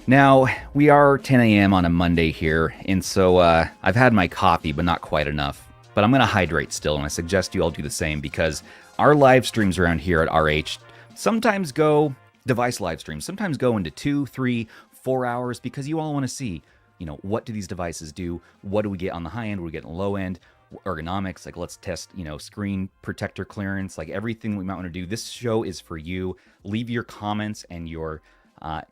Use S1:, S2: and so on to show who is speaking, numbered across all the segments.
S1: Now, we are 10 a.m. on a Monday here, and so I've had my coffee, but not quite enough. But I'm going to hydrate still, and I suggest you all do the same, because our live streams around here at RH sometimes go, device live streams, sometimes go into 2, 3, 4 hours, because you all want to see, you know, what do these devices do? What do we get on the high end? What do we get on the low end? Ergonomics, like let's test, you know, screen protector clearance, like everything we might want to do. This show is for you. Leave your comments and your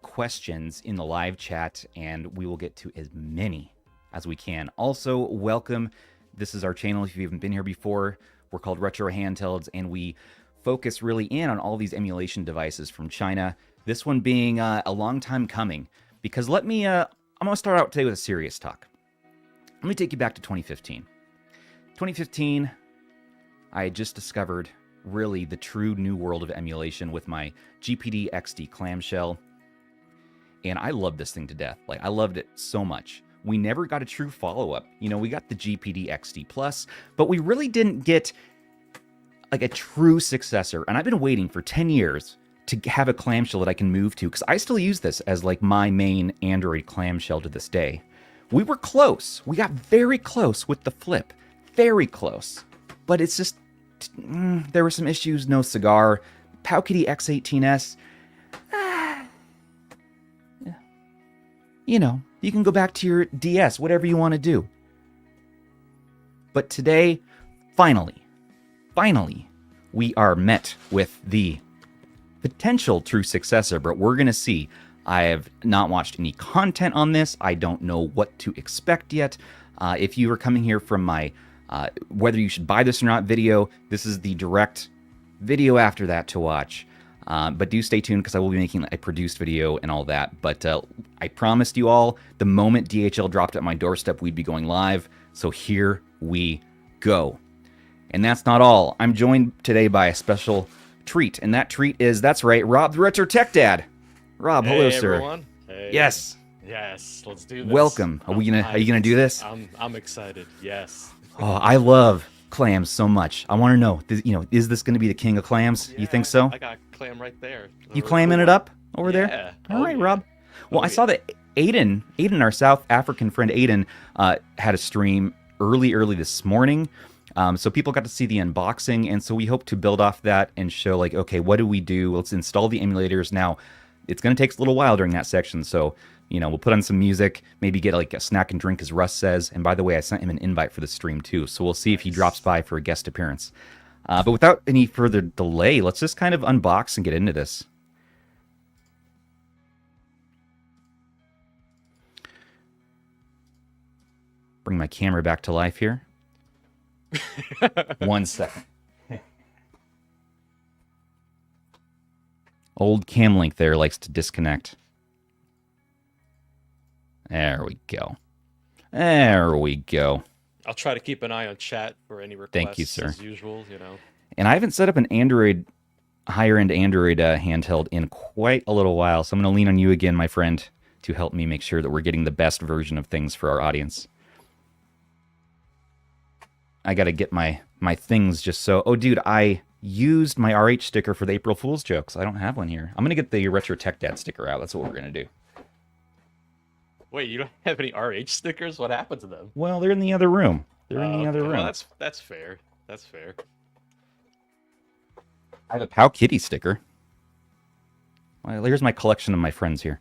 S1: questions in the live chat, and we will get to as many as we can. Also, welcome. This is our channel. If you haven't been here before, we're called Retro Handhelds, and we focus really in on all these emulation devices from China. This one being a long time coming, because I'm going to start out today with a serious talk. Let me take you back to 2015. 2015, I had just discovered really the true new world of emulation with my GPD XD clamshell. And I loved this thing to death. Like, I loved it so much. We never got a true follow-up. You know, we got the GPD XD Plus, but we really didn't get like a true successor. And I've been waiting for 10 years to have a clamshell that I can move to, because I still use this as like my main Android clamshell to this day. We were close. We got very close with the Flip. Very close. But it's just, there were some issues. No cigar. Pocketability X18s. You know, you can go back to your DS, whatever you want to do. But today, finally, we are met with the potential true successor, but we're going to see. I have not watched any content on this. I don't know what to expect yet. If you are coming here from my whether you should buy this or not video, this is the direct video after that to watch. But do stay tuned, because I will be making a produced video and all that. But I promised you all, the moment DHL dropped at my doorstep, we'd be going live. So here we go. And that's not all. I'm joined today by a special treat. And that treat is, that's right, Rob, the Retro Tech Dad. Rob, hello, sir.
S2: Everyone. Hey.
S1: Yes.
S2: Yes, let's do this.
S1: Welcome. Are you gonna do this?
S2: I'm excited. Yes.
S1: Oh, I love clams so much. I want to know, is this going to be the king of clams?
S2: Yeah,
S1: You think so?
S2: I got clam right there.
S1: You clamming it up over there?
S2: Yeah.
S1: All right, Rob. Well, I saw that Aiden, our South African friend Aiden, had a stream early this morning. So people got to see the unboxing, and so we hope to build off that and show, like, okay, what do we do? Let's install the emulators. Now, it's going to take a little while during that section, so, we'll put on some music, maybe get like a snack and drink, as Russ says. And by the way, I sent him an invite for the stream too, so we'll see if he drops by for a guest appearance. But without any further delay, let's just kind of unbox and get into this. Bring my camera back to life here. 1 second. Old cam link there likes to disconnect. There we go. There we go.
S2: I'll try to keep an eye on chat for any requests.
S1: Thank you, sir.
S2: As usual,
S1: And I haven't set up an Android, higher-end Android handheld in quite a little while, so I'm going to lean on you again, my friend, to help me make sure that we're getting the best version of things for our audience. I got to get my things just so... Oh, dude, I used my RH sticker for the April Fool's jokes. I don't have one here. I'm going to get the Retro Tech Dad sticker out. That's what we're going to do.
S2: Wait, you don't have any RH stickers? What happened to them?
S1: Well, they're in the other room. They're in the other room.
S2: Well, that's fair. That's fair.
S1: I have a Pow Kitty sticker. Well, here's my collection of my friends here.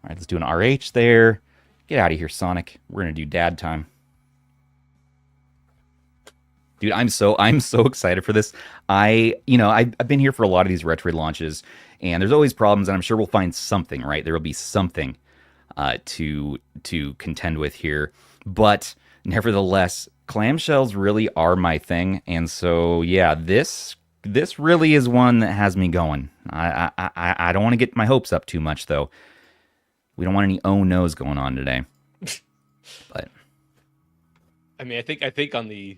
S1: All right, let's do an RH there. Get out of here, Sonic. We're going to do dad time. Dude, I'm so excited for this. I've been here for a lot of these Retroid launches, and there's always problems, and I'm sure we'll find something, right? There will be something to contend with here. But nevertheless, clamshells really are my thing, and so yeah, this really is one that has me going. I don't want to get my hopes up too much though. We don't want any oh no's going on today. But
S2: I mean, I think on the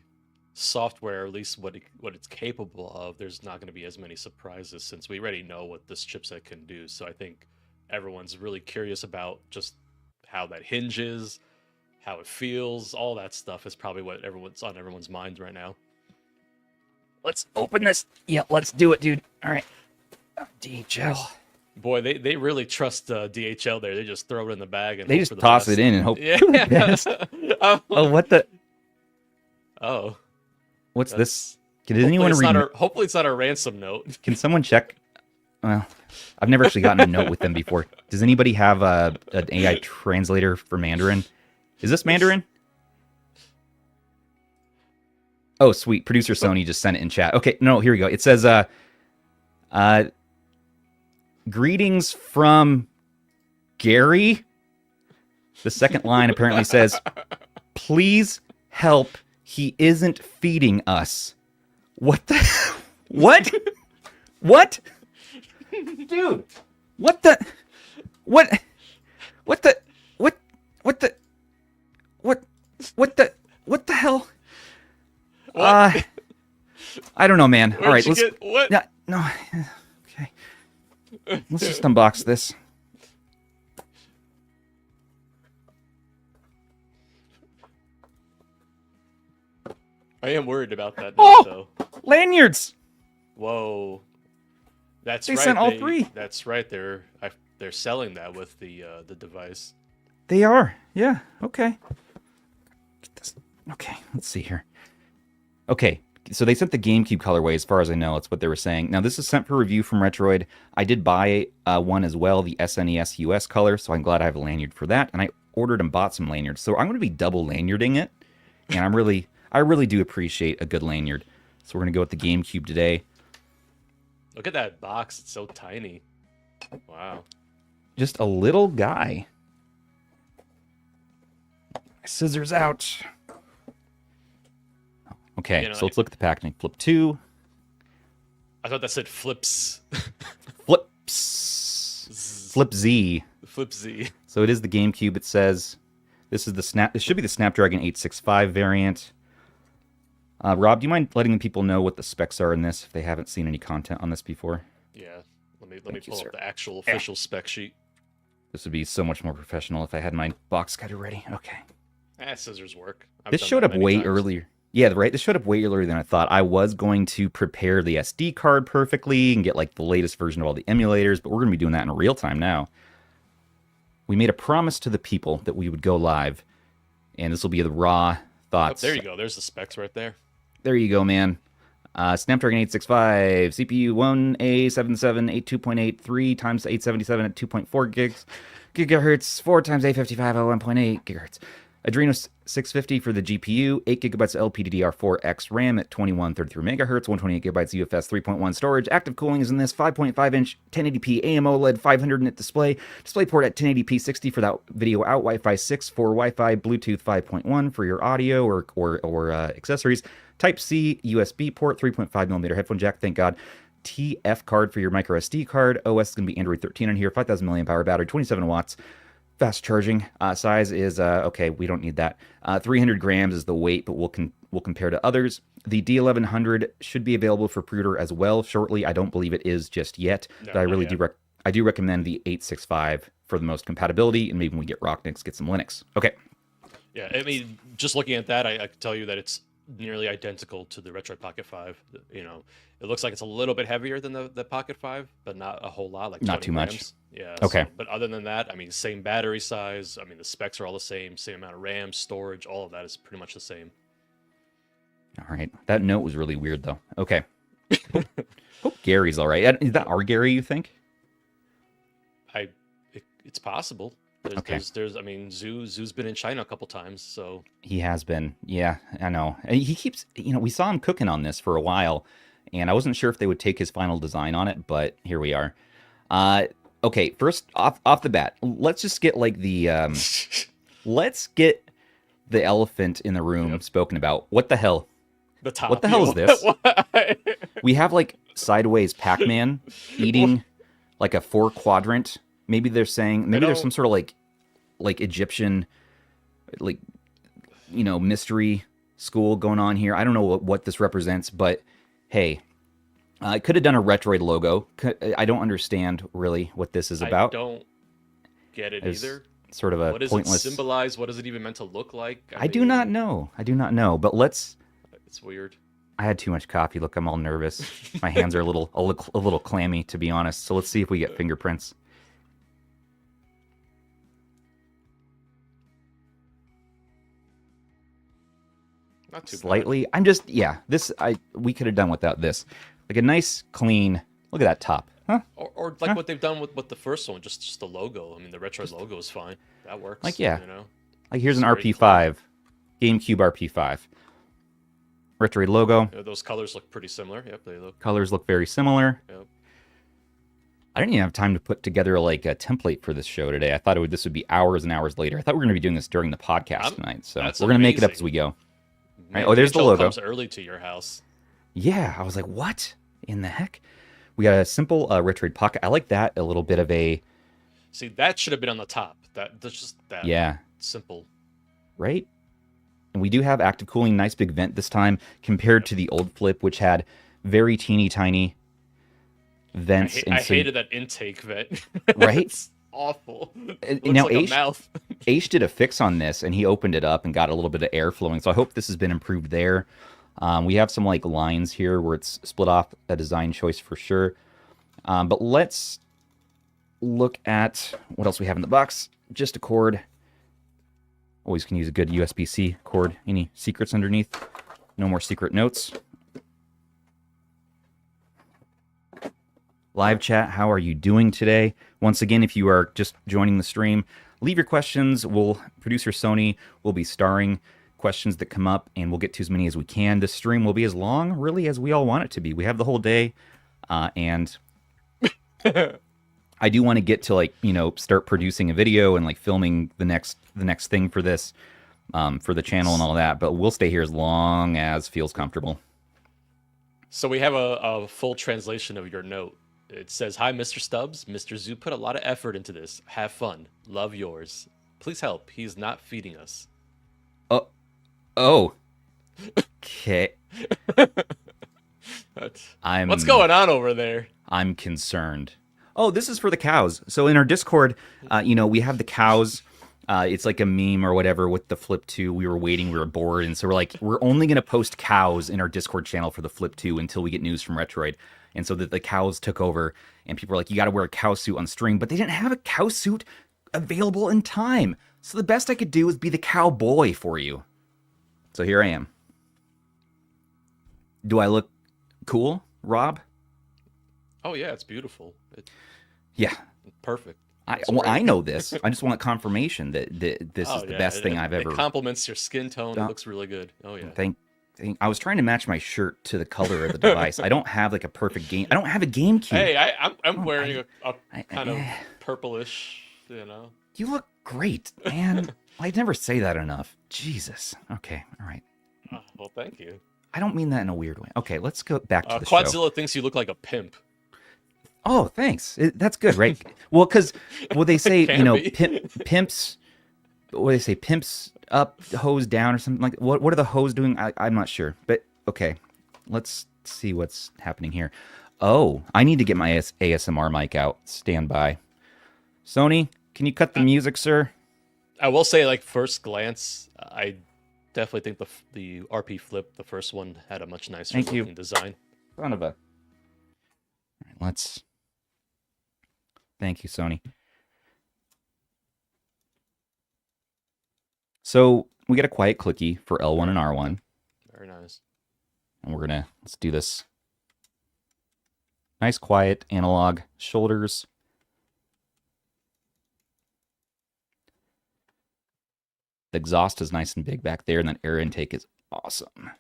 S2: software, or at least what it's capable of, there's not going to be as many surprises since we already know what this chipset can do. So I think everyone's really curious about just how that hinges, how it feels, all that stuff is probably what everyone's on everyone's minds right now.
S1: let's open this. Yeah, let's do it, dude. All right. DHL.
S2: Boy, they really trust DHL there. They just throw it in the bag and
S1: They
S2: hope
S1: just
S2: for the
S1: toss
S2: best.
S1: it in and hope
S2: Yeah.
S1: for the best. Oh, what the?
S2: Oh.
S1: What's this? Can
S2: Hopefully
S1: anyone
S2: it's
S1: read?
S2: hopefully it's not a ransom note.
S1: Can someone check? Well, I've never actually gotten a note with them before. Does anybody have an AI translator for Mandarin? Is this Mandarin? Oh, sweet. Producer Sony just sent it in chat. Okay, no, here we go. It says, greetings from Gary. The second line apparently says, please help. He isn't feeding us. What the? What? What? Dude. What the? What? What the? What? What the? What? What the? What the hell?
S2: What?
S1: I don't know, man.
S2: Where'd
S1: All right,
S2: you
S1: let's.
S2: get, what?
S1: No. Okay. Let's just unbox this.
S2: I am worried about that
S1: Oh!
S2: note, though.
S1: Lanyards.
S2: Whoa. That's
S1: They
S2: right.
S1: sent all three.
S2: That's right. They're selling that with the device.
S1: They are. Yeah. Okay. Get this. Okay. Let's see here. Okay. So they sent the GameCube colorway, as far as I know. That's what they were saying. Now, this is sent for review from Retroid. I did buy one as well, the SNES US color, so I'm glad I have a lanyard for that. And I ordered and bought some lanyards. So I'm going to be double lanyarding it. And I really do appreciate a good lanyard. So we're going to go with the GameCube today.
S2: Look at that box. It's so tiny. Wow.
S1: Just a little guy. Scissors out. Okay,
S2: You know,
S1: so let's look at the packaging. Flip 2.
S2: I thought that said flips.
S1: Flips. Flip Z.
S2: Flip Z.
S1: So it is the GameCube. It says this is the This should be the Snapdragon 865 variant. Rob, do you mind letting people know what the specs are in this if they haven't seen any content on this before?
S2: Yeah. Let me
S1: Thank you,
S2: pull
S1: sir.
S2: up the actual official spec sheet.
S1: This would be so much more professional if I had my box cutter ready. Okay.
S2: Scissors work. I've
S1: This
S2: done
S1: showed
S2: that
S1: up
S2: many
S1: way
S2: times.
S1: earlier. Yeah, right. This showed up way earlier than I thought. I was going to prepare the SD card perfectly and get like the latest version of all the emulators, but we're going to be doing that in real time now. We made a promise to the people that we would go live, and this will be the raw
S2: Oh,
S1: thoughts.
S2: there you go. There's the specs right there.
S1: There you go, man. Snapdragon 865, CPU 1A77, 82.8, 3 times 877 at 2.4 gigahertz, 4 times 855 at 1.8 gigahertz. Adreno 650 for the GPU, 8 gigabytes of LPDDR4X RAM at 2133 megahertz, 128 gigabytes UFS 3.1 storage. Active cooling is in this 5.5-inch 1080p AMOLED 500 nit display. DisplayPort at 1080p 60 for that video out. Wi-Fi 6 for Wi-Fi. Bluetooth 5.1 for your audio or accessories. Type-C USB port, 3.5mm headphone jack. Thank God. TF card for your micro SD card. OS is going to be Android 13 on here. 5,000 milliamp hour battery, 27 watts. Fast charging. Size is okay. We don't need that. 300 grams is the weight, but we'll compare to others. The D1100 should be available for pre-order as well shortly. I don't believe it is just yet, but I really do recommend the 865 for the most compatibility, and maybe when we get Rock next, get some Linux. Okay.
S2: Yeah, I mean, just looking at that, I can tell you that it's nearly identical to the Retroid Pocket 5. You know, it looks like it's a little bit heavier than the Pocket 5, but not a whole lot, like
S1: Not
S2: 20
S1: too much.
S2: grams. Yeah.
S1: Okay.
S2: So, but other than that, I mean, same battery size. I mean, the specs are all the same amount of RAM, storage, all of that is pretty much the same.
S1: All right. That note was really weird, though. Okay. Hope Gary's all right. Is that our Gary, you think?
S2: It's possible.
S1: Okay.
S2: There's I mean, Zoo's been in China a couple times, so
S1: He has been. Yeah, I know. He keeps, we saw him cooking on this for a while, and I wasn't sure if they would take his final design on it, but here we are. Okay, first off the bat, let's just get like the let's get the elephant in the room
S2: Yep.
S1: spoken about. What the hell?
S2: The top.
S1: What the hell is this?
S2: What?
S1: We have like sideways Pac-Man eating like a 4-quadrant. Maybe they're saying maybe there's some sort of like Egyptian like mystery school going on here. I don't know what this represents, but hey, I could have done a Retroid logo. I don't understand really what this is about.
S2: I don't get it
S1: There's
S2: either.
S1: sort of a
S2: What does
S1: pointless.
S2: it symbolize? What is it even meant to look like?
S1: I do not know. I do not know. But let's.
S2: It's weird.
S1: I had too much coffee. Look, I'm all nervous. My hands are a little clammy, to be honest. So let's see if we get fingerprints.
S2: Not too
S1: Slightly.
S2: bad.
S1: I'm just we could have done without this. Like a nice clean. Look at that top. Huh?
S2: Or like what they've done with the first one, just the logo. I mean, the Retroid logo is fine. That works.
S1: Like, yeah.
S2: You know.
S1: Like here's an
S2: Straight
S1: RP5, GameCube RP5. Retroid logo.
S2: Yeah, those colors look pretty similar. Yep, they look.
S1: Colors look very similar.
S2: Yep.
S1: I didn't even have time to put together like a template for this show today. I thought this would be hours and hours later. I thought we were going to be doing this during the podcast tonight. So we're going to make it up as we go.
S2: Man,
S1: right, there's the logo.
S2: Comes early to your house.
S1: Yeah, I was like, what in the heck? We got a simple Retroid Pocket. I like that. A little bit of a.
S2: See, that should have been on the top. That's just that.
S1: Yeah.
S2: Simple.
S1: Right? And we do have active cooling, nice big vent this time compared to the old Flip, which had very teeny tiny vents.
S2: I hated that intake vent.
S1: Right?
S2: It's awful.
S1: Now,
S2: like a mouth.
S1: H did a fix on this, and he opened it up and got a little bit of air flowing. So I hope this has been improved there. We have some like lines here where it's split off, a design choice for sure. But let's look at what else we have in the box. Just a cord. Always can use a good USB-C cord. Any secrets underneath? No more secret notes. Live chat, how are you doing today? Once again, if you are just joining the stream, leave your questions. Producer Sony will be starring questions that come up, and we'll get to as many as we can. This stream will be as long, really, as we all want it to be. We have the whole day, and I do want to get to start producing a video and like filming the next thing for this, for the channel and all that. But we'll stay here as long as feels comfortable.
S2: So we have a full translation of your note. It says, "Hi, Mr. Stubbs. Mr. Zoo put a lot of effort into this. Have fun. Love, yours. Please help. He's not feeding us."
S1: Oh. Okay.
S2: What's going on over there?
S1: I'm concerned. Oh, this is for the cows. So in our Discord, we have the cows. It's like a meme or whatever with the Flip 2. We were waiting, we were bored, and so we're only going to post cows in our Discord channel for the Flip 2 until we get news from Retroid. And so that the cows took over, and people were like, you got to wear a cow suit on stream, but they didn't have a cow suit available in time. So the best I could do is be the cowboy for you. So here I am. Do I look cool, Rob?
S2: Oh yeah, it's beautiful.
S1: Yeah.
S2: Perfect.
S1: I know this. I just want confirmation that this is the best thing I've ever.
S2: It complements your skin tone. It looks really good. Oh yeah.
S1: I was trying to match my shirt to the color of the device. I don't have like a perfect game. I don't have a GameCube.
S2: Hey, I'm wearing a kind of purplish.
S1: You look great, man. I'd never say that enough. Jesus. Okay. All right.
S2: Well, thank you.
S1: I don't mean that in a weird way. Okay, let's go back to the show.
S2: Quadzilla thinks you look like a pimp.
S1: Oh, thanks. That's good, right? Well, because they say pimps. What do they say? Pimps up, hose down, or something like. What are the hoes doing? I'm not sure, but okay. Let's see what's happening here. Oh, I need to get my ASMR mic out. Stand by. Sony, can you cut the music, sir?
S2: I will say, like, first glance, I definitely think the RP Flip, the first one, had a much nicer looking design.
S1: Son of a. All right, let's. Thank you, Sony. So we get a quiet clicky for L1 and R1.
S2: Very nice.
S1: And let's do this. Nice quiet analog shoulders. The exhaust is nice and big back there, and that air intake is awesome.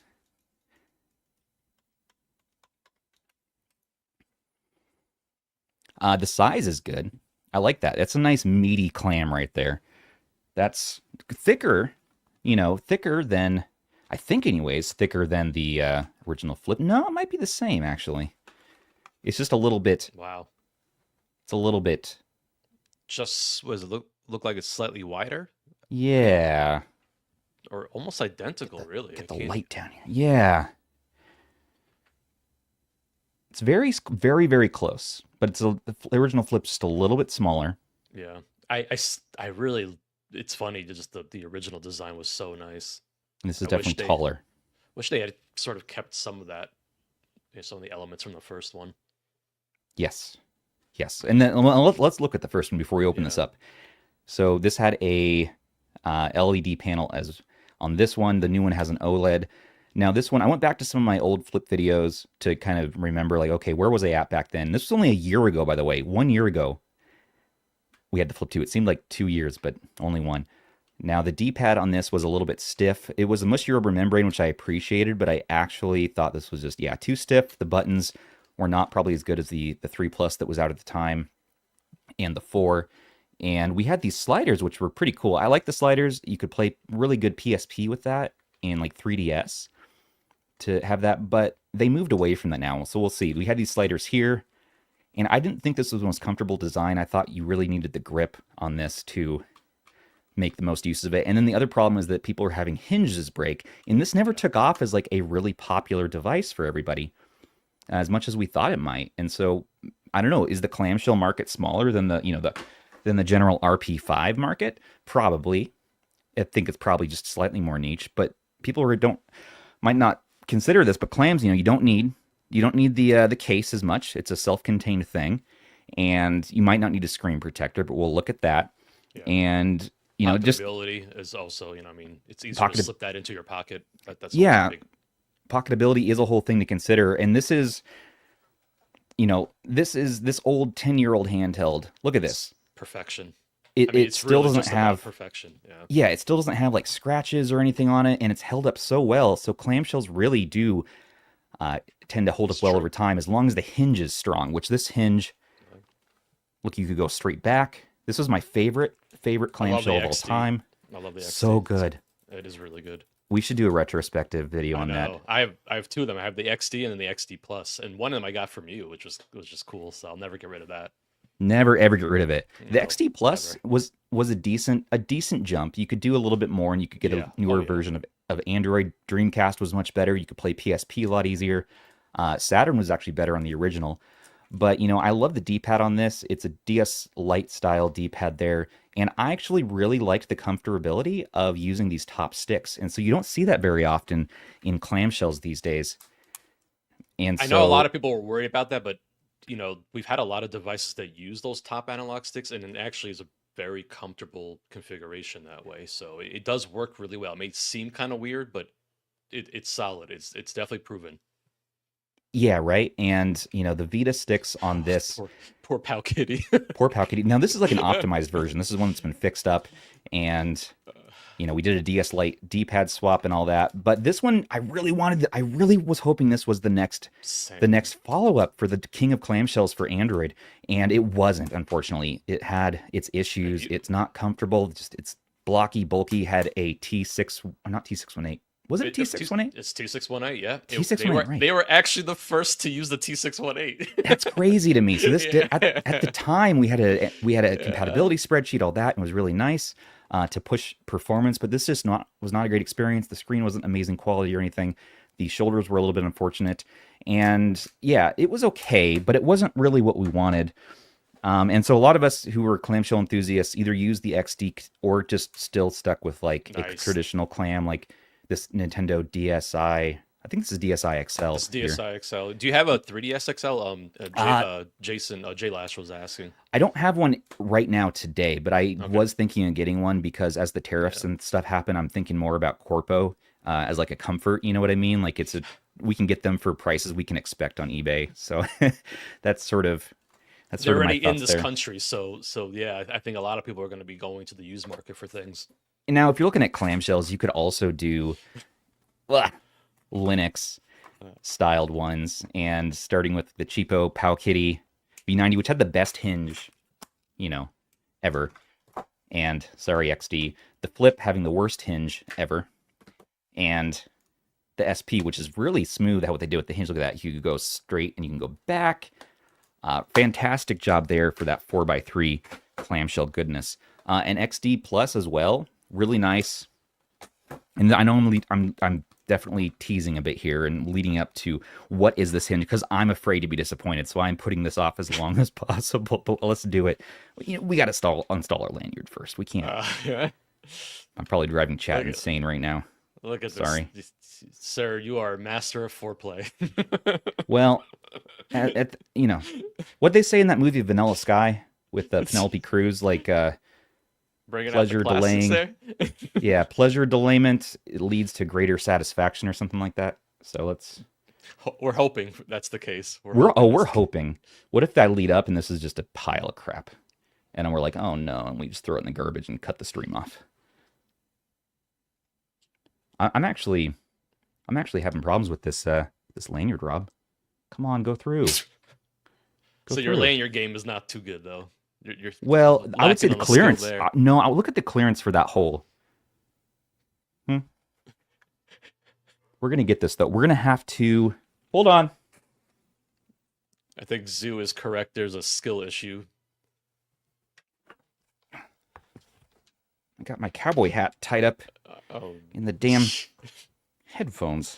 S1: The size is good. I like that. That's a nice meaty clam right there. That's thicker, thicker than, I think anyways, thicker than the original flip. No, it might be the same actually. It's just a little bit,
S2: Wow.
S1: it's a little bit,
S2: Just does it look like it's slightly wider
S1: yeah.
S2: or almost identical, really?
S1: Get
S2: I
S1: the
S2: can't-
S1: light down here. Yeah. It's very, very, very close, but the original flip's just a little bit smaller.
S2: Yeah. I really. It's funny. Just the original design was so nice.
S1: And this is
S2: I wish
S1: definitely
S2: they-
S1: taller.
S2: Wish they had sort of kept some of that, some of the elements from the first one.
S1: Yes. Yes. And then let's look at the first one before we open this
S2: Yeah.
S1: up. So this had a LED panel as on this one. The new one has an OLED. Now this one, I went back to some of my old flip videos to kind of remember, like, okay, where was I at back then? This was only a year ago, by the way. 1 year ago, we had the Flip 2. It seemed like 2 years, but only one. Now the D-pad on this was a little bit stiff. It was a mushy rubber membrane, which I appreciated, but I actually thought this was just, too stiff. The buttons were not probably as good as the 3 Plus that was out at the time and the 4. And we had these sliders, which were pretty cool. I like the sliders. You could play really good PSP with that and like 3DS to have that, but they moved away from that now. So we'll see. We had these sliders here, and I didn't think this was the most comfortable design. I thought you really needed the grip on this to make the most use of it. And then the other problem is that people are having hinges break, and this never took off as like a really popular device for everybody, as much as we thought it might. And so I don't know, is the clamshell market smaller than the general RP5 market? Probably. I think it's probably just slightly more niche, but people might not consider this, but clams, you don't need the case as much. It's a self-contained thing, and you might not need a screen protector, but we'll look at that.
S2: Yeah.
S1: And just
S2: Pocketability is also, it's easier to slip that into your pocket. That's big.
S1: Pocketability is a whole thing to consider, and this is this old 10-year-old handheld. Look at this.
S2: Perfection.
S1: It still
S2: really
S1: doesn't
S2: just about
S1: have
S2: perfection. Yeah.
S1: Yeah, it still doesn't have like scratches or anything on it, and it's held up so well. So clamshells really do tend to hold up well over time as long as the hinge is strong, which this hinge, look, you could go straight back. This was my favorite clamshell of all time.
S2: I love the XT.
S1: So good.
S2: It is really good.
S1: We should do a retrospective video on that.
S2: I have two of them. I have the XD and then the XD Plus, and one of them I got from you, which was just cool. So I'll never get rid of that.
S1: Never ever get rid of it. The
S2: No,
S1: XD Plus was a decent jump. You could do a little bit more, and you could get a newer version of Android. Dreamcast was much better. You could play PSP a lot easier. Saturn was actually better on the original. But I love the D-pad on this. It's a DS Lite style D-pad there, and I actually really liked the comfortability of using these top sticks. And so you don't see that very often in clamshells these days. And
S2: I know a lot of people were worried about that, but we've had a lot of devices that use those top analog sticks, and it actually is a very comfortable configuration that way. So it does work really well. It may seem kind of weird, but it's solid. It's definitely proven.
S1: Yeah, right. And the Vita sticks on this.
S2: Poor Pal Kitty.
S1: Poor Pal Kitty. Now this is like an optimized version. This is one that's been fixed up, and we did a DS Lite D-pad swap and all that. But this one, I really was hoping this was the next follow-up for the king of clamshells for Android, and it wasn't. Unfortunately, it had its issues. It's not comfortable. It's blocky, bulky. Had a not T618. Was it a T618?
S2: It's T618, yeah.
S1: T618, right.
S2: They were actually the first to use the T618.
S1: That's crazy to me. So this at the time we had a compatibility spreadsheet, all that, and it was really nice to push performance. But this just was not a great experience. The screen wasn't amazing quality or anything. The shoulders were a little bit unfortunate, and yeah, it was okay, but it wasn't really what we wanted. And so a lot of us who were clamshell enthusiasts either used the XD or just still stuck with like a traditional clam, like this Nintendo DSi. I think this is DSi XL.
S2: This is DSi XL. Do you have a 3DS XL? Jay Lash was asking.
S1: I don't have one right now today, but I was thinking of getting one because as the tariffs and stuff happen, I'm thinking more about Corpo as like a comfort. You know what I mean? Like we can get them for prices we can expect on eBay. So that's
S2: they're already
S1: my
S2: in this
S1: there.
S2: country, so yeah, I think a lot of people are going to be going to the used market for things.
S1: And now, if you're looking at clamshells, you could also do Linux styled ones, and starting with the cheapo Pal Kitty V90, which had the best hinge, ever. And sorry, XD. The Flip having the worst hinge ever. And the SP, which is really smooth how what they did with the hinge. Look at that. You can go straight and you can go back. Fantastic job there for that 4x3 clamshell goodness. And XD Plus as well. Really nice. And I know I'm definitely teasing a bit here and leading up to what is this hinge, because I'm afraid to be disappointed, so I'm putting this off as long as possible. But let's do it. You know, we got to install our lanyard first. We can't.
S2: Yeah.
S1: I'm probably driving chat insane right now.
S2: Look at
S1: Sorry.
S2: this, sir. You are a master of foreplay.
S1: Well, you know what they say in that movie Vanilla Sky with Penelope Cruz, like
S2: Bringing
S1: pleasure
S2: out the classics
S1: delaying.
S2: there.
S1: Yeah, pleasure delayment it leads to greater satisfaction or something like that. So let's.
S2: We're hoping that's the case.
S1: We're hoping. What if that lead up and this is just a pile of crap, and then we're like, oh no, and we just throw it in the garbage and cut the stream off. I'm actually having problems with this lanyard, Rob. Come on, go through.
S2: So your lanyard game is not too good though. You're
S1: well, I would say the
S2: lacking on
S1: clearance.
S2: skill there.
S1: No, I'll look at the clearance for that hole. We're gonna get this though. We're gonna have to hold on.
S2: I think Zoo is correct. There's a skill issue.
S1: I got my cowboy hat tied up in the damn headphones.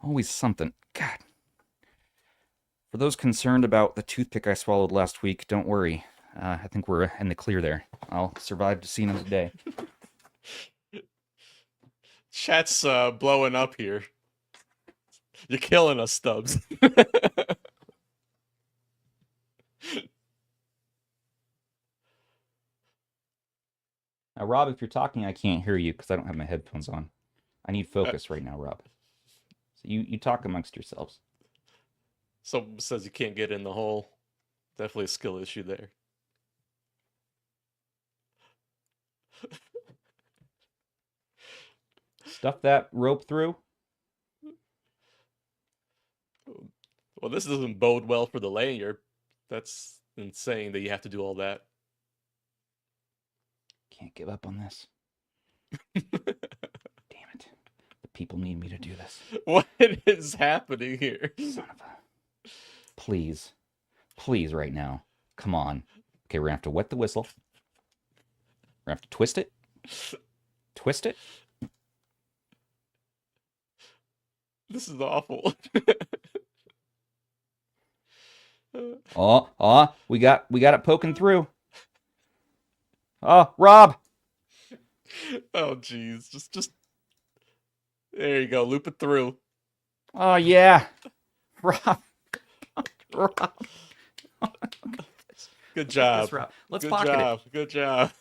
S1: Always something. God. For those concerned about the toothpick I swallowed last week, don't worry. I think we're in the clear there. I'll survive to see another day.
S2: Chat's blowing up here. You're killing us, Stubbs.
S1: Now, Rob, if you're talking, I can't hear you because I don't have my headphones on. I need focus right now, Rob. So you talk amongst yourselves.
S2: Someone says you can't get in the hole. Definitely a skill issue there.
S1: Stuff that rope through.
S2: Well, this doesn't bode well for the lanyard. That's insane that you have to do all that.
S1: Can't give up on this. Damn it. The people need me to do this.
S2: What is happening here?
S1: Son of a... Please. Please right now. Come on. Okay, we're going to have to wet the whistle. We're going to have to twist it. Twist it.
S2: This is awful.
S1: We got it poking through. Oh, Rob.
S2: Oh, jeez. Just. There you go. Loop it through.
S1: Oh, yeah. Rob. Rob.
S2: Good job.
S1: Let's
S2: Good
S1: pocket
S2: job.
S1: it.
S2: Good job.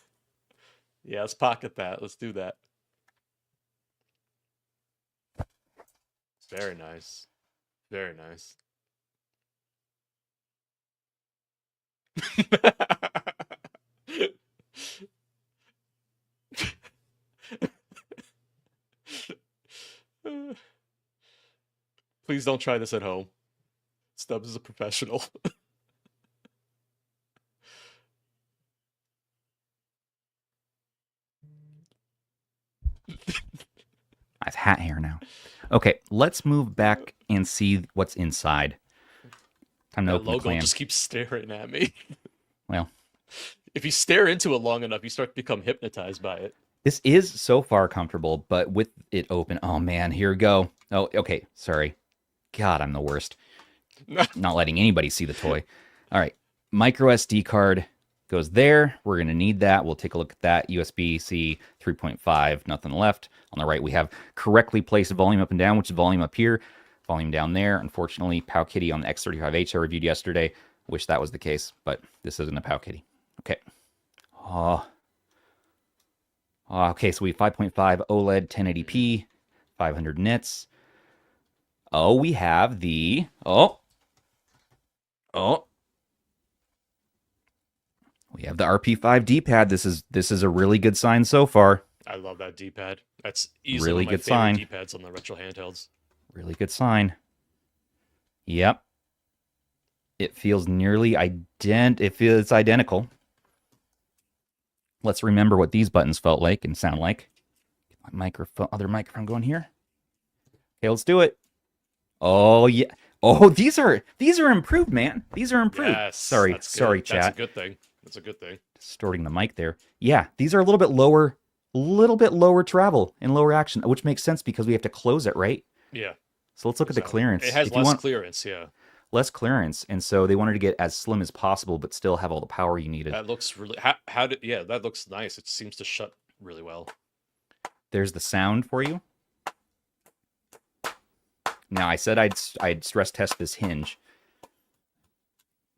S2: Yeah, let's pocket that. Let's do that. Very nice. Very nice. Please don't try this at home. Stubbs is a professional.
S1: I have hat hair now. Okay, let's move back and see what's inside. Time to
S2: That
S1: open the
S2: logo
S1: clam.
S2: just keeps staring at me.
S1: Well,
S2: if you stare into it long enough, you start to become hypnotized by it.
S1: this is so far comfortable, but with it open, oh man, here we go. Oh, okay, sorry. God, I'm the worst. Not letting anybody see the toy. All right, micro SD card goes there. We're going to need that. We'll take a look at that. USB-C 3.5, nothing left. On the right, we have correctly placed volume up and down, which is volume up here, volume down there. Unfortunately, Powkitty on the X35H I reviewed yesterday. Wish that was the case, but this isn't a Powkitty. Okay. Okay, so we have 5.5 OLED 1080p, 500 nits. Oh, we have the... We have the RP5 D-pad. This is a really good sign so far.
S2: I love that D-pad. That's easily
S1: Really
S2: one of my
S1: good
S2: favorite
S1: sign.
S2: D-pads on the retro handhelds.
S1: Really good sign. Yep. It feels nearly it's identical. Let's remember what these buttons felt like and sound like. Get my other microphone going here. Okay, let's do it. Oh yeah. Oh, these are improved, man. These are improved.
S2: Yes,
S1: sorry, chat.
S2: That's a good thing. That's a good thing.
S1: Distorting the mic there. Yeah, these are a little bit lower travel and lower action, which makes sense because we have to close it, right?
S2: Yeah.
S1: So let's look at the clearance.
S2: It has less clearance, yeah.
S1: Less clearance, and so they wanted to get as slim as possible, but still have all the power you needed.
S2: That looks really. That looks nice. It seems to shut really well.
S1: There's the sound for you. Now, I said I'd stress test this hinge.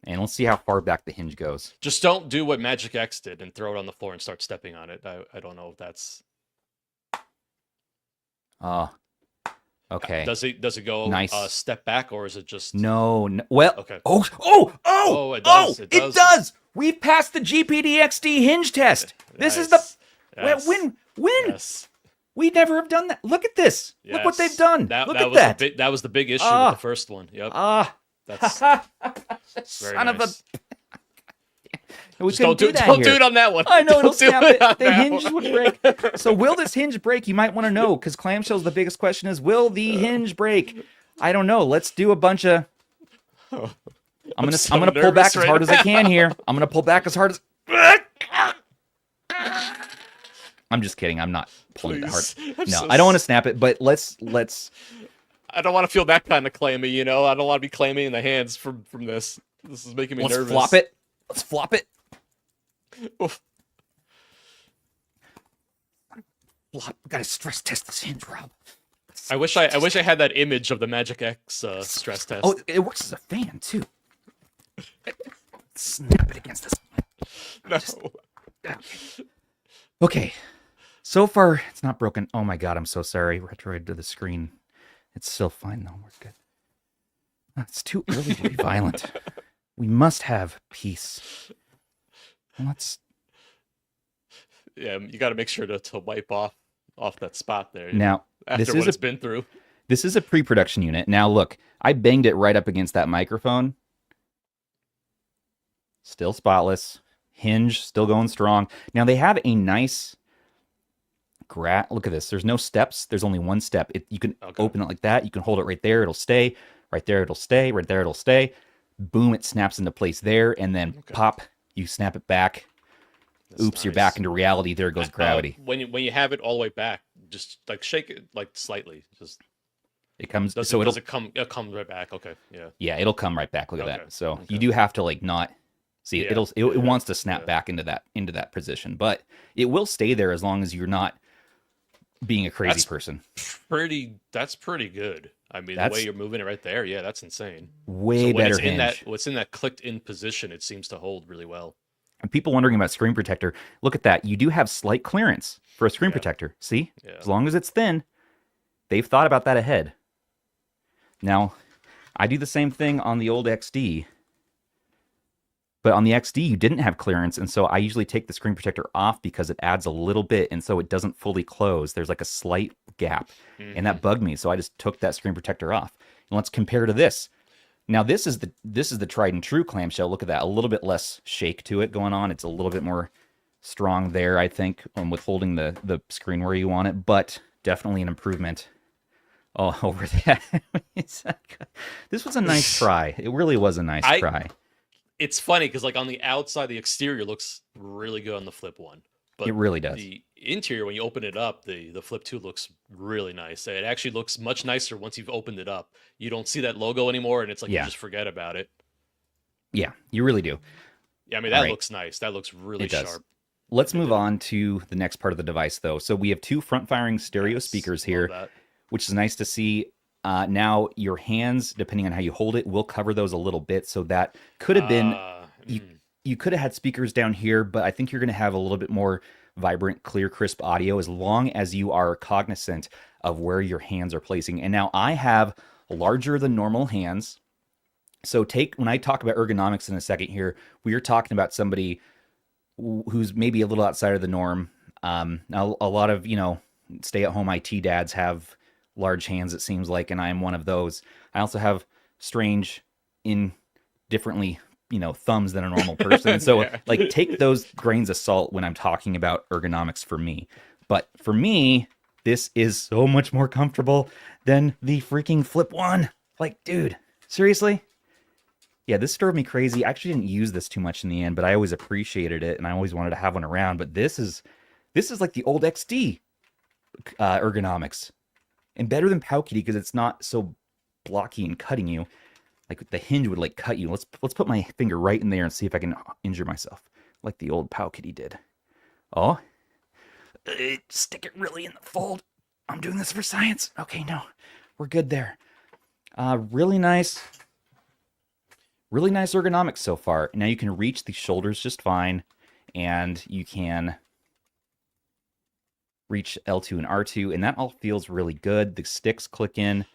S1: And let's see how far back the hinge goes.
S2: Just don't do what Magic X did and throw it on the floor and start stepping on it. I don't know if that's...
S1: Okay.
S2: Does it go
S1: nice.
S2: Step back, or is it just...
S1: No. Well,
S2: okay.
S1: Oh,
S2: it does.
S1: It does. We've passed the GPDXD hinge test. This is the...
S2: Yes.
S1: When?
S2: Yes.
S1: We never have done that. Look at this.
S2: Yes.
S1: Look what they've done. Look at that.
S2: That was the big issue with the first one. Yep. That's very
S1: son
S2: nice.
S1: of a... We
S2: don't do it on that one.
S1: I know, it'll snap it. The
S2: that
S1: hinge
S2: one.
S1: would break. So will this hinge break? You might want to know, because Clamshell's the biggest question is, will the hinge break? I don't know. Let's do a bunch of... I'm gonna pull back as hard as I can here. I'm gonna pull back as hard as... I'm just kidding. I'm not pulling it that hard. No, I don't want to snap it, but let's...
S2: I don't want to feel that kind of clammy, you know? I don't want to be clammy in the hands from this. This is making me nervous.
S1: Let's flop it.
S2: Oof.
S1: Gotta stress test this hinge, Rob.
S2: I wish I had that image of the Magic X stress test.
S1: Oh, it works as a fan, too. Snap it against this.
S2: No.
S1: Okay. So far, it's not broken. Oh my god, I'm so sorry. Retroid to the screen. It's still fine, though. We're good. It's too early to be violent. We must have peace. Let's...
S2: Yeah, you got to make sure to wipe off that spot there.
S1: Now,
S2: after what it's been through.
S1: This is a pre-production unit. Now, look, I banged it right up against that microphone. Still spotless. Hinge still going strong. Now, they have a nice... Look at this. There's no steps. There's only one step. You can open it like that. You can hold it right there. It'll stay. Right there, it'll stay. Right there, it'll stay. Boom, it snaps into place there. And then pop, you snap it back. That's Oops, nice. You're back into reality. There goes gravity.
S2: When you have it all the way back, just like shake it like slightly. Just
S1: it comes.
S2: It comes right back. Okay, yeah.
S1: Yeah, it'll come right back. Look at that. So you do have to like not see it. It wants to snap back into that position, but it will stay there as long as you're not being a crazy person.
S2: That's pretty good. I mean, the way you're moving it right there, yeah, that's insane.
S1: Way better hinge.
S2: What's in that clicked in position, it seems to hold really well.
S1: And people wondering about screen protector, look at that. You do have slight clearance for a screen protector. See? Yeah. As long as it's thin, they've thought about that ahead. Now, I do the same thing on the old XD. But on the XD, you didn't have clearance, and so I usually take the screen protector off because it adds a little bit, and so it doesn't fully close. There's like a slight gap, and that bugged me, so I just took that screen protector off. And let's compare to this. Now, this is the tried and true clamshell. Look at that, a little bit less shake to it going on. It's a little bit more strong there, I think, with holding the screen where you want it, but definitely an improvement over that. This was a nice try. It really was a nice try.
S2: It's funny because like on the outside, the exterior looks really good on the Flip 1. But
S1: it really does.
S2: The interior, when you open it up, the Flip 2 looks really nice. It actually looks much nicer once you've opened it up. You don't see that logo anymore, and it's like you just forget about it.
S1: Yeah, you really do.
S2: Yeah, I mean, that looks nice. That looks really sharp.
S1: Let's move on to the next part of the device, though. So we have two front-firing stereo speakers here, which is nice to see. Now, your hands, depending on how you hold it, will cover those a little bit. So that could have been... You could have had speakers down here, but I think you're going to have a little bit more vibrant, clear, crisp audio as long as you are cognizant of where your hands are placing. And now I have larger than normal hands. So when I talk about ergonomics in a second here, we are talking about somebody who's maybe a little outside of the norm. Now, a lot of, stay-at-home IT dads have large hands, it seems like, and I am one of those. I also have strange, indifferently thumbs than a normal person. And so
S2: Yeah.
S1: like take those grains of salt when I'm talking about ergonomics for me. But for me, this is so much more comfortable than the freaking Flip 1. Like, dude, seriously? Yeah, this drove me crazy. I actually didn't use this too much in the end, but I always appreciated it and I always wanted to have one around. But this is like the old XD ergonomics. And better than Powkiddy because it's not so blocky and cutting you. Like the hinge would like cut you. Let's put my finger right in there and see if I can injure myself, like the old Powkiddy did. Oh, stick it really in the fold. I'm doing this for science. Okay, no, we're good there. Really nice ergonomics so far. Now you can reach the shoulders just fine, and you can reach L2 and R2, and that all feels really good. The sticks click in.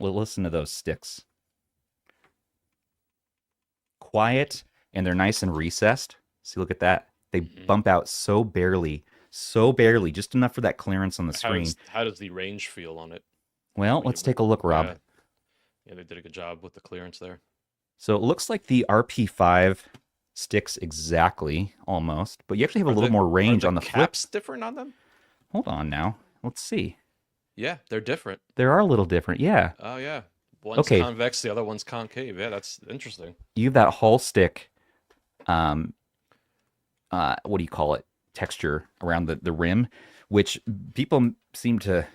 S1: Well, listen to those sticks. Quiet, and they're nice and recessed. See, look at that. They bump out so barely, just enough for that clearance on the screen.
S2: How does the range feel on it?
S1: Well, let's take a look, Rob.
S2: Yeah, they did a good job with the clearance there.
S1: So it looks like the RP5 sticks exactly, almost, but you actually have a little more range on the flip.
S2: Caps different on them?
S1: Hold on now. Let's see.
S2: Yeah, they're different.
S1: They are a little different, yeah.
S2: Oh, yeah. One's convex, the other one's concave. Yeah, that's interesting.
S1: You have that Hall stick, what do you call it, texture around the rim, which people seem to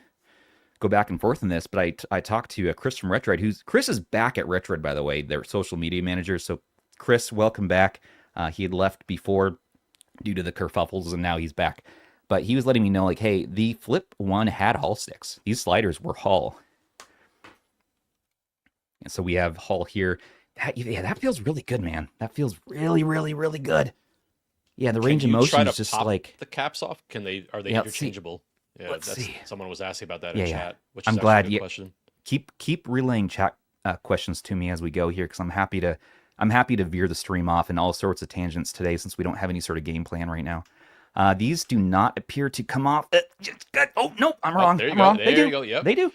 S1: go back and forth in this, but I talked to Chris from Retroid, Chris is back at Retroid, by the way, their social media manager. So Chris, welcome back. He had left before due to the kerfuffles, and now he's back. But he was letting me know, like, hey, the Flip 1 had Hall sticks. These sliders were Hall. And so we have Hall here. That feels really good, man. That feels really, really, really good. Yeah, the range of motion is just like
S2: the caps off. Are they interchangeable? Yeah,
S1: let's see.
S2: Someone was asking about that in chat. Which
S1: I'm
S2: is
S1: glad.
S2: A good question.
S1: Keep relaying chat questions to me as we go here, because I'm happy to veer the stream off in all sorts of tangents today, since we don't have any sort of game plan right now. These do not appear to come off. Oh no, I'm wrong.
S2: There you
S1: I'm
S2: go.
S1: wrong.
S2: There you go. Yep.
S1: They do.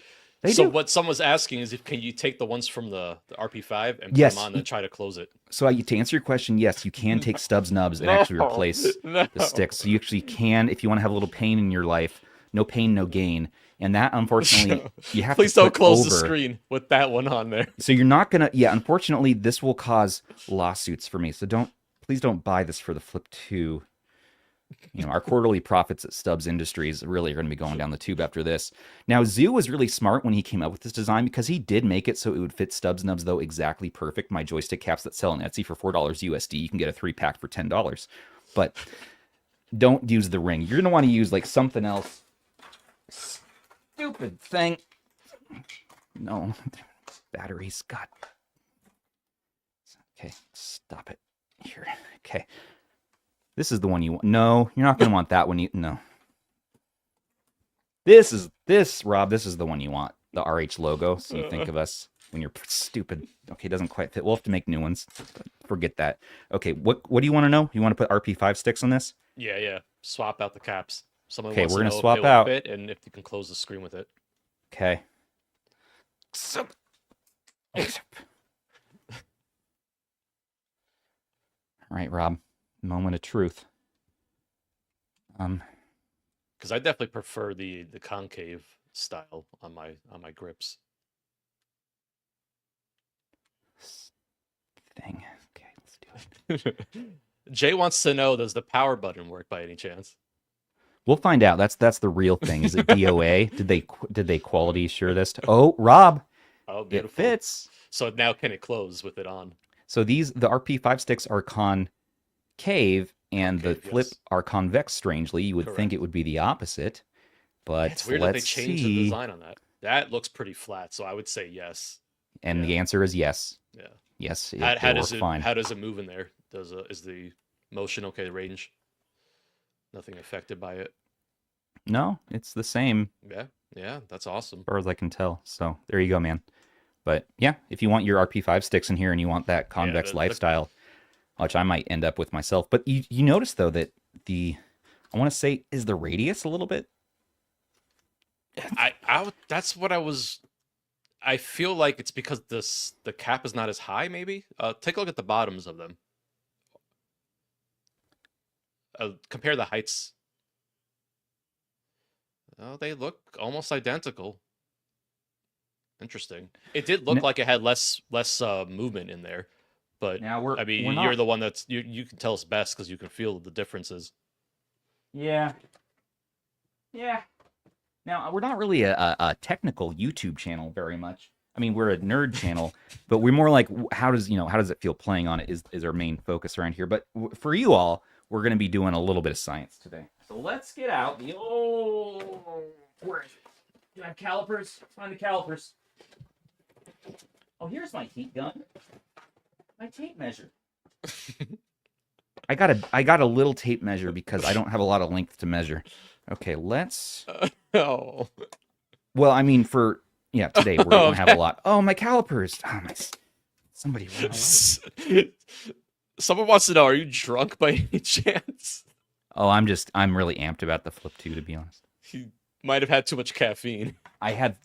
S2: So what someone was asking is, can you take the ones from the RP5 and put them on and try to close it?
S1: So to answer your question, yes, you can take Stubbs nubs and actually replace the sticks. So you actually can, if you want to have a little pain in your life. No pain, no gain. And that, unfortunately, you have
S2: Please
S1: to
S2: don't close
S1: over.
S2: the screen with that one on there.
S1: So you're not gonna. Yeah, unfortunately, this will cause lawsuits for me. So please don't buy this for the Flip 2. Our quarterly profits at Stubbs Industries really are going to be going down the tube after this. Now, Zoo was really smart when he came up with this design, because he did make it so it would fit Stubbs nubs, though, exactly perfect. My joystick caps that sell on Etsy for $4 USD, you can get a 3-pack for $10. But don't use the ring. You're going to want to use like something else. Stupid thing. No. Batteries. God. Okay, stop it. Here. Okay. This is the one you want. No, you're not going to want that one. No. Rob, this is the one you want. The RH logo. So you think of us when you're stupid. Okay, it doesn't quite fit. We'll have to make new ones. Forget that. Okay, what do you want to know? You want to put RP5 sticks on this?
S2: Yeah. Swap out the caps. Someone
S1: okay,
S2: wants
S1: we're
S2: to
S1: going to
S2: know
S1: swap
S2: if they
S1: out.
S2: will fit and if you can close the screen with it.
S1: Okay. All right, Rob. Moment of truth.
S2: Because I definitely prefer the concave style on my grips.
S1: Thing. Okay, let's do it.
S2: Jay wants to know: does the power button work by any chance?
S1: We'll find out. That's the real thing. Is it DOA? Did they quality assure this? Oh, Rob.
S2: Oh, beautiful.
S1: It fits.
S2: So now can it close with it on?
S1: So the RP5 sticks are concave, and the Flip are convex. Strangely, you would think it would be the opposite, but
S2: it's weird that they changed the design on that. That looks pretty flat, so I would say yes.
S1: And the answer is yes.
S2: Yeah.
S1: Yes.
S2: How does it move in there? Is the motion okay? The range? Nothing affected by it?
S1: No, it's the same.
S2: Yeah, that's awesome.
S1: As far as I can tell. So there you go, man. But yeah, if you want your RP5 sticks in here and you want that convex lifestyle, which I might end up with myself. But you notice, though, that I want to say, is the radius a little bit?
S2: That's what I was I feel like it's because the cap is not as high. Maybe. Take a look at the bottoms of them. Compare the heights. Oh, they look almost identical. Interesting. It did look like it had less movement in there, but
S1: Now we're
S2: I mean,
S1: we're
S2: you're
S1: not.
S2: the one that's you can tell us best because you can feel the differences.
S1: Yeah. Yeah. Now we're not really a technical YouTube channel very much. I mean, we're a nerd channel, but we're more like how does how does it feel playing on it is our main focus around here. But for you all, we're going to be doing a little bit of science today. So let's get out the where is it? Do I have calipers? Find the calipers. Oh, here's my heat gun. My tape measure. I got a little tape measure because I don't have a lot of length to measure. Okay, let's.
S2: Oh.
S1: Well, I mean, for today we're gonna have a lot. Oh, my calipers. Oh my. Somebody.
S2: Someone wants to know: are you drunk by any chance?
S1: Oh, I'm really amped about the Flip 2, to be honest.
S2: You might have had too much caffeine.
S1: I had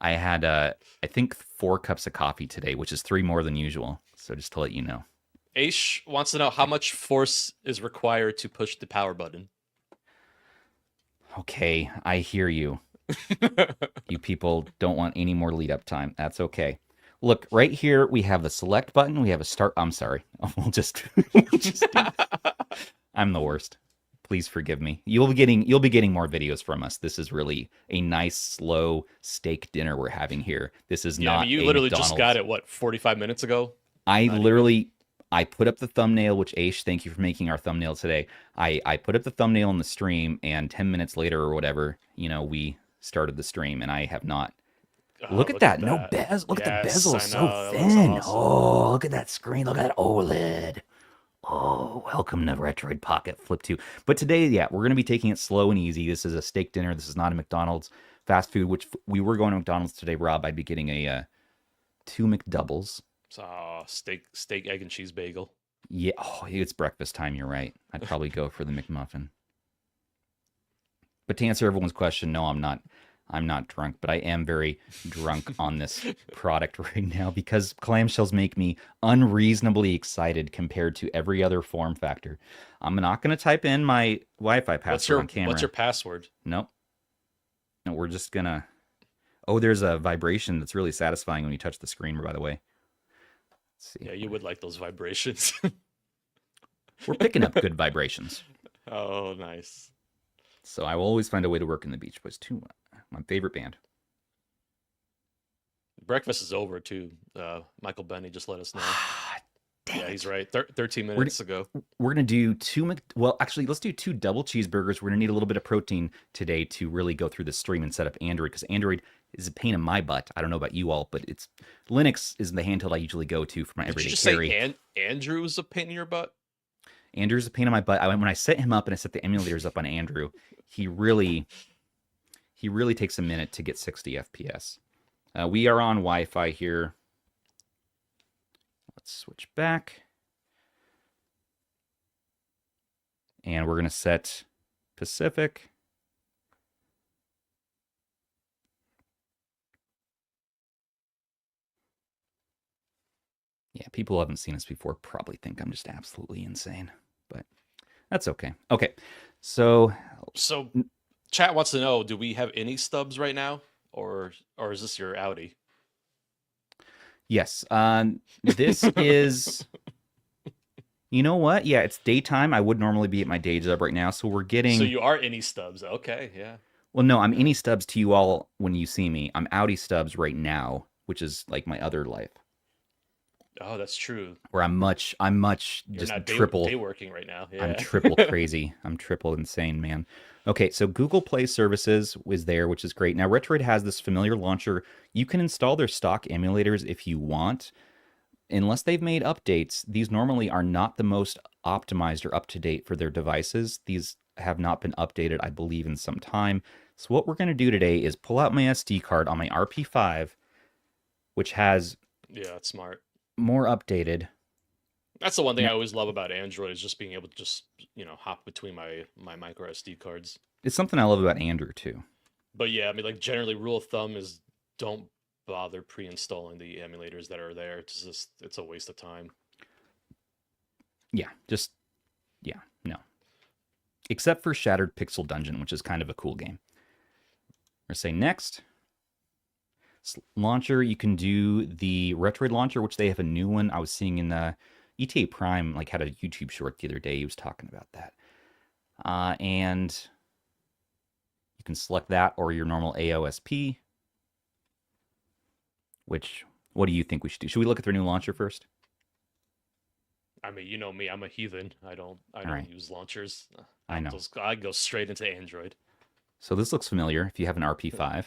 S1: I think 4 cups of coffee today, which is 3 more than usual. So just to let you know.
S2: Aish wants to know how much force is required to push the power button.
S1: Okay, I hear you. You people don't want any more lead up time. That's okay. Look, right here we have the select button. We have a start. I'm sorry. We'll just I'm the worst. Please forgive me. You'll be getting more videos from us. This is really a nice, slow steak dinner we're having here. This is not.
S2: I mean, you
S1: a
S2: literally
S1: McDonald's.
S2: just got it. What, 45 minutes ago?
S1: I put up the thumbnail, which Aish, thank you for making our thumbnail today. I put up the thumbnail in the stream, and 10 minutes later or whatever, we started the stream, and I have not. Look at that. No bezel. Look at the bezel. It's so thin. Awesome. Oh, look at that screen. Look at that OLED. Oh, welcome to Retroid Pocket Flip 2. But today, we're going to be taking it slow and easy. This is a steak dinner. This is not a McDonald's fast food, which we were going to McDonald's today, Rob. I'd be getting a 2 McDoubles.
S2: Steak, egg, and cheese bagel.
S1: Yeah, it's breakfast time. You're right. I'd probably go for the McMuffin. But to answer everyone's question, no, I'm not. I'm not drunk, but I am very drunk on this product right now because clamshells make me unreasonably excited compared to every other form factor. I'm not going to type in my Wi-Fi password on camera.
S2: What's your password?
S1: Nope. No, we're just going to... Oh, there's a vibration that's really satisfying when you touch the screen, by the way. Let's see.
S2: Yeah, you would like those vibrations.
S1: We're picking up good vibrations.
S2: Oh, nice.
S1: So I will always find a way to work in the Beach Boys too. My favorite band.
S2: Breakfast is over too. Michael Benny just let us know.
S1: Yeah,
S2: he's right. 13 minutes ago.
S1: We're gonna do well, actually, let's do 2 double cheeseburgers. We're gonna need a little bit of protein today to really go through the stream and set up Android, because Android is a pain in my butt. I don't know about you all, but it's Linux is the handheld I usually go to for my everyday carry.
S2: Did you just say Andrew's a pain in your butt?
S1: Andrew's a pain in my butt. When I set him up and I set the emulators up on Andrew, he really takes a minute to get 60 FPS. We are on Wi-Fi here. Let's switch back. And we're going to set Pacific. Yeah, people who haven't seen us before probably think I'm just absolutely insane, but that's okay. Okay, so
S2: chat wants to know: do we have any Stubbs right now, or is this your Audi?
S1: Yes, this is. You know what? Yeah, it's daytime. I would normally be at my day job right now, so we're getting.
S2: So you are any Stubbs? Okay, yeah.
S1: Well, no, I'm any Stubbs to you all when you see me. I'm Audi Stubbs right now, which is like my other life.
S2: Oh, that's true.
S1: Where I'm much
S2: You're
S1: just
S2: not
S1: triple
S2: day working right now. Yeah.
S1: I'm triple crazy. I'm triple insane, man. Okay, so Google Play Services is there, which is great. Now, Retroid has this familiar launcher. You can install their stock emulators if you want. Unless they've made updates, these normally are not the most optimized or up-to-date for their devices. These have not been updated, I believe, in some time. So what we're going to do today is pull out my SD card on my RP5, which has...
S2: Yeah, that's smart.
S1: More updated.
S2: That's the one thing I always love about Android, is just being able to just, hop between my micro SD cards.
S1: It's something I love about Andrew too.
S2: But yeah, I mean, like, generally rule of thumb is don't bother pre-installing the emulators that are there. It's a waste of time.
S1: Yeah, no. Except for Shattered Pixel Dungeon, which is kind of a cool game. We're going to say next. Launcher, you can do the Retroid Launcher, which they have a new one. I was seeing in the ETA Prime, like had a YouTube short the other day. He was talking about that. And you can select that or your normal AOSP. Which, what do you think we should do? Should we look at their new launcher first?
S2: I mean, you know me, I'm a heathen. I don't
S1: right.
S2: use launchers.
S1: I know.
S2: I go straight into Android.
S1: So this looks familiar if you have an RP5.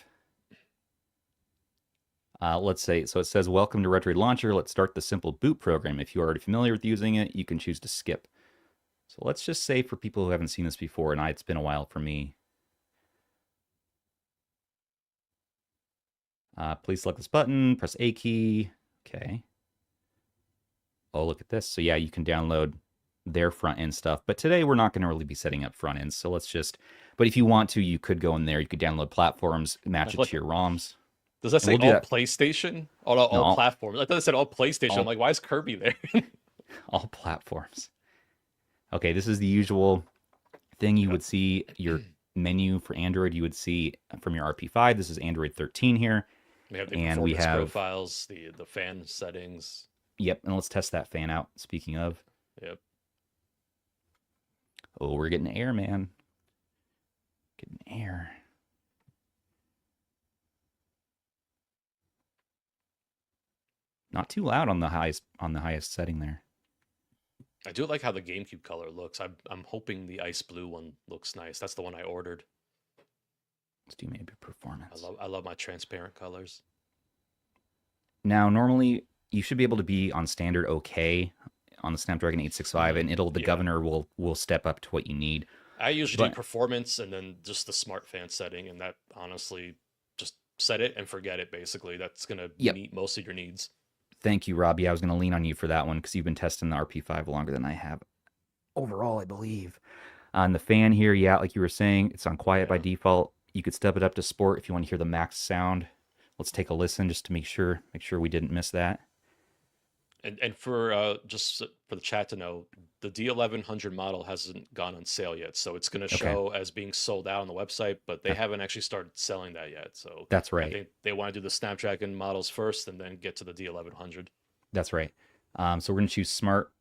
S1: Let's say, so it says, welcome to Retroid Launcher. Let's start the simple boot program. If you're already familiar with using it, you can choose to skip. So let's just say for people who haven't seen this before, and it's been a while for me. Please select this button, press A key. Okay. Oh, look at this. So yeah, you can download their front end stuff. But today we're not going to really be setting up front ends. So let's just, but if you want to, you could go in there. You could download platforms, match it to your ROMs.
S2: Does that say all PlayStation? All platforms? I thought it said all PlayStation. I'm like, why is Kirby there?
S1: All platforms. Okay, this is the usual thing you would see. Your menu for Android, you would see from your RP5. This is Android 13 here.
S2: We have the performance profiles, the fan settings.
S1: Yep, and let's test that fan out. Speaking of.
S2: Yep.
S1: Oh, we're getting air, man. Getting air. Not too loud on the highest setting there.
S2: I do like how the GameCube color looks. I'm hoping the ice blue one looks nice. That's the one I ordered.
S1: Let's do maybe performance.
S2: I love my transparent colors.
S1: Now, normally you should be able to be on standard okay on the Snapdragon 865, and the governor will step up to what you need.
S2: I usually do performance and then just the smart fan setting, and that honestly, just set it and forget it. Basically, that's gonna meet most of your needs.
S1: Thank you, Robbie. I was going to lean on you for that one because you've been testing the RP5 longer than I have. Overall, I believe. On the fan here, yeah, like you were saying, it's on quiet by default. You could step it up to sport if you want to hear the max sound. Let's take a listen just to make sure we didn't miss that.
S2: And for just for the chat to know, the D1100 model hasn't gone on sale yet, so it's going to show as being sold out on the website, but they haven't actually started selling that yet. So
S1: that's right.
S2: I think they want to do the Snapdragon models first and then get to the D1100.
S1: That's right. So we're going to choose Smart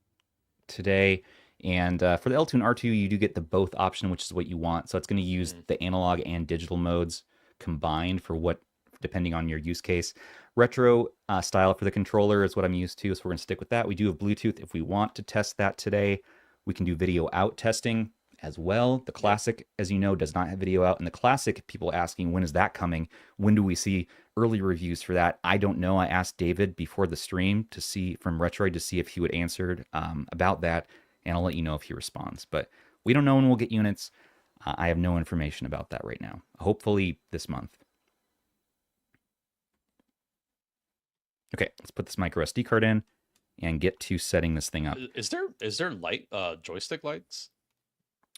S1: today. And for the L2 and R2, you do get the both option, which is what you want. So it's going to use the analog and digital modes combined for what, depending on your use case. Retro style for the controller is what I'm used to, so we're going to stick with that. We do have Bluetooth if we want to test that today. We can do video out testing as well. The Classic, as you know, does not have video out. And the Classic, people asking, when is that coming? When do we see early reviews for that? I don't know. I asked David before the stream to see from Retroid to see if he would answer about that, and I'll let you know if he responds. But we don't know when we'll get units. I have no information about that right now. Hopefully this month. Okay, let's put this micro SD card in and get to setting this thing up.
S2: Is there light joystick lights?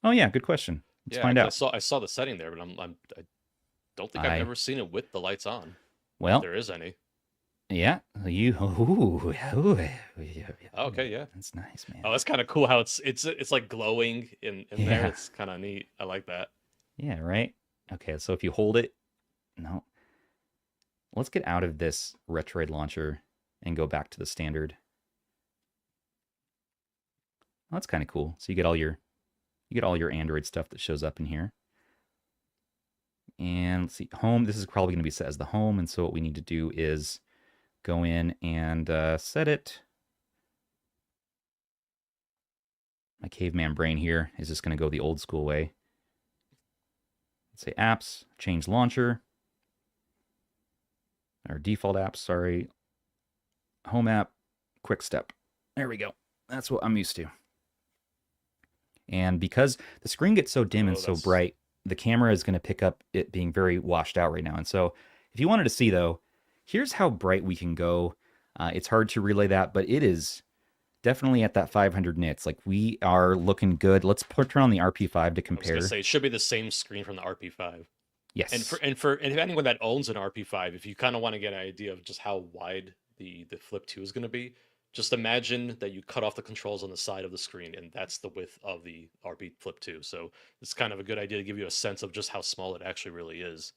S1: Oh yeah, good question. Let's find out.
S2: I saw the setting there, but I don't think I've ever seen it with the lights on.
S1: Well,
S2: if there is any.
S1: Yeah,
S2: okay, yeah,
S1: that's nice, man.
S2: Oh, that's kind of cool how it's like glowing in there. It's kind of neat. I like that.
S1: Yeah, right. Okay, so if you hold it, no. Let's get out of this Retroid Launcher and go back to the standard. Oh, that's kind of cool. So you get all your Android stuff that shows up in here. And let's see, home. This is probably going to be set as the home, and so what we need to do is go in and set it. My caveman brain here is just going to go the old school way. Let's say apps, change launcher. Our default apps, sorry. Home app, quick step. There we go. That's what I'm used to. And because the screen gets so dim and so bright, the camera is going to pick up it being very washed out right now. And so if you wanted to see, though, here's how bright we can go. It's hard to relay that, but it is definitely at that 500 nits. Like, we are looking good. Let's turn on the RP5 to compare.
S2: I was going to say, it should be the same screen from the RP5.
S1: Yes.
S2: And if anyone that owns an RP5, if you kind of want to get an idea of just how wide the Flip 2 is going to be, just imagine that you cut off the controls on the side of the screen, and that's the width of the RP Flip 2. So it's kind of a good idea to give you a sense of just how small it actually really is.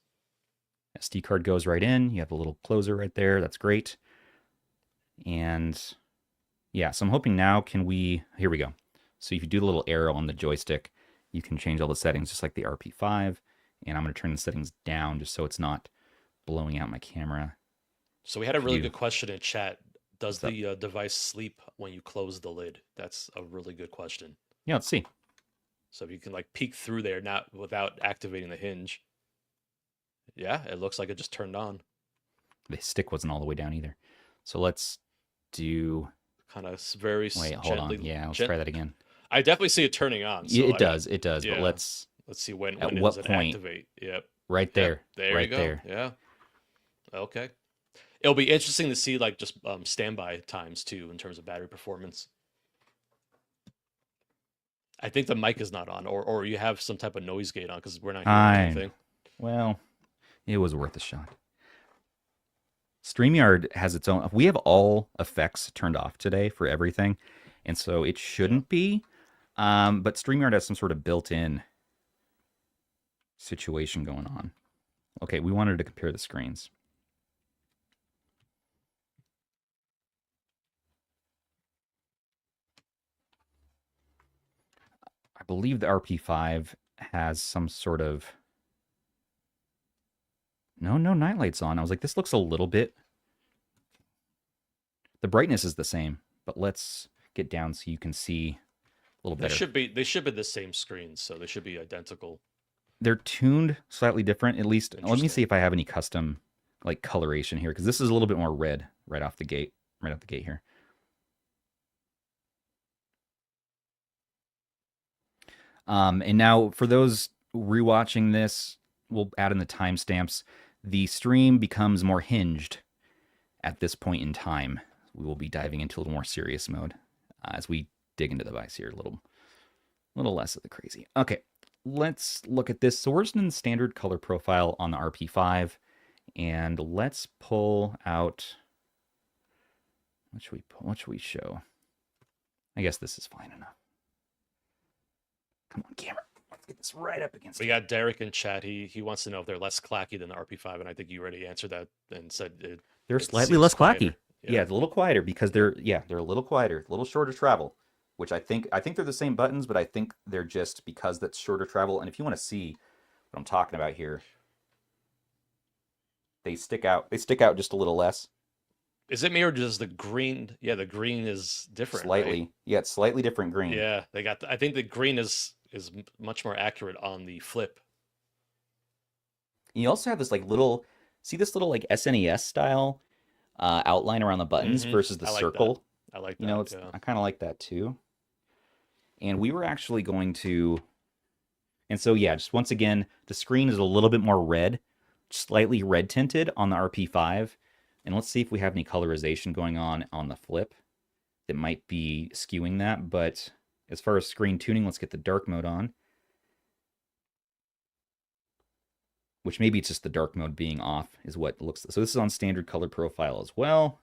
S1: SD card goes right in. You have a little closer right there. That's great. And yeah, so I'm hoping now here we go. So if you do the little arrow on the joystick, you can change all the settings just like the RP5. And I'm going to turn the settings down just so it's not blowing out my camera.
S2: So we had a really good question in chat. Does the device sleep when you close the lid? That's a really good question.
S1: Yeah, let's see.
S2: So if you can like peek through there, not without activating the hinge. Yeah, it looks like it just turned on.
S1: The stick wasn't all the way down either. So let's do...
S2: Kind of very
S1: Wait, hold on. Yeah, let's try that again.
S2: I definitely see it turning on. So
S1: it does. Yeah. But let's
S2: see when
S1: at
S2: what
S1: what
S2: does
S1: point?
S2: it activate. Yep.
S1: Right there.
S2: There
S1: right
S2: you go.
S1: There.
S2: Yeah. Okay. It'll be interesting to see like just standby times too in terms of battery performance. I think the mic is not on, or you have some type of noise gate on because we're not hearing anything.
S1: Well, it was worth a shot. StreamYard has its own... We have all effects turned off today for everything, and so it shouldn't be. But StreamYard has some sort of built-in situation going on. Okay, we wanted to compare the screens. I believe the RP5 has some sort of... No night lights on. I was like, this looks a little bit... The brightness is the same, but let's get down so you can see a little better.
S2: They should be the same screens, so they should be identical.
S1: They're tuned slightly different, at least. Let me see if I have any custom like coloration here, because this is a little bit more red right off the gate here. And now for those rewatching this, we'll add in the timestamps. The stream becomes more hinged at this point in time. We will be diving into a little more serious mode as we dig into the device here a little less of the crazy. Okay, let's look at this. So we're just in the standard color profile on the RP5, and let's pull out... What should we show? I guess this is fine enough. Come on, camera. Let's get this right up against...
S2: We got Derek in chat. He wants to know if they're less clacky than the RP5, and I think you already answered that and said
S1: they're slightly less clacky.
S2: Yeah,
S1: it's a little quieter because they're a little quieter, a little shorter travel, which I think they're the same buttons, but I think they're just because that's shorter travel. And if you want to see what I'm talking about here, they stick out. They stick out just a little less.
S2: Is it me or does the green? Yeah, the green is different.
S1: Slightly.
S2: Right?
S1: Yeah, it's slightly different green.
S2: Yeah, they got. I think the green is much more accurate on the Flip.
S1: And you also have this like little, see this little like SNES style outline around the buttons versus the circle.
S2: I like that.
S1: You know, I kind of like that too. And we were actually going to, and so yeah, just once again, the screen is a little bit more red, slightly red tinted on the RP5. And let's see if we have any colorization going on the Flip that might be skewing that. But as far as screen tuning, let's get the dark mode on. Which maybe it's just the dark mode being off is what it looks like. So this is on standard color profile as well.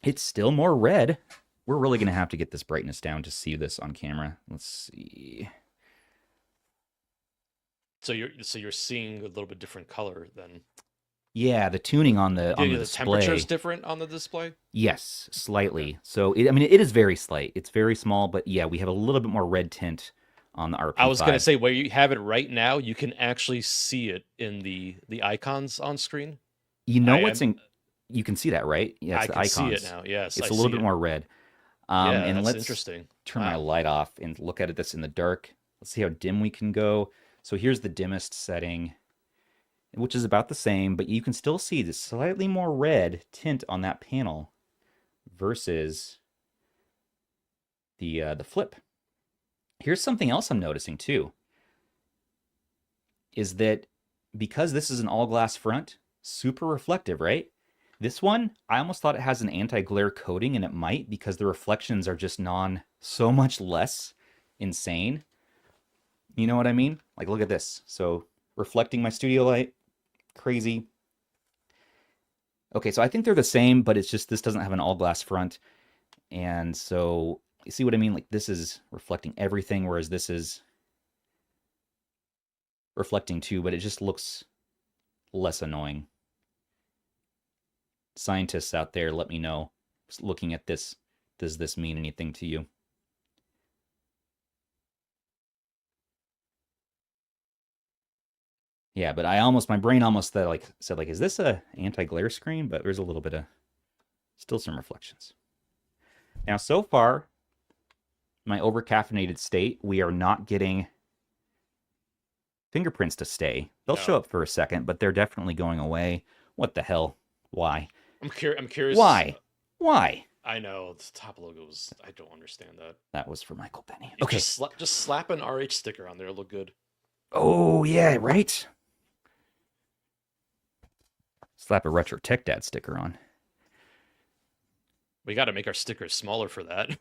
S1: It's still more red. We're really going to have to get this brightness down to see this on camera. Let's see.
S2: So you're seeing a little bit different color than...
S1: Yeah, the tuning on the display.
S2: Temperature is different on the display?
S1: Yes, slightly. So, it is very slight. It's very small, but yeah, we have a little bit more red tint on the RP5.
S2: I was going to say, where you have it right now, you can actually see it in the icons on screen.
S1: You know you can see that, right? Yeah,
S2: it's the icons. I can see it now, yes.
S1: It's a little bit more red. And
S2: that's
S1: let's
S2: interesting.
S1: Turn my light off and look at this in the dark. Let's see how dim we can go. So here's the dimmest setting, which is about the same, but you can still see the slightly more red tint on that panel versus the Flip. Here's something else I'm noticing too, is that because this is an all-glass front, super reflective, right? This one, I almost thought it has an anti-glare coating, and it might because the reflections are just so much less insane. You know what I mean? Like, look at this. So, reflecting my studio light, crazy. Okay, so I think they're the same, but it's just this doesn't have an all-glass front. And so, you see what I mean? Like, this is reflecting everything, whereas this is reflecting too, but it just looks less annoying. Scientists out there, let me know. Just looking at this, does this mean anything to you? Yeah, but my brain almost said like, is this a anti-glare screen? But there's a little bit of, still some reflections. Now, so far, my overcaffeinated state, we are not getting fingerprints to stay. They'll show up for a second, but they're definitely going away. What the hell? Why?
S2: I'm curious.
S1: Why? Why?
S2: I know the top logos. I don't understand that.
S1: That was for Michael Benny.
S2: You
S1: Okay.
S2: Just slap an RH sticker on there. It'll look good.
S1: Oh yeah, right. Slap a Retro Tech Dad sticker on.
S2: We got to make our stickers smaller for that.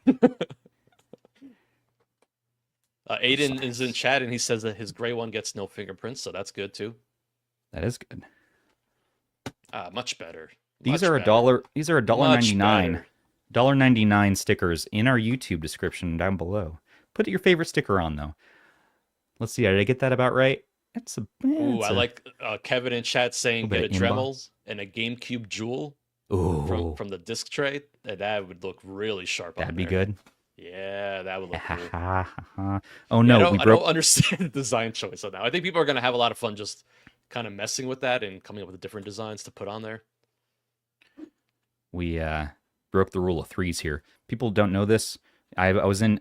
S2: Aiden is in chat and he says that his gray one gets no fingerprints, so that's good too.
S1: That is good.
S2: Much better.
S1: These are $1. These are $1.99. $1.99 stickers in our YouTube description down below. Put your favorite sticker on though. Let's see. Did I get that about right?
S2: I like Kevin in chat saying get a Dremel and a GameCube Jewel from the disc tray. That would look really sharp.
S1: That'd be good.
S2: Yeah, that would look
S1: cool. Oh no,
S2: I don't understand the design choice on that. I think people are going to have a lot of fun just kind of messing with that and coming up with different designs to put on there.
S1: We broke the rule of threes here. People don't know this. I was in.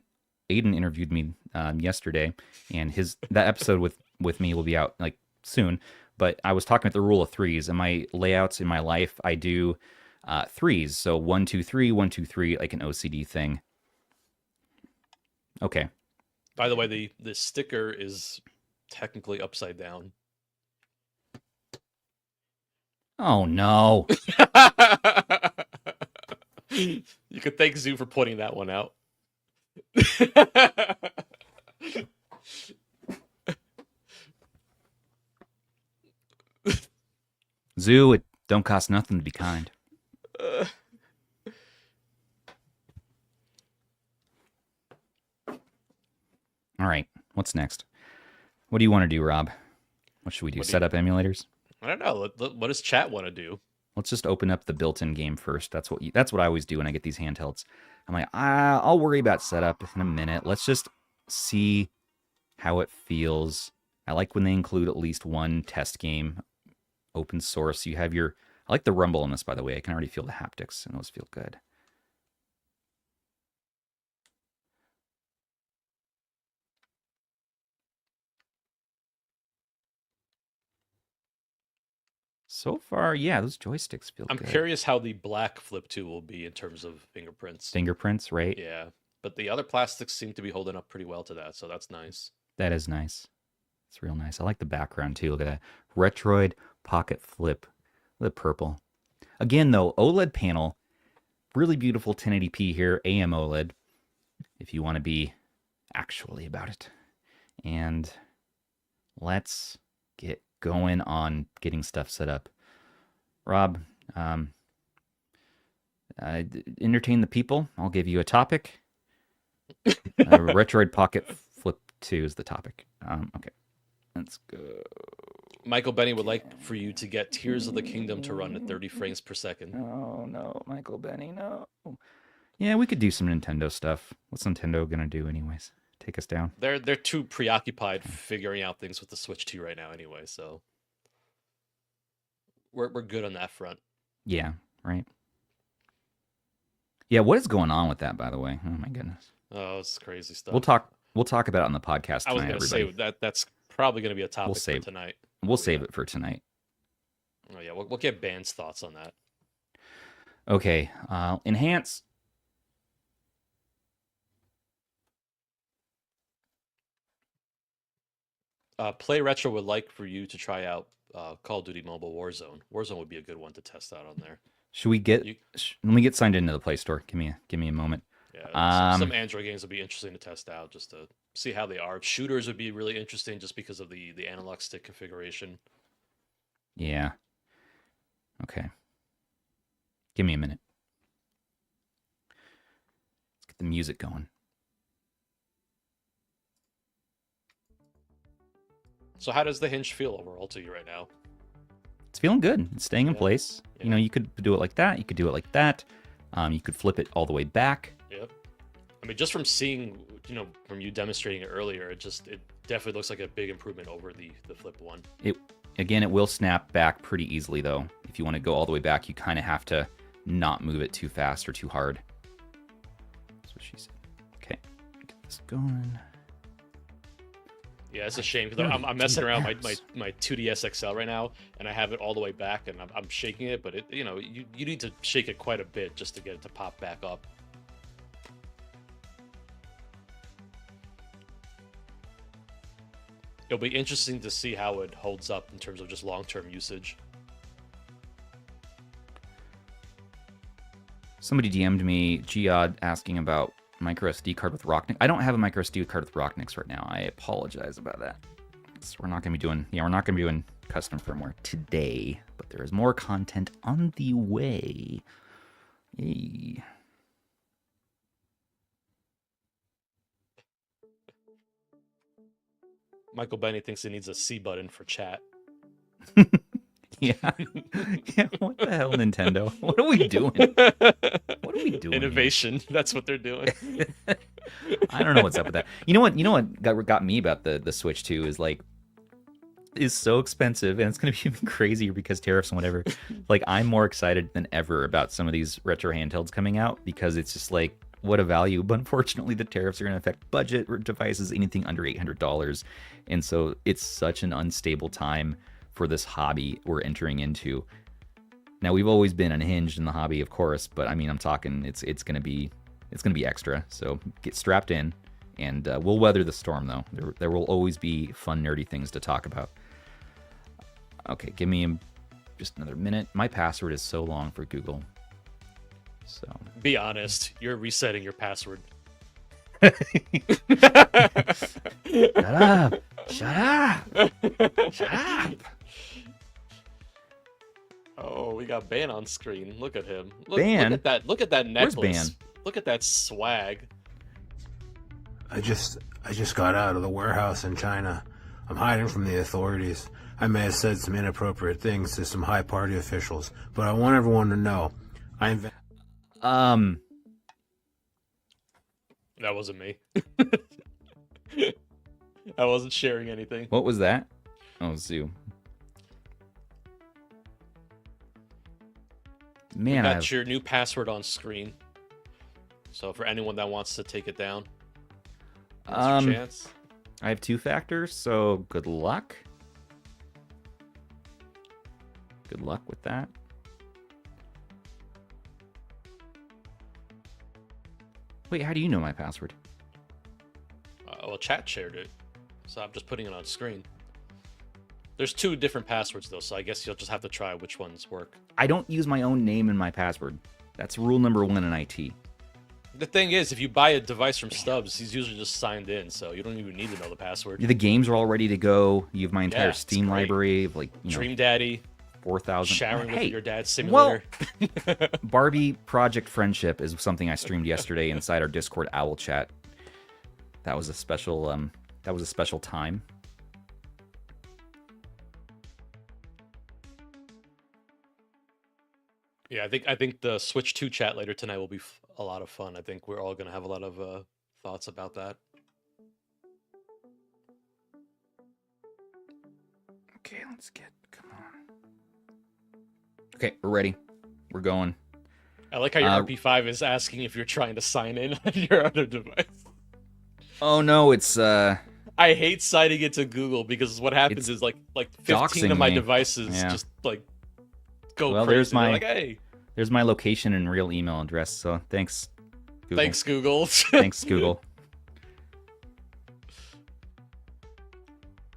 S1: Aiden interviewed me yesterday, and that episode with me will be out like soon. But I was talking about the rule of threes, and my layouts in my life, I do threes. So 1, 2, 3, 1, 2, 3, like an OCD thing. Okay.
S2: By the way, the sticker is technically upside down.
S1: Oh no.
S2: You could thank Zoo for pointing that one out.
S1: Zoo, it don't cost nothing to be kind. All right, what's next? What do you want to do, Rob? What should we do? Set up emulators?
S2: I don't know. What does chat want to do?
S1: Let's just open up the built-in game first. That's what I always do when I get these handhelds. I'm like, I'll worry about setup in a minute. Let's just see how it feels. I like when they include at least one test game, open source. You have I like the rumble on this, by the way. I can already feel the haptics, and those feel good. So far, yeah, those joysticks feel good.
S2: I'm curious how the black Flip 2 will be in terms of fingerprints.
S1: Fingerprints, right?
S2: Yeah, but the other plastics seem to be holding up pretty well to that, so that's nice.
S1: That is nice. It's real nice. I like the background, too. Look at that. Retroid Pocket Flip. The purple. Again, though, OLED panel. Really beautiful 1080p here. AMOLED, if you want to be actually about it. And let's get going on getting stuff set up. Rob, entertain the people. I'll give you a topic. Retroid Pocket Flip 2 is the topic. Okay, let's go.
S2: Michael Benny would like for you to get Tears of the Kingdom to run at 30 frames per second.
S1: Oh, no, Michael Benny, no. Yeah, we could do some Nintendo stuff. What's Nintendo going to do anyways? Take us down?
S2: They're too preoccupied figuring out things with the Switch 2 right now anyway, so we're good on that front.
S1: Yeah, right. Yeah, what is going on with that, by the way? Oh my goodness.
S2: Oh, it's crazy stuff.
S1: We'll talk about it on the podcast tonight.
S2: I was going to say that's probably going to be a topic for tonight.
S1: We'll save it for tonight.
S2: Oh yeah, we'll get Ban's thoughts on that.
S1: Okay, enhance.
S2: Play Retro would like for you to try out Call of Duty Mobile Warzone. Warzone would be a good one to test out on there.
S1: Should we get? Let me get signed into the Play Store. Give me a moment.
S2: Yeah, some Android games would be interesting to test out just to see how they are. Shooters would be really interesting just because of the analog stick configuration.
S1: Yeah. Okay. Give me a minute. Let's get the music going.
S2: So how does the Hinge feel overall to you right now?
S1: It's feeling good. It's staying in place.
S2: Yeah.
S1: You know, you could do it like that. You could do it like that. You could flip it all the way back.
S2: Yep. I mean, just from seeing, you know, from you demonstrating it earlier, it definitely looks like a big improvement over the flip one.
S1: Again, it will snap back pretty easily, though. If you want to go all the way back, you kind of have to not move it too fast or too hard. That's what she said. Okay, get this going.
S2: Yeah, it's a shame because I'm messing around my 2DS XL right now, and I have it all the way back, and I'm shaking it, but you know, you need to shake it quite a bit just to get it to pop back up. It'll be interesting to see how it holds up in terms of just long-term usage.
S1: Somebody DM'd me, Geod, asking about micro SD card with Rocknix. I don't have a micro SD card with Rocknix right now. I apologize about that. So we're not going to be doing custom firmware today, but there is more content on the way. Yay.
S2: Michael Benny thinks he needs a C button for chat.
S1: Yeah. Yeah. What the hell, Nintendo? What are we doing? What are we doing?
S2: Innovation. Here? That's what they're doing.
S1: I don't know what's up with that. You know what got me about the Switch 2 is so expensive, and it's going to be even crazier because tariffs and whatever. Like, I'm more excited than ever about some of these retro handhelds coming out because it's just like, what a value. But unfortunately, the tariffs are going to affect budget devices, anything under $800. And so it's such an unstable time for this hobby we're entering into. Now, we've always been unhinged in the hobby, of course, but I mean, I'm talking it's going to be extra. So get strapped in, and we'll weather the storm. Though there will always be fun, nerdy things to talk about. Okay, give me just another minute. My password is so long for Google. So
S2: be honest, you're resetting your password.
S1: Shut up! Shut up! Shut up!
S2: Oh, we got Ban on screen. Look at him.
S1: Ban?
S2: Look at that necklace.
S1: Where's Ban?
S2: Look at that swag.
S3: I just got out of the warehouse in China. I'm hiding from the authorities. I may have said some inappropriate things to some high party officials, but I want everyone to know
S1: That
S2: wasn't me. I wasn't sharing anything.
S1: What was that? Oh, Zoo. Man,
S2: That's your new password on screen. So for anyone that wants to take it down, that's your chance.
S1: I have 2 factors, so good luck. Good luck with that. Wait, how do you know my password?
S2: Well, chat shared it, so I'm just putting it on screen. There's 2 different passwords though, so I guess you'll just have to try which ones work.
S1: I don't use my own name in my password. That's rule number 1 in IT.
S2: The thing is, if you buy a device from Stubbs, he's usually just signed in, so you don't even need to know the password.
S1: The games are all ready to go. You have my entire Steam library of
S2: Dream Daddy,
S1: 4,000.
S2: Showering with your dad's simulator.
S1: Well, Barbie Project Friendship is something I streamed yesterday inside our Discord Owl chat. That was a special time.
S2: Yeah, I think the Switch 2 chat later tonight will be a lot of fun. I think we're all going to have a lot of thoughts about that.
S1: Okay, come on. Okay, we're ready. We're going.
S2: I like how your RP5 is asking if you're trying to sign in on your other device.
S1: Oh no, it's
S2: I hate signing it to Google because what happens is like 15 of my devices just like go crazy.
S1: There's my
S2: like, hey.
S1: There's my location and real email address. So thanks, Google.
S2: Thanks, Google.
S1: Thanks, Google.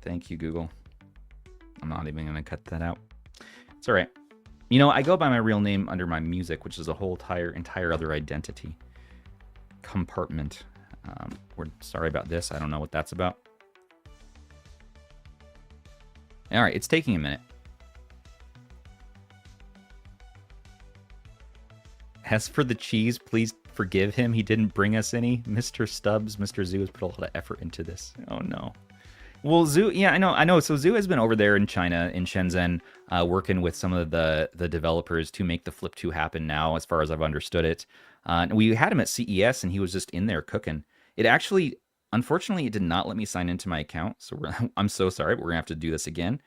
S1: Thank you, Google. I'm not even gonna cut that out. It's all right. You know, I go by my real name under my music, which is a whole entire other identity compartment. We're sorry about this. I don't know what that's about. All right, it's taking a minute. As for the cheese, please forgive him. He didn't bring us any. Mr. Stubbs, Mr. Zoo has put a lot of effort into this. Oh, no. Well, Zoo, yeah, I know. So Zoo has been over there in China, in Shenzhen, working with some of the developers to make the Flip 2 happen now, as far as I've understood it. And we had him at CES, and he was just in there cooking. It actually, unfortunately, it did not let me sign into my account. So I'm so sorry, but we're going to have to do this again.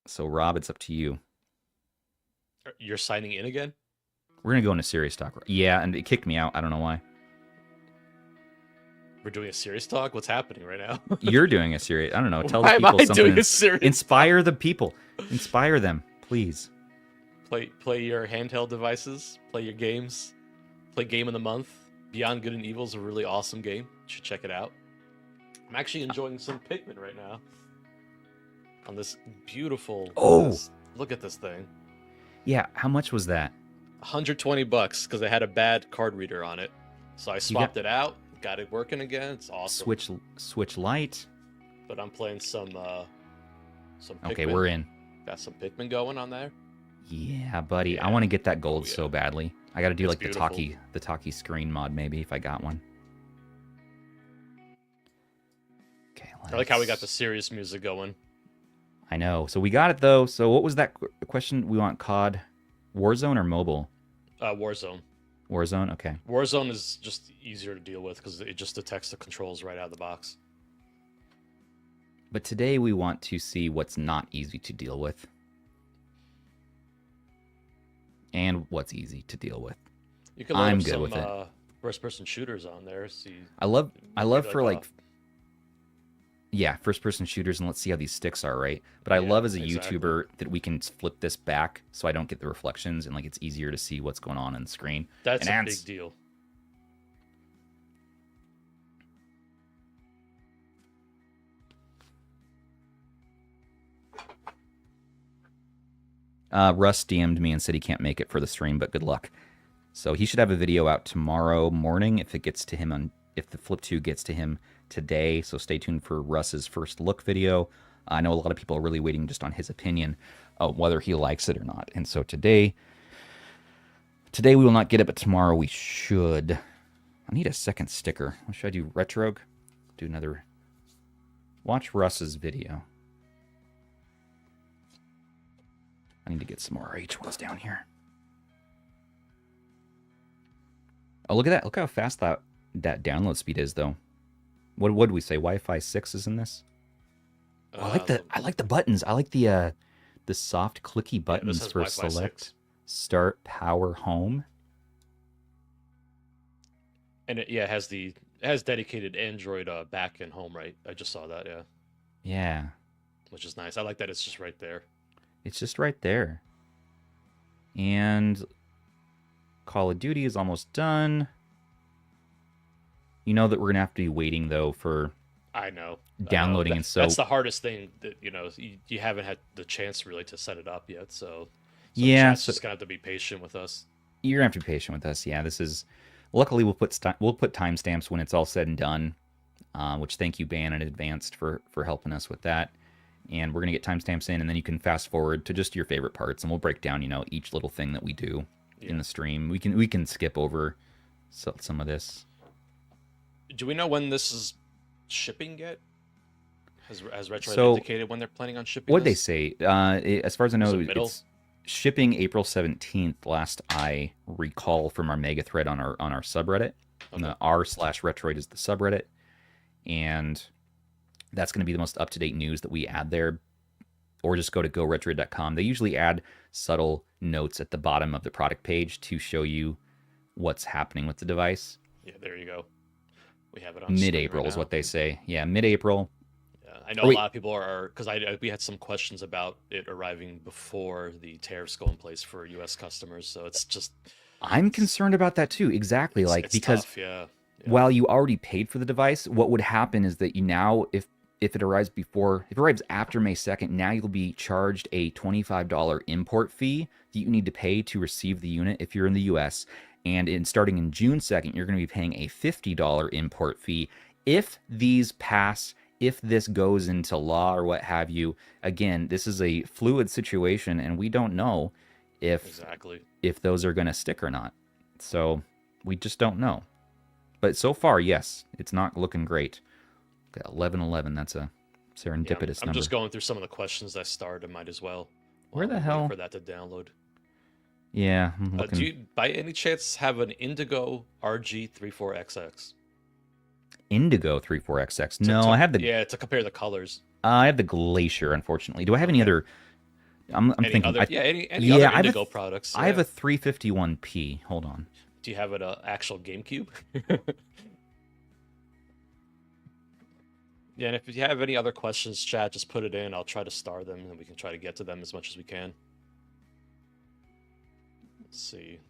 S1: So, Rob, it's up to you.
S2: You're signing in again?
S1: We're going to go into serious talk. Yeah, and it kicked me out. I don't know why.
S2: We're doing a serious talk? What's happening right now?
S1: You're doing a serious... I don't know. Tell
S2: Why
S1: the people
S2: am I
S1: something.
S2: doing a serious
S1: Inspire the people. Inspire them, please.
S2: Play your handheld devices. Play your games. Play Game of the Month. Beyond Good and Evil is a really awesome game. You should check it out. I'm actually enjoying some Pikmin right now. On this beautiful...
S1: Oh!
S2: Look at this thing.
S1: Yeah, how much was that?
S2: $120 because I had a bad card reader on it. So I swapped it out, got it working again. It's awesome.
S1: Switch Lite.
S2: But I'm playing some Pikmin.
S1: Okay, we're in.
S2: Got some Pikmin going on there.
S1: Yeah, buddy.
S2: Yeah.
S1: I want to get that gold so badly. I got to do
S2: It's
S1: like
S2: beautiful.
S1: the talkie screen mod maybe if I got one. Okay,
S2: I like how we got the serious music going.
S1: I know. So we got it though. So what was that question? We want COD, Warzone or mobile?
S2: Warzone.
S1: Warzone. Okay.
S2: Warzone is just easier to deal with because it just detects the controls right out of the box.
S1: But today we want to see what's not easy to deal with. And what's easy to deal with.
S2: You can
S1: I'm
S2: load up
S1: good
S2: some
S1: with it.
S2: first-person shooters on there. See,
S1: I love
S2: maybe
S1: for like yeah, first-person shooters, and let's see how these sticks are, right? But I
S2: Yeah,
S1: love as a
S2: exactly.
S1: YouTuber that we can flip this back so I don't get the reflections, and like it's easier to see what's going on the screen.
S2: That's
S1: And
S2: a
S1: ants.
S2: big deal.
S1: Russ DM'd me and said he can't make it for the stream, but good luck. So he should have a video out tomorrow morning if it gets to him if the Flip 2 gets to him today. So stay tuned for Russ's first look video. I know a lot of people are really waiting just on his opinion of whether he likes it or not. And so today we will not get it, but tomorrow we should. I need a second sticker. Should I do Retroid? Do another. Watch Russ's video. I need to get some more RH ones down here. Oh, look at that. Look how fast that download speed is, though. What would we say? Wi-Fi 6 is in this? Oh, I like the buttons. I like the soft clicky buttons
S2: has
S1: for
S2: Wi-Fi
S1: select,
S2: 6.
S1: start, power, home.
S2: And it has dedicated Android back and home, right? I just saw that, yeah.
S1: Yeah.
S2: Which is nice. I like that it's just right there.
S1: It's just right there. And Call of Duty is almost done. You know that we're going to have to be waiting, though, for
S2: I know.
S1: downloading.
S2: I know.
S1: And so
S2: that's the hardest thing that, you haven't had the chance really to set it up yet. So
S1: yeah,
S2: it's just going to have to be patient with us.
S1: You're going to have to be patient with us. Yeah, this is... Luckily, we'll put timestamps when it's all said and done, which thank you, Ban, in advance for helping us with that. And we're going to get timestamps in, and then you can fast forward to just your favorite parts, and we'll break down, each little thing that we do in the stream. We can skip over some of this.
S2: Do we know when this is shipping yet? Has Retroid
S1: So,
S2: indicated when they're planning on shipping
S1: What'd they
S2: this?
S1: say? As far as I know,
S2: Is it middle?
S1: it's shipping April 17th, last I recall from our mega thread on our subreddit.
S2: Okay.
S1: The r/Retroid is the subreddit. And that's going to be the most up-to-date news that we add there. Or just go to goretroid.com. They usually add subtle notes at the bottom of the product page to show you what's happening with the device.
S2: Yeah, there you go. We have it on
S1: Mid-April
S2: right
S1: is
S2: now.
S1: what they say. Yeah, mid-April.
S2: Yeah, I know
S1: Oh,
S2: a
S1: wait.
S2: lot of people are because we had some questions about it arriving before the tariffs go in place for U.S. customers. So it's just
S1: I'm concerned about that too. Exactly.
S2: it's
S1: Because
S2: tough, yeah.
S1: while you already paid for the device, what would happen is that you now, if it arrives after May 2nd, now you'll be charged a $25 import fee that you need to pay to receive the unit if you're in the US. And starting in June 2nd, you're going to be paying a $50 import fee. If these pass, if this goes into law or what have you, again, this is a fluid situation, and we don't know if those are going to stick or not. So we just don't know. But so far, yes, it's not looking great. 1111, that's a serendipitous
S2: I'm
S1: number.
S2: just going through some of the questions I started. Might as well.
S1: Where the hell?
S2: For that to download.
S1: Yeah, I'm looking.
S2: Do you, by any chance, have an Indigo RG34XX?
S1: Indigo 34XX? No, I have the.
S2: Yeah, to compare the colors.
S1: I have the Glacier, unfortunately. Do I have any other? I'm thinking.
S2: Any other Indigo products?
S1: I have a 351p. Hold on.
S2: Do you have an actual GameCube? Yeah, and if you have any other questions, chat, just put it in. I'll try to star them, and we can try to get to them as much as we can. Let's see.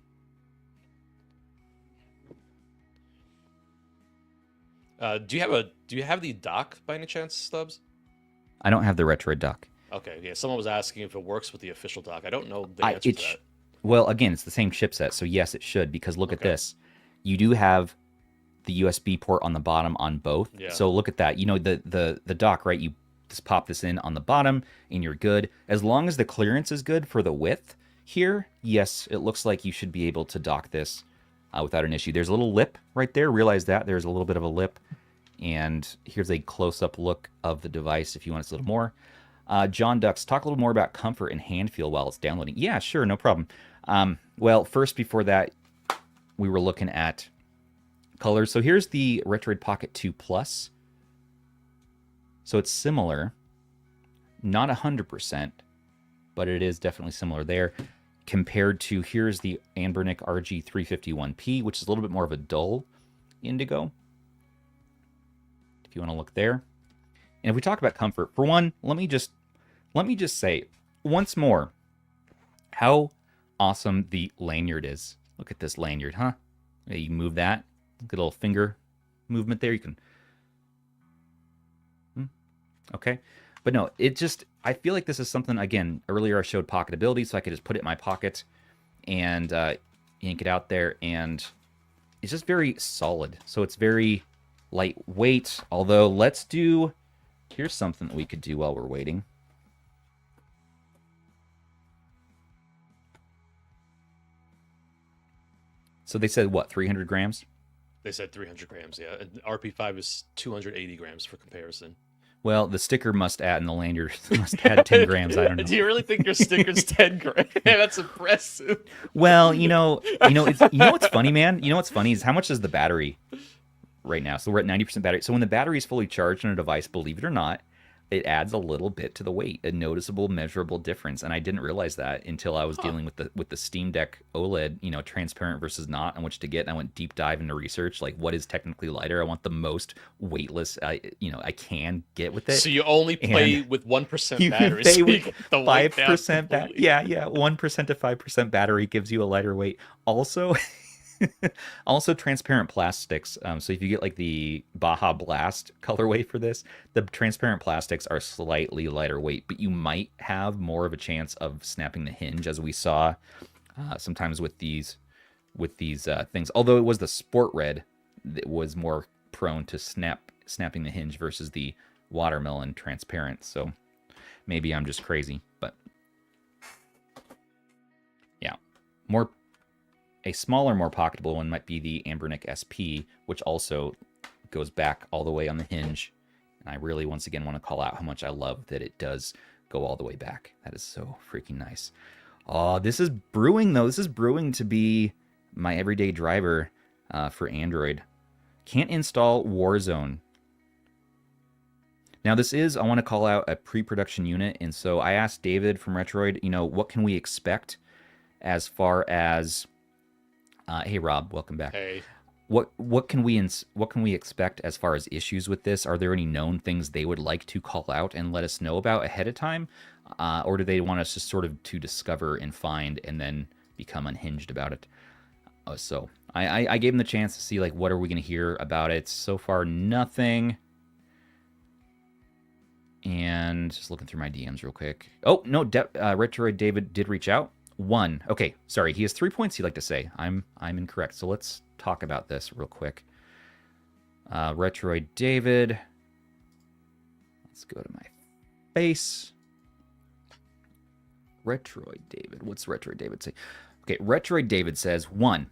S2: Do you have the dock by any chance, Stubbs?
S1: I don't have the Retroid dock.
S2: Okay, yeah. Someone was asking if it works with the official dock. I don't know the answer to that.
S1: Well, again, it's the same chipset, so yes, it should, because look at this. You do have the USB port on the bottom on both. Yeah. So look at that. You know, the dock, right? You just pop this in on the bottom, and you're good. As long as the clearance is good for the width here, yes, it looks like you should be able to dock this without an issue. There's a little lip right there. Realize that. There's a little bit of a lip. And here's a close-up look of the device if you want to see a little more. John Ducks, talk a little more about comfort and hand feel while it's downloading. Yeah, sure, no problem. Well, first, before that, we were looking at colors. So here's the Retroid Pocket 2 Plus. So it's similar. Not 100%, but it is definitely similar there. Compared to, here's the Anbernic RG351P, which is a little bit more of a dull indigo. If you want to look there. And if we talk about comfort, for one, let me just say once more how awesome the lanyard is. Look at this lanyard, huh? You can move that. Good little finger movement there. You can. Okay. But no, it just, I feel like this is something, again, earlier I showed Pocketability, so I could just put it in my pocket and yank it out there. And it's just very solid. So it's very lightweight. Although, here's something that we could do while we're waiting. So they said, what, 300 grams?
S2: They said 300 grams, yeah. And RP5 is 280 grams for comparison.
S1: Well, the sticker must add, and the lanyard must add 10 grams. I don't know.
S2: Do you really think your sticker's 10 grams? Yeah, that's impressive.
S1: Well, you know what's funny, man? You know what's funny is how much is the battery right now? So we're at 90% battery. So when the battery is fully charged on a device, believe it or not, it adds a little bit to the weight, a noticeable, measurable difference. And I didn't realize that until I was dealing with the Steam Deck OLED, transparent versus not, on which to get. And I went deep dive into research, like what is technically lighter. I want the most weightless, I can get with it.
S2: So you only play with 1% battery.
S1: So with 5% battery. Yeah, 1% to 5% battery gives you a lighter weight. Also transparent plastics. So if you get like the Baja Blast colorway for this, the transparent plastics are slightly lighter weight, but you might have more of a chance of snapping the hinge, as we saw sometimes with these things. Although it was the Sport Red that was more prone to snapping the hinge versus the Watermelon transparent. So maybe I'm just crazy, but yeah, a smaller, more pocketable one might be the Anbernic SP, which also goes back all the way on the hinge. And I really, once again, want to call out how much I love that it does go all the way back. That is so freaking nice. Oh, this is brewing, though. This is brewing to be my everyday driver for Android. Can't install Warzone. Now, I want to call out a pre-production unit. And so I asked David from Retroid, what can we expect as far as... hey Rob, welcome back.
S2: Hey.
S1: What can we expect as far as issues with this? Are there any known things they would like to call out and let us know about ahead of time, or do they want us just sort of to discover and find and then become unhinged about it? So I gave them the chance to see like what are we going to hear about it. So far, nothing. And just looking through my DMs real quick. Oh no, Retroid David did reach out. 1. Okay, sorry. He has 3 points he'd like to say. I'm incorrect. So let's talk about this real quick. Retroid David. Let's go to my face. Retroid David. What's Retroid David say? Okay, Retroid David says, 1.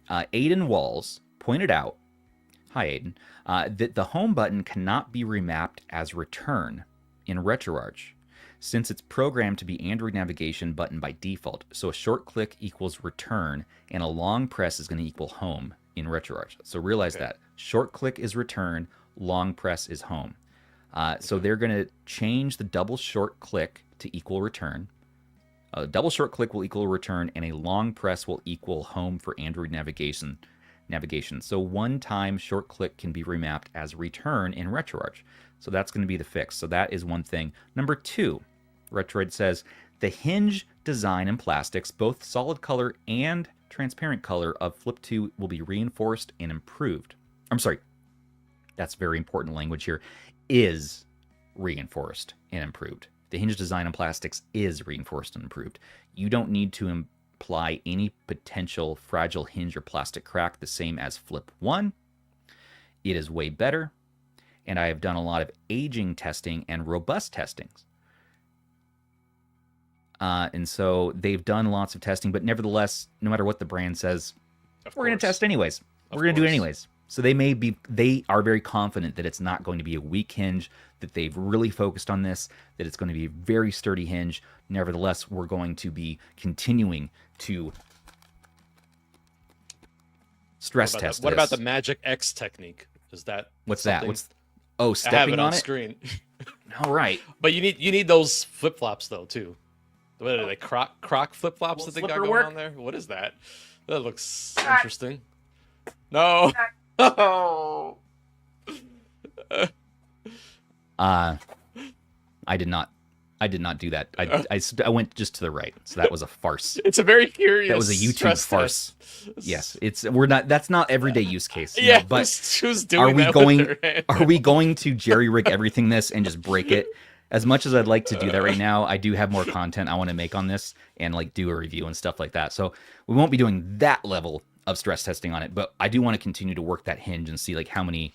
S1: Aiden Walls pointed out, hi Aiden, that the home button cannot be remapped as return in RetroArch, since it's programmed to be Android navigation button by default. So a short click equals return, and a long press is going to equal home in RetroArch. So realize that. Short click is return, long press is home. So they're going to change the double short click to equal return. A double short click will equal return, and a long press will equal home for Android navigation. So one time short click can be remapped as return in RetroArch. So that's going to be the fix. So that is one thing. Number 2, Retroid says, the hinge design and plastics, both solid color and transparent color of Flip 2 will be reinforced and improved. I'm sorry, that's very important language here, is reinforced and improved. The hinge design and plastics is reinforced and improved. You don't need to imply any potential fragile hinge or plastic crack, the same as Flip 1. It is way better, and I have done a lot of aging testing and robust testings. And so they've done lots of testing, but nevertheless, no matter what the brand says, we're going to test anyways. We're going to do it anyways. So they are very confident that it's not going to be a weak hinge, that they've really focused on this, that it's going to be a very sturdy hinge. Nevertheless, we're going to be continuing to stress test
S2: What
S1: this.
S2: about the Magic X technique? Is that
S1: What's
S2: something?
S1: that? Stepping
S2: I have it on
S1: it?
S2: screen.
S1: All right.
S2: But you need those flip flops though too. What are they? Croc flip flops
S1: Will
S2: that they got
S1: flipper
S2: going
S1: work?
S2: on there? What is that? That looks interesting. No. Oh.
S1: I did not do that. I went just to the right. So that was a farce.
S2: It's a very curious.
S1: That was a YouTube
S2: stress
S1: farce.
S2: test.
S1: Yes, that's not everyday use case.
S2: Yeah,
S1: but
S2: who's doing that with their hand?
S1: are we going to jerry rig everything this and just break it? As much as I'd like to do that right now, I do have more content I want to make on this and like do a review and stuff like that. So we won't be doing that level of stress testing on it, but I do want to continue to work that hinge and see like how many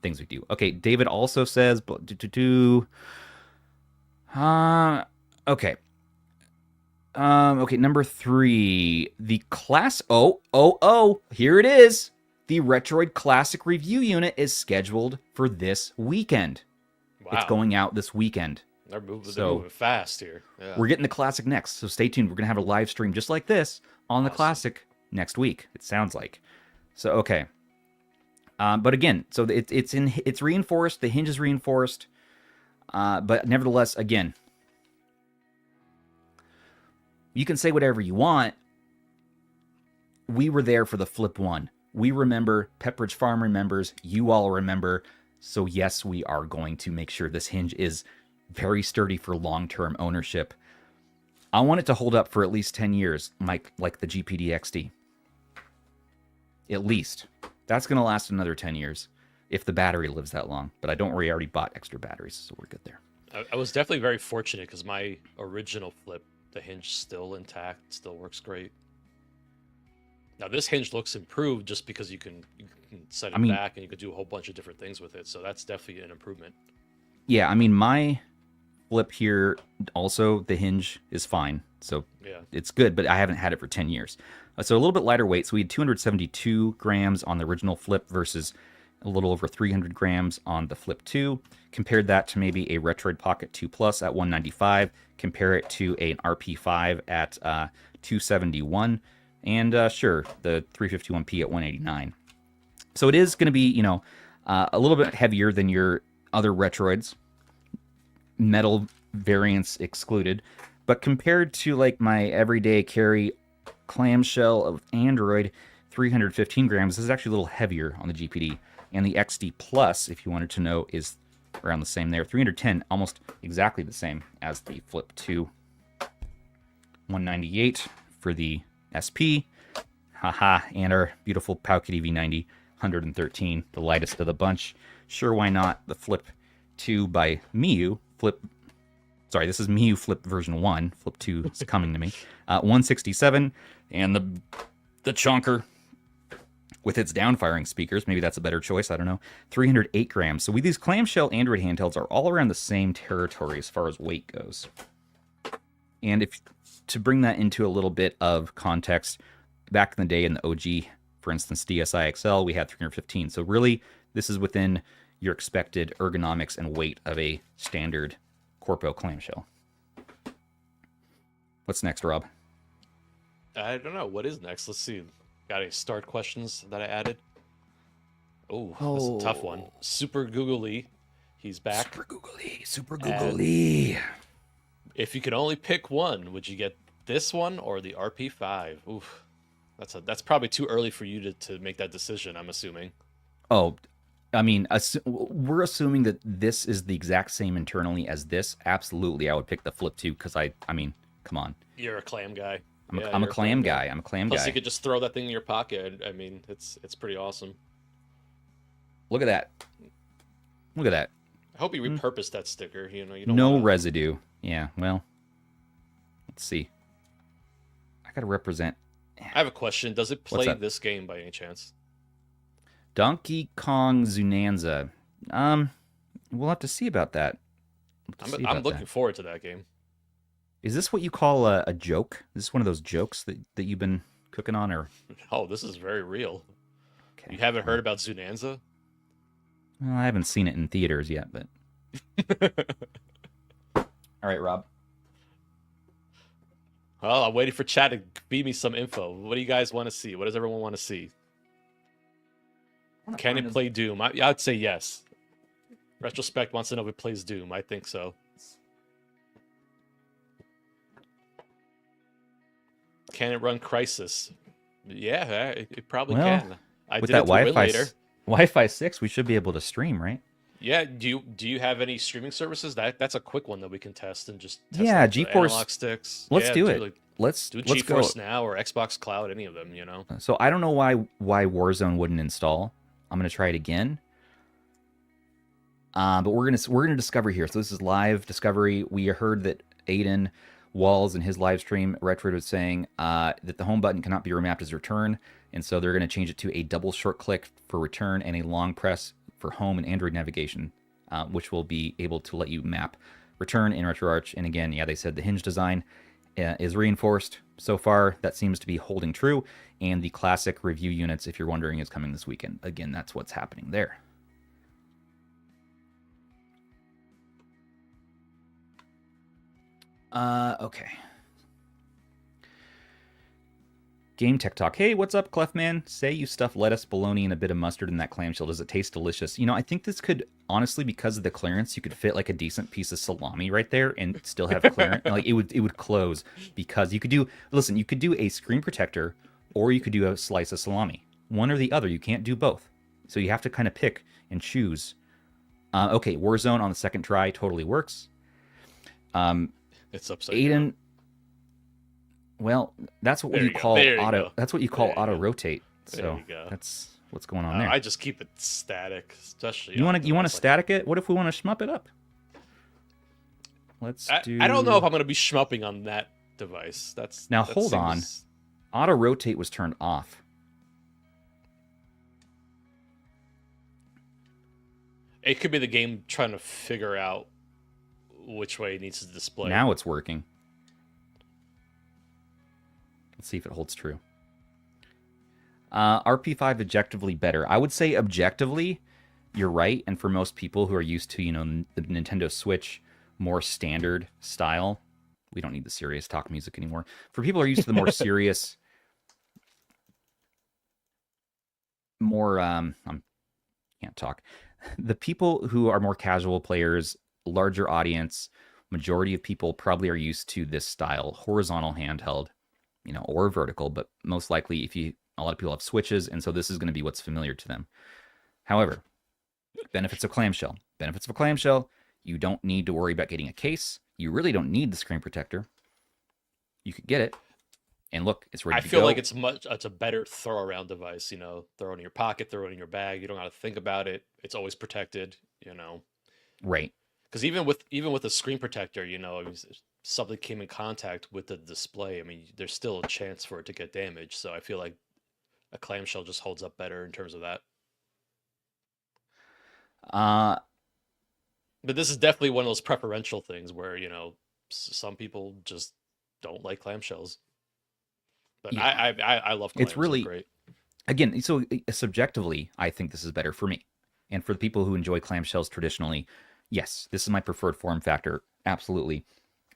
S1: things we do. Okay, David also says okay. Okay, number 3, the class here it is. The Retroid Classic review unit is scheduled for this weekend.
S2: Wow.
S1: It's going out this weekend.
S2: They're moving fast here. Yeah.
S1: We're getting the Classic next, so stay tuned. We're going to have a live stream just like this on the Classic next week, it sounds like. So, okay. But again, so it's reinforced. The hinge is reinforced. But nevertheless, again, you can say whatever you want. We were there for the Flip 1. We remember. Pepperidge Farm remembers. You all remember. So yes, we are going to make sure this hinge is very sturdy for long-term ownership. I want it to hold up for at least 10 years, like the GPD XD. At least. That's going to last another 10 years if the battery lives that long. But I don't worry, I already bought extra batteries, so we're good there.
S2: I was definitely very fortunate because my original Flip, the hinge still intact, still works great. Now this hinge looks improved just because you can set it back and you can do a whole bunch of different things with it. So that's definitely an improvement.
S1: Yeah, I mean, my Flip here, also, the hinge is fine. So
S2: yeah,
S1: it's good, but I haven't had it for 10 years. So a little bit lighter weight. So we had 272 grams on the original Flip versus a little over 300 grams on the Flip 2. Compared that to maybe a Retroid Pocket 2 Plus at 195. Compare it to an RP5 at 271. And sure, the 351P at 189. So it is going to be, a little bit heavier than your other Retroids, metal variants excluded. But compared to like my everyday carry clamshell of Android, 315 grams, this is actually a little heavier on the GPD. And the XD Plus, if you wanted to know, is around the same there. 310, almost exactly the same as the Flip 2. 198 for the SP. Haha, and our beautiful Pocket V90, 113, the lightest of the bunch. Sure, why not? The Flip 2 by Miu, Flip Sorry, this is Miu Flip version 1. Flip 2 is coming to me. 167, and the chonker with its down-firing speakers. Maybe that's a better choice. I don't know. 308 grams. So these clamshell Android handhelds are all around the same territory as far as weight goes. And if to bring that into a little bit of context, back in the day in the OG, for instance, DSi XL, we had 315. So really, this is within your expected ergonomics and weight of a standard Corpo clamshell. What's next, Rob?
S2: I don't know. What is next? Let's see. Got any start questions that I added? Oh, that's a tough one. Super Googly. He's back.
S1: Super Googly. Super Googly.
S2: If you could only pick one, would you get this one or the RP5? Oof. That's probably too early for you to make that decision, I'm assuming.
S1: Oh, I mean, we're assuming that this is the exact same internally as this. Absolutely, I would pick the Flip 2 because I mean, come on.
S2: You're a clam guy.
S1: I'm a clam guy. I'm a clam guy.
S2: Plus, you could just throw that thing in your pocket. I mean, it's pretty awesome.
S1: Look at that. Look at that.
S2: I hope you repurposed that sticker. You don't
S1: no
S2: wanna...
S1: residue. Yeah, well, let's see. I gotta represent.
S2: I have a question. Does it play this game by any chance?
S1: Donkey Kong Zunanza. We'll have to see about that.
S2: I'm looking forward to that game.
S1: Is this what you call a joke? Is this one of those jokes that you've been cooking on, or?
S2: Oh, this is very real.
S1: Okay.
S2: You haven't heard about Zunanza?
S1: Well, I haven't seen it in theaters yet, but. All right, Rob.
S2: Well, I'm waiting for chat to feed me some info. What do you guys want to see? What does everyone want to see? Can it play Doom? I'd say yes. Retrospect wants to know if it plays Doom. I think so. Can it run Crysis? Yeah, it probably can. I
S1: with
S2: did
S1: that
S2: it later.
S1: Wi-Fi 6, we should be able to stream, right?
S2: Yeah. Do you have any streaming services? That's a quick one that we can test and just test
S1: GeForce
S2: analog sticks.
S1: Let's do it. Let's
S2: do
S1: let's
S2: GeForce
S1: go.
S2: Now or Xbox Cloud, any of them,
S1: So I don't know why Warzone wouldn't install. I'm gonna try it again. But we're gonna discover here. So this is live discovery. We heard that Aiden Walls in his live stream, Retroid was saying that the home button cannot be remapped as return, and so they're going to change it to a double short click for return and a long press for home and Android navigation, which will be able to let you map return in RetroArch. And again, yeah, they said the hinge design is reinforced. So far, that seems to be holding true. And the classic review units, if you're wondering, is coming this weekend. Again, that's what's happening there. Okay. Game Tech Talk. Hey, what's up, Clefman? Say you stuff lettuce, bologna, and a bit of mustard in that clamshell. Does it taste delicious? You know, I think this could, honestly, because of the clearance, you could fit like a decent piece of salami right there and still have clearance. Like it would close, because you could do, listen, you could do a screen protector or you could do a slice of salami. One or the other. You can't do both. So you have to kind of pick and choose. Okay, Warzone on the second try totally works.
S2: It's upside
S1: Aiden,
S2: down.
S1: Well, that's what you call auto. That's what you call auto rotate. So that's what's going on there.
S2: I just keep it static, especially.
S1: You want to static it? What if we want to shmup it up? Let's do.
S2: I don't know if I'm going to be shmupping on that device.
S1: Hold on. Auto rotate was turned off.
S2: It could be the game trying to figure out which way it needs to display.
S1: Now it's working. Let's see if it holds true. RP5 objectively better. I would say objectively, you're right. And for most people who are used to, the Nintendo Switch more standard style, we don't need the serious talk music anymore. For people who are used to the more serious, more can't talk. The people who are more casual players, larger audience, majority of people probably are used to this style, horizontal handheld, or vertical, but most likely a lot of people have switches, and so this is going to be what's familiar to them. However, benefits of clamshell. Benefits of a clamshell, you don't need to worry about getting a case. You really don't need the screen protector. You could get it, and look, it's ready to go.
S2: I feel like it's a better throw-around device, throw it in your pocket, throw it in your bag. You don't have to think about it. It's always protected,
S1: Right.
S2: Because even with the screen protector, I mean, something came in contact with the display. I mean, there's still a chance for it to get damaged. So I feel like a clamshell just holds up better in terms of that.
S1: Uh,
S2: But this is definitely one of those preferential things where some people just don't like clamshells. But
S1: yeah.
S2: I love clams.
S1: It's really,
S2: They're great.
S1: again, so subjectively, I think this is better for me. And for the people who enjoy clamshells traditionally, yes, this is my preferred form factor. Absolutely.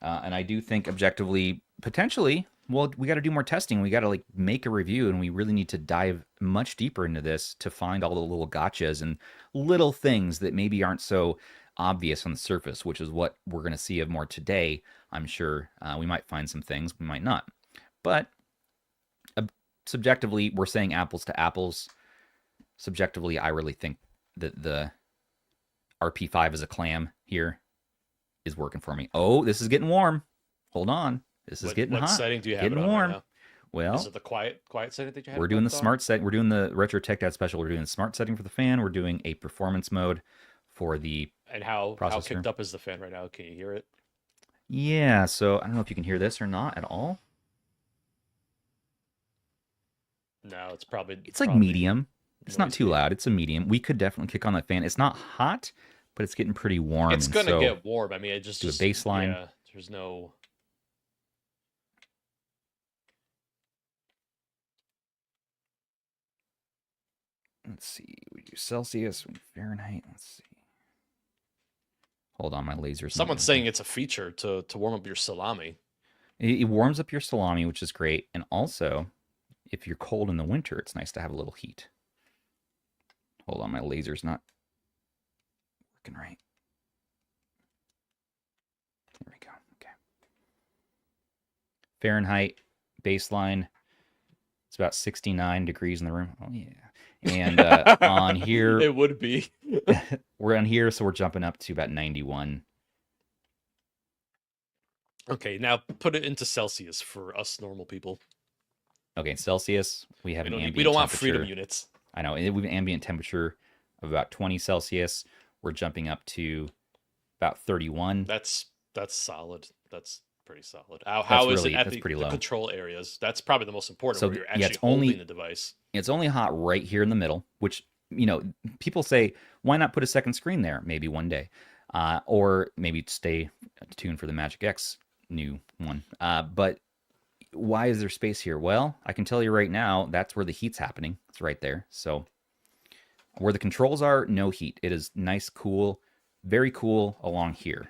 S1: And I do think objectively, potentially, well, we got to do more testing. We got to like make a review, and we really need to dive much deeper into this to find all the little gotchas and little things that maybe aren't so obvious on the surface, which is what we're going to see of more today. I'm sure we might find some things, we might not. But subjectively, we're saying apples to apples. Subjectively, I really think that the RP5 as a clam here is working for me. Oh, this is getting warm. Hold on. This is getting hot.
S2: What setting do you have
S1: getting
S2: it on
S1: warm.
S2: right now?
S1: Well,
S2: is it the quiet setting that you have?
S1: We're doing the smart set. We're doing the Retro Tech Dad special. We're doing the smart setting for the fan. We're doing a performance mode for the
S2: And how
S1: processor.
S2: kicked up is the fan right now? Can you hear it?
S1: Yeah, so I don't know if you can hear this or not at all.
S2: No, it's probably
S1: like medium. It's not too
S2: noisy.
S1: loud. It's a medium. We could definitely kick on that fan. It's not hot, but it's getting pretty warm.
S2: It's
S1: and
S2: gonna
S1: so
S2: get warm. I mean, it just
S1: do a baseline.
S2: Yeah, there's no.
S1: Let's see. We do Celsius, we do Fahrenheit. Let's see. Hold on, my laser's.
S2: Someone's saying it's a feature to warm up your salami.
S1: It warms up your salami, which is great, and also, if you're cold in the winter, it's nice to have a little heat. Hold on, my laser's not working right. There we go. Okay. Fahrenheit baseline. It's about 69 degrees in the room. Oh yeah. And on here,
S2: it would be.
S1: we're on here, so we're jumping up to about 91.
S2: Okay, now put it into Celsius for us normal people.
S1: Okay, Celsius. We have
S2: we don't want freedom units.
S1: I know. We have an ambient temperature of about 20 Celsius. We're jumping up to about 31.
S2: That's solid. That's pretty solid. How is
S1: really,
S2: it at
S1: that's pretty low.
S2: the control areas? That's probably the most important,
S1: So
S2: where you're
S1: yeah,
S2: actually holding the device.
S1: It's only hot right here in the middle, which, people say, why not put a second screen there? Maybe one day. Or maybe stay tuned for the Magic X new one. But why is there space here? Well, I can tell you right now, that's where the heat's happening. It's right there. So where the controls are, no heat. It is nice, cool, very cool along here.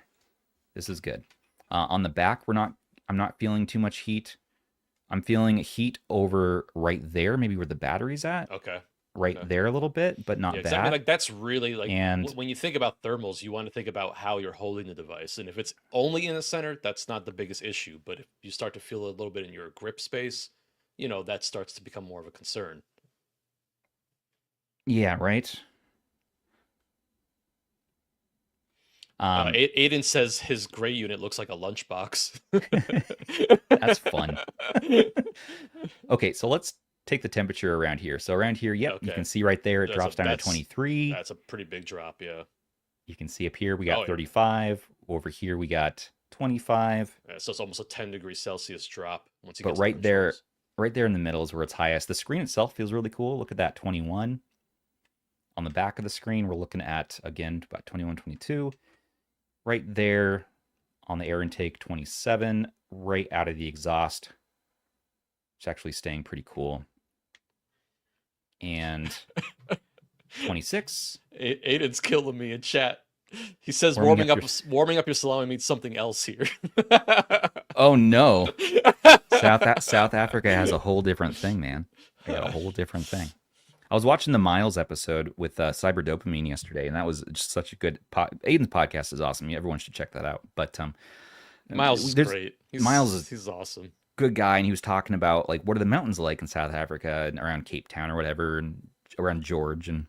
S1: This is good. On the back, I'm not feeling too much heat. I'm feeling heat over right there, maybe where the battery's at.
S2: Okay.
S1: Right there a little bit, but not bad.
S2: I mean, like, that's really like,
S1: and
S2: when you think about thermals, you want to think about how you're holding the device. And if it's only in the center, that's not the biggest issue. But if you start to feel a little bit in your grip space, that starts to become more of a concern.
S1: Yeah, right.
S2: Aiden says his gray unit looks like a lunchbox.
S1: That's fun. Okay, so let's take the temperature around here. So around here, yep, okay. You can see right there, it drops down to 23.
S2: That's a pretty big drop, yeah.
S1: You can see up here, we got 35. Over here, we got 25.
S2: Yeah, so it's almost a 10 degrees Celsius drop. Once you
S1: but
S2: get
S1: right there in the middle is where it's highest. The screen itself feels really cool. Look at that, 21. On the back of the screen, we're looking at, again, about 21, 22. Right there on the air intake, 27. Right out of the exhaust. It's actually staying pretty cool. And 26.
S2: Aiden's killing me in chat. He says warming up your salami means something else here.
S1: Oh no. South Africa has a whole different thing, man. They got a whole different thing. I was watching the Miles episode with Cyber Dopamine yesterday, and that was just such a good Aiden's podcast is awesome. Everyone should check that out. But
S2: Miles is great. He's awesome.
S1: Good guy, and he was talking about like what are the mountains like in South Africa and around Cape Town or whatever, and around George, and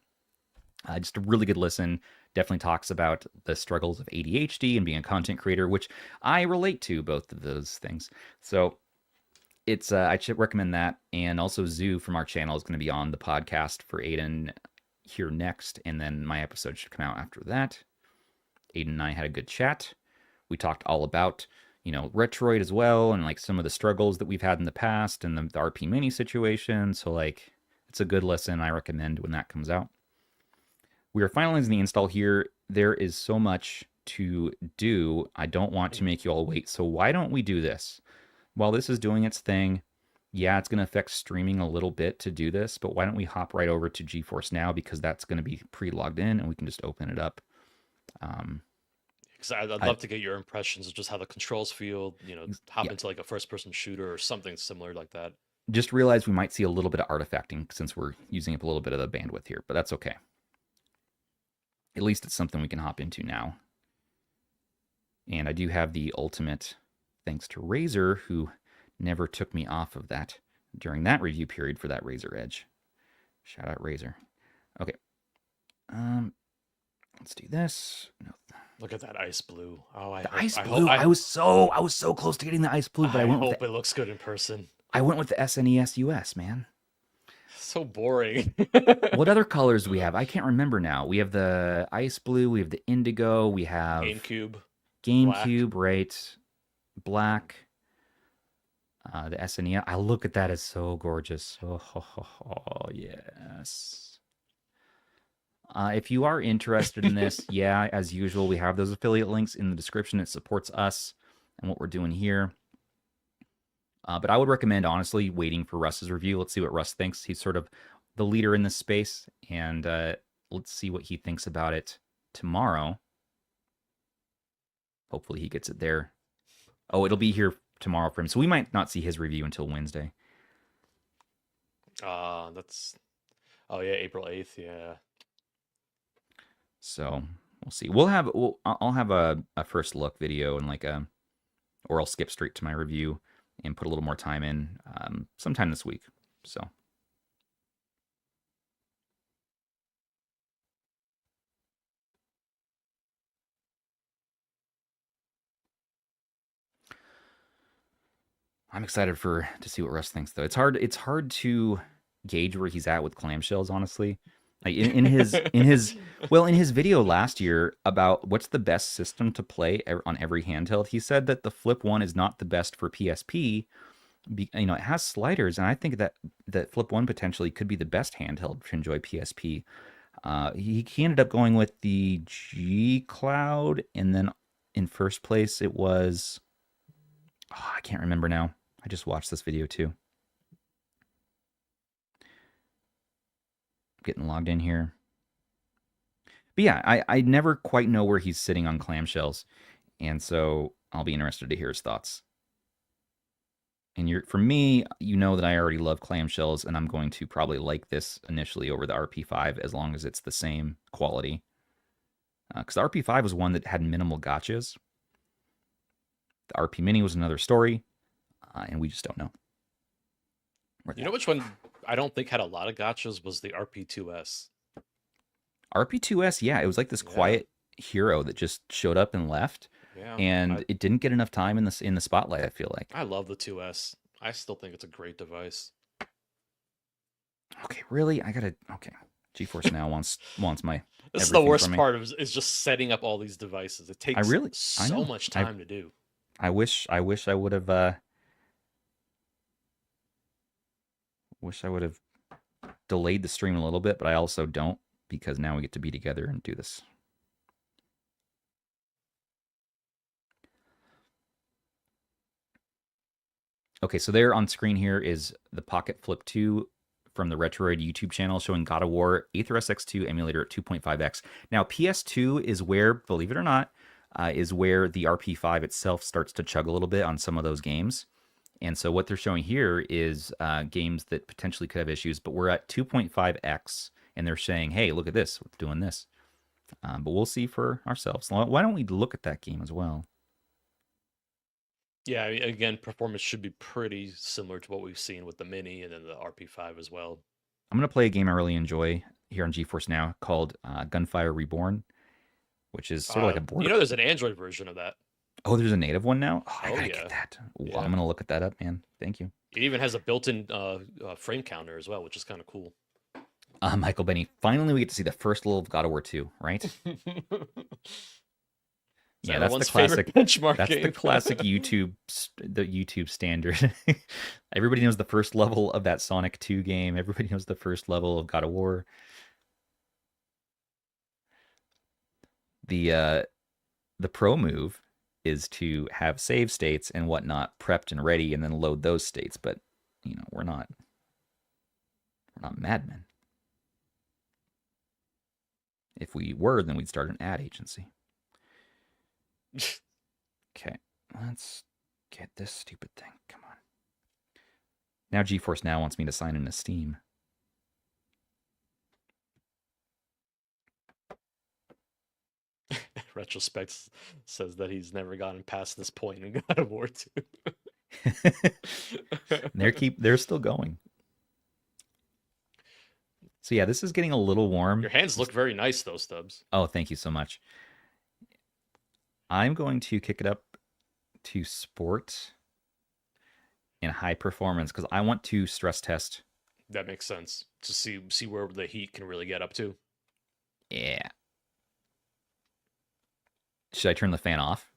S1: just a really good listen. Definitely talks about the struggles of ADHD and being a content creator, which I relate to, both of those things. So it's I should recommend that. And also Zoo from our channel is going to be on the podcast for Aiden here next, and then my episode should come out after that. Aiden and I had a good chat. We talked all about, Retroid as well, and like some of the struggles that we've had in the past, and the RP Mini situation. So like, it's a good lesson. I recommend when that comes out. We are finalizing the install here. There is so much to do. I don't want to make you all wait. So why don't we do this? While this is doing its thing, yeah, it's going to affect streaming a little bit to do this, but why don't we hop right over to GeForce Now, because that's going to be pre-logged in and we can just open it up.
S2: Because I'd love to get your impressions of just how the controls feel, hop
S1: Yeah.
S2: into like a first-person shooter or something similar like that.
S1: Just realize we might see a little bit of artifacting since we're using up a little bit of the bandwidth here, but that's okay. At least it's something we can hop into now. And I do have the ultimate, thanks to Razer, who never took me off of that during that review period for that Razer Edge. Shout out Razer. Okay. Let's do this. No.
S2: Look at that ice blue. Oh,
S1: The ice blue. I was so close to getting the ice blue, but I went with
S2: it looks good in person.
S1: I went with the SNES US, man.
S2: So boring.
S1: What other colors do we have? I can't remember now. We have the ice blue, we have the indigo, we have
S2: GameCube,
S1: right? Black. The SNES. I look at that as so gorgeous. Oh, yes. If you are interested in this, yeah, as usual, we have those affiliate links in the description. It supports us and what we're doing here. But I would recommend, honestly, waiting for Russ's review. Let's see what Russ thinks. He's sort of the leader in this space, and let's see what he thinks about it tomorrow. Hopefully he gets it there. Oh, it'll be here tomorrow for him. So we might not see his review until Wednesday.
S2: Oh yeah, April 8th, yeah.
S1: So we'll see. I'll have a first look video and or I'll skip straight to my review and put a little more time in sometime this week. So. I'm excited to see what Russ thinks, though. It's hard to gauge where he's at with clamshells, honestly. Like in his video last year about what's the best system to play on every handheld, he said that the Flip 1 is not the best for PSP. It has sliders, and I think that Flip 1 potentially could be the best handheld to enjoy PSP. He ended up going with the G Cloud, and then in first place it was, I can't remember now. I just watched this video too. Getting logged in here. But yeah, I never quite know where he's sitting on clamshells, and so I'll be interested to hear his thoughts. And for me, you know that I already love clamshells, and I'm going to probably like this initially over the RP5 as long as it's the same quality. Because the RP5 was one that had minimal gotchas. The RP Mini was another story, and we just don't know.
S2: You know which one I don't think had a lot of gotchas was the RP2S.
S1: RP2S, yeah, it was like this quiet hero that just showed up and left.
S2: Yeah,
S1: and it didn't get enough time in the spotlight, I feel like.
S2: I love the 2S. I still think it's a great device.
S1: Okay, really? Okay. GeForce Now wants my
S2: This is the worst part is just setting up all these devices. It takes so much time to do.
S1: I wish I would have delayed the stream a little bit, but I also don't, because now we get to be together and do this. Okay, so there on screen here is the Pocket Flip 2 from the Retroid YouTube channel showing God of War Aether SX2 emulator at 2.5x. Now, PS2 is where, believe it or not, is where the RP5 itself starts to chug a little bit on some of those games. And so what they're showing here is games that potentially could have issues, but we're at 2.5x, and they're saying, hey, look at this, we're doing this. But we'll see for ourselves. Why don't we look at that game as well?
S2: Yeah, I mean, again, performance should be pretty similar to what we've seen with the Mini and then the RP5 as well.
S1: I'm going to play a game I really enjoy here on GeForce Now called Gunfire Reborn, which is sort of like a border.
S2: There's an Android version of that.
S1: Oh, there's a native one now? Oh, I gotta get that. Yeah. I'm going to look at that up, man. Thank you.
S2: It even has a built-in frame counter as well, which is kind of cool.
S1: Michael Benny, finally we get to see the first little God of War 2, right?
S2: It's
S1: Yeah, that's the
S2: everyone's
S1: classic
S2: favorite benchmark
S1: That's
S2: game.
S1: the classic the YouTube standard. Everybody knows the first level of that Sonic 2 game. Everybody knows the first level of God of War. The pro move is to have save states and whatnot prepped and ready, and then load those states. But we're not madmen. If we were, then we'd start an ad agency. Okay, let's get this stupid thing. Come on. Now GeForce Now wants me to sign into Steam.
S2: Retrospect says that he's never gotten past this point in God of War 2.
S1: They're still going. So yeah, this is getting a little warm.
S2: Your hands look very nice though, Stubbs.
S1: Oh, thank you so much. I'm going to kick it up to sport and high performance because I want to stress test.
S2: That makes sense. To see where the heat can really get up to.
S1: Yeah. Should I turn the fan off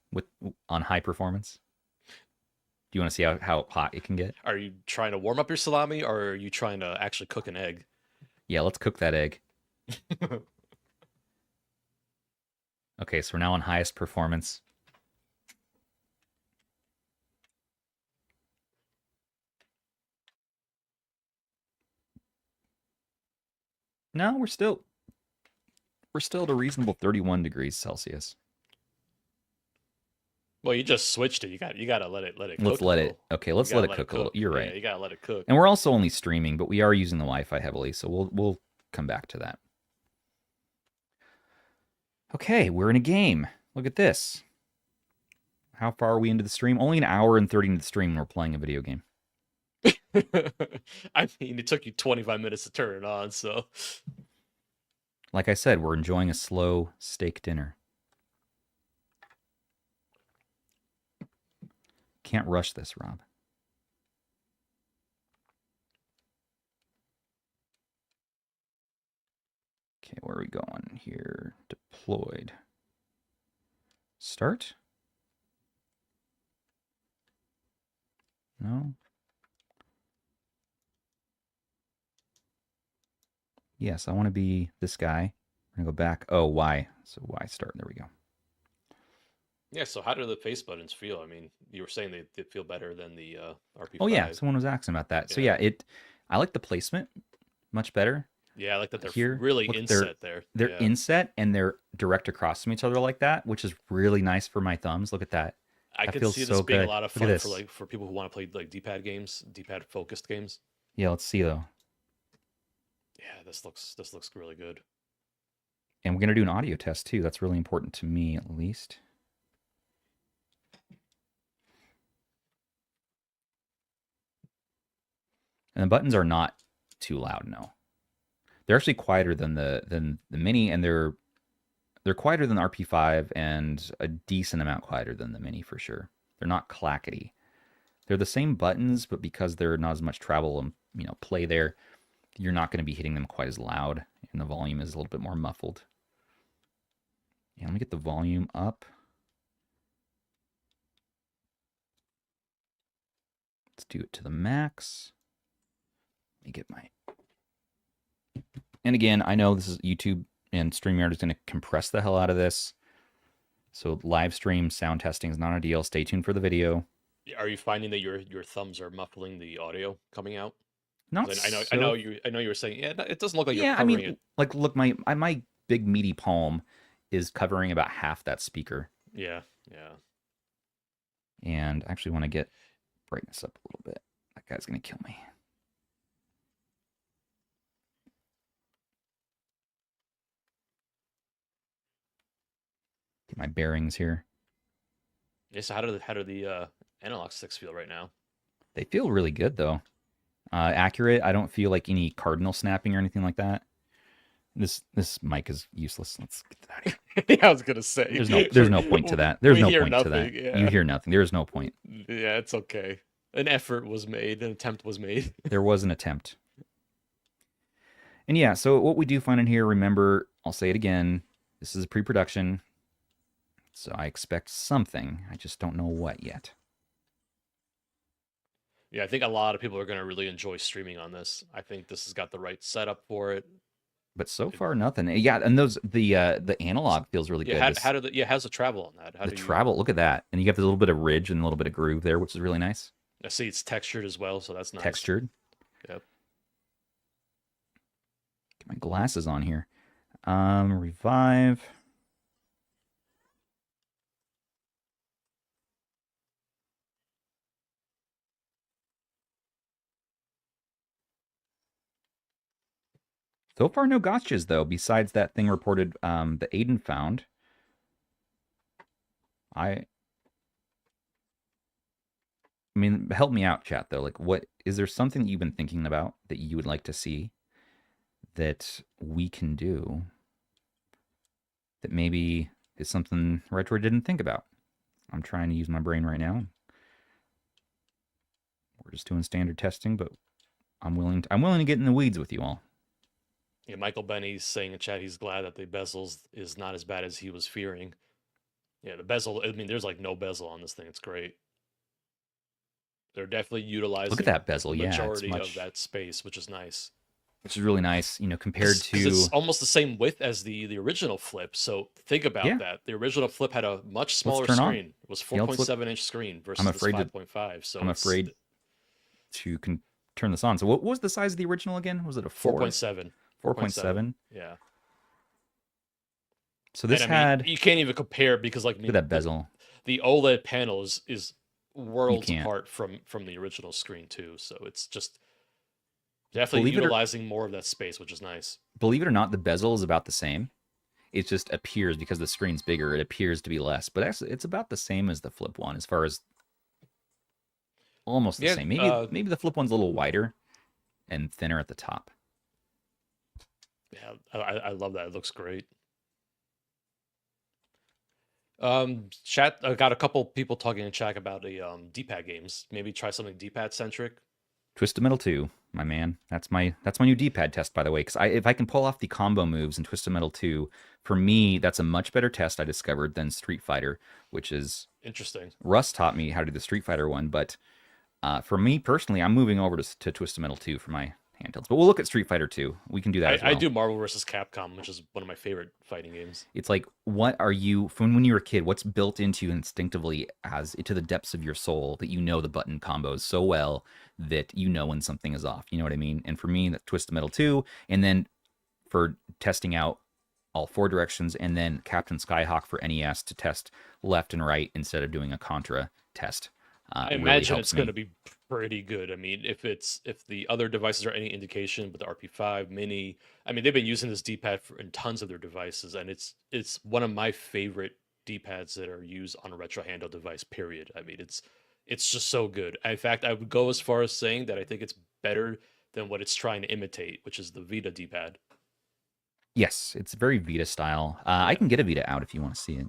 S1: on high performance? Do you want to see how hot it can get?
S2: Are you trying to warm up your salami, or are you trying to actually cook an egg?
S1: Yeah, let's cook that egg. Okay, so we're now on highest performance. No, we're still at a reasonable 31 degrees Celsius.
S2: Well, you just switched it. You gotta let it cook.
S1: Let's let it cook a little. You're right.
S2: Yeah, you gotta let it cook.
S1: And we're also only streaming, but we are using the Wi-Fi heavily, so we'll come back to that. Okay, we're in a game. Look at this. How far are we into the stream? Only an hour and 30 into the stream, and we're playing a video game.
S2: I mean, it took you 25 minutes to turn it on, so.
S1: Like I said, we're enjoying a slow steak dinner. Can't rush this, Rob. Okay, where are we going here? Deployed. Start? No? Yes, I want to be this guy. I'm going to go back. Oh, Y. So Y start. There we go.
S2: Yeah, so how do the face buttons feel? I mean, you were saying they feel better than the RP5.
S1: Oh, yeah, someone was asking about that. So, yeah, I like the placement much better.
S2: Yeah, I like that they're
S1: Here,
S2: really
S1: look,
S2: inset there.
S1: They're inset and they're direct across from each other like that, which is really nice for my thumbs. Look at that.
S2: I
S1: That
S2: could
S1: feels
S2: see this
S1: so
S2: being
S1: good.
S2: a lot of
S1: Look at
S2: fun
S1: this.
S2: for people who want to play like D-pad games, D-pad focused games.
S1: Yeah, let's see, though.
S2: Yeah, this looks really good.
S1: And we're going to do an audio test, too. That's really important to me, at least. And the buttons are not too loud, no. They're actually quieter than the Mini, and they're quieter than the RP5 and a decent amount quieter than the Mini for sure. They're not clackety. They're the same buttons, but because they're not as much travel and play there, you're not going to be hitting them quite as loud, and the volume is a little bit more muffled. Yeah, let me get the volume up. Let's do it to the max. Let me get my... And again, I know this is YouTube, and StreamYard is going to compress the hell out of this. So live stream sound testing is not ideal. Stay tuned for the video.
S2: Are you finding that your thumbs are muffling the audio coming out?
S1: Not
S2: 'Cause
S1: so...
S2: I know you were saying, yeah, it doesn't look like you're
S1: I
S2: covering
S1: mean,
S2: it.
S1: like, look, my big meaty palm is covering about half that speaker.
S2: Yeah.
S1: And I actually want to get brightness up a little bit. That guy's going to kill me. Get my bearings here.
S2: Yeah, so how do the analog sticks feel right now?
S1: They feel really good, though. Accurate. I don't feel like any cardinal snapping or anything like that. This mic is useless. Let's get that out of here.
S2: Yeah, I was gonna say.
S1: There's no point to that. There's
S2: We
S1: no
S2: hear
S1: point to that.
S2: nothing, yeah.
S1: You hear nothing. There is no point.
S2: Yeah, it's okay. An effort was made. An attempt was made.
S1: There was an attempt. And yeah, so what we do find in here, remember, I'll say it again, this is a pre-production. So I expect something. I just don't know what yet.
S2: Yeah, I think a lot of people are going to really enjoy streaming on this. I think this has got the right setup for it.
S1: But so far, nothing. Yeah, and the analog feels really
S2: Yeah,
S1: good.
S2: how's the travel on that?
S1: The travel, look at that. And you have a little bit of ridge and a little bit of groove there, which is really nice.
S2: I see it's textured as well, so that's nice.
S1: Textured.
S2: Yep.
S1: Get my glasses on here. Revive. So far, no gotchas, though, besides that thing reported that Aiden found. I mean, help me out, chat, though. Like, what is there something that you've been thinking about that you would like to see that we can do that maybe is something Retroid didn't think about? I'm trying to use my brain right now. We're just doing standard testing, but I'm willing to get in the weeds with you all.
S2: Yeah, Michael Benny's saying in chat he's glad that the bezels is not as bad as he was fearing. Yeah, the bezel, I mean, there's like no bezel on this thing. It's great. They're definitely utilizing
S1: Look at that bezel.
S2: the
S1: Yeah,
S2: majority of that space, which is nice.
S1: Which is really nice, you know, compared to...
S2: it's almost the same width as the original Flip. So think about that. The original Flip had a much smaller screen. It was 4.7-inch screen versus this 5.5. So
S1: I'm afraid to turn this on. So what was the size of the original again? Was it a
S2: 4.7?
S1: 4.7?
S2: Yeah.
S1: So this had...
S2: you can't even compare because like...
S1: Look at that bezel.
S2: The OLED panel is worlds apart from the original screen too. So it's just... definitely utilizing more of that space, which is nice.
S1: Believe it or not, the bezel is about the same. It just appears, because the screen's bigger, it appears to be less. But actually, it's about the same as the Flip one, as far as almost the same. Maybe the Flip one's a little wider and thinner at the top.
S2: Yeah, I love that. It looks great. Chat, I got a couple people talking in chat about the D-pad games. Maybe try something D-pad centric.
S1: Twisted Metal 2, my man. That's my new D-pad test, by the way. Because if I can pull off the combo moves in Twisted Metal 2, for me, that's a much better test I discovered than Street Fighter, which is
S2: interesting.
S1: Russ taught me how to do the Street Fighter one, but for me personally, I'm moving over to Twisted Metal 2 for my handhelds. But we'll look at Street Fighter 2. We can do that as well.
S2: I do Marvel vs. Capcom, which is one of my favorite fighting games.
S1: It's like, what are you, from when you were a kid, what's built into you instinctively as to the depths of your soul that you know the button combos so well that you know when something is off? You know what I mean? And for me, that's Twisted Metal 2. And then for testing out all four directions, and then Captain Skyhawk for NES to test left and right instead of doing a Contra test.
S2: I imagine it's going to be pretty good. I mean, if the other devices are any indication, but the RP5 Mini, I mean, they've been using this D-pad in tons of their devices, and it's one of my favorite D-pads that are used on a retro handheld device. Period. I mean, it's just so good. In fact, I would go as far as saying that I think it's better than what it's trying to imitate, which is the Vita D-pad.
S1: Yes, it's very Vita style. I can get a Vita out if you want to see it.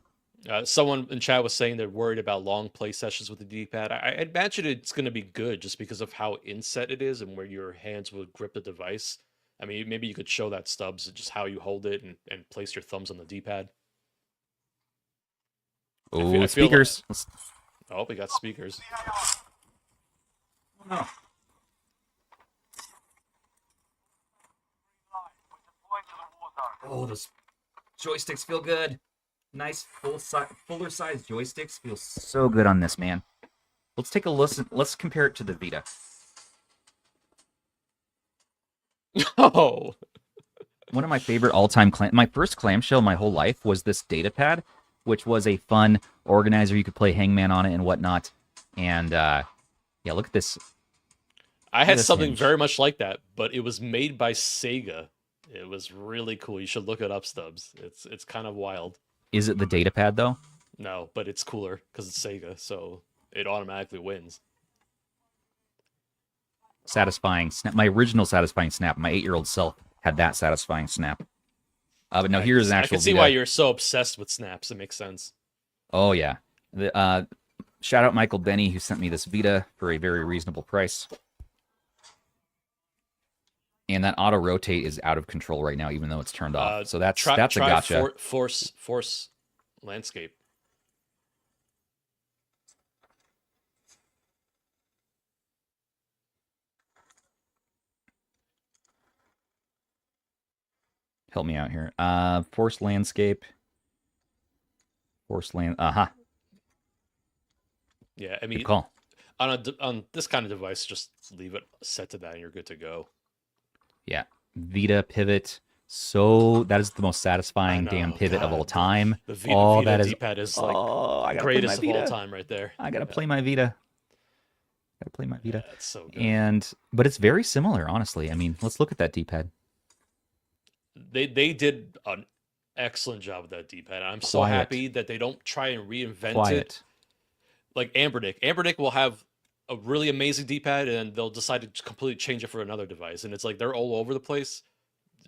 S2: Someone in chat was saying they're worried about long play sessions with the D-pad. I imagine it's going to be good just because of how inset it is and where your hands will grip the device. I mean, maybe you could show that, Stubbs, just how you hold it and place your thumbs on the D-pad.
S1: Oh, speakers.
S2: Oh, we got speakers.
S1: Oh. Oh, those joysticks feel good. Nice fuller size joysticks feel so good on this, man. Let's take a listen. Let's compare it to the Vita.
S2: Oh,
S1: one of my favorite all-time my first clamshell my whole life was this datapad, which was a fun organizer. You could play Hangman on it and whatnot. And yeah, look at this.
S2: I had something Hinge. Very much like that, but it was made by Sega. It was really cool. You should look it up, Stubbs. It's kind of wild.
S1: Is it the datapad though?
S2: No, but it's cooler because it's Sega, so it automatically wins.
S1: Satisfying snap. My original satisfying snap. My 8-year-old self had that satisfying snap. But no, here's an actual.
S2: I can see why you're so obsessed with snaps. It makes sense.
S1: Oh yeah. Shout out Michael Benny who sent me this Vita for a very reasonable price. And that auto rotate is out of control right now, even though it's turned off. So that's a gotcha.
S2: Force landscape.
S1: Help me out here. Forced landscape. Forced land.
S2: Yeah, I
S1: Good
S2: mean,
S1: call.
S2: on this kind of device, just leave it set to that, and you're good to go.
S1: Yeah. Vita pivot. So that is the most
S2: I
S1: satisfying damn
S2: know,
S1: pivot of all
S2: God,
S1: time.
S2: the
S1: Oh,
S2: Vita
S1: that is.
S2: D-pad is like
S1: Oh, I gotta play my
S2: greatest of all
S1: Vita.
S2: time right there.
S1: I gotta play my Vita. Gotta play my Vita.
S2: Yeah, it's so good.
S1: But it's very similar, honestly. I mean, let's look at that D-pad.
S2: They did an excellent job with that D-pad. I'm so
S1: Quiet.
S2: happy that they don't try and reinvent it.
S1: Quiet.
S2: Like Ambernick. Ambernick will have a really amazing D-pad, and they'll decide to completely change it for another device. And it's like they're all over the place.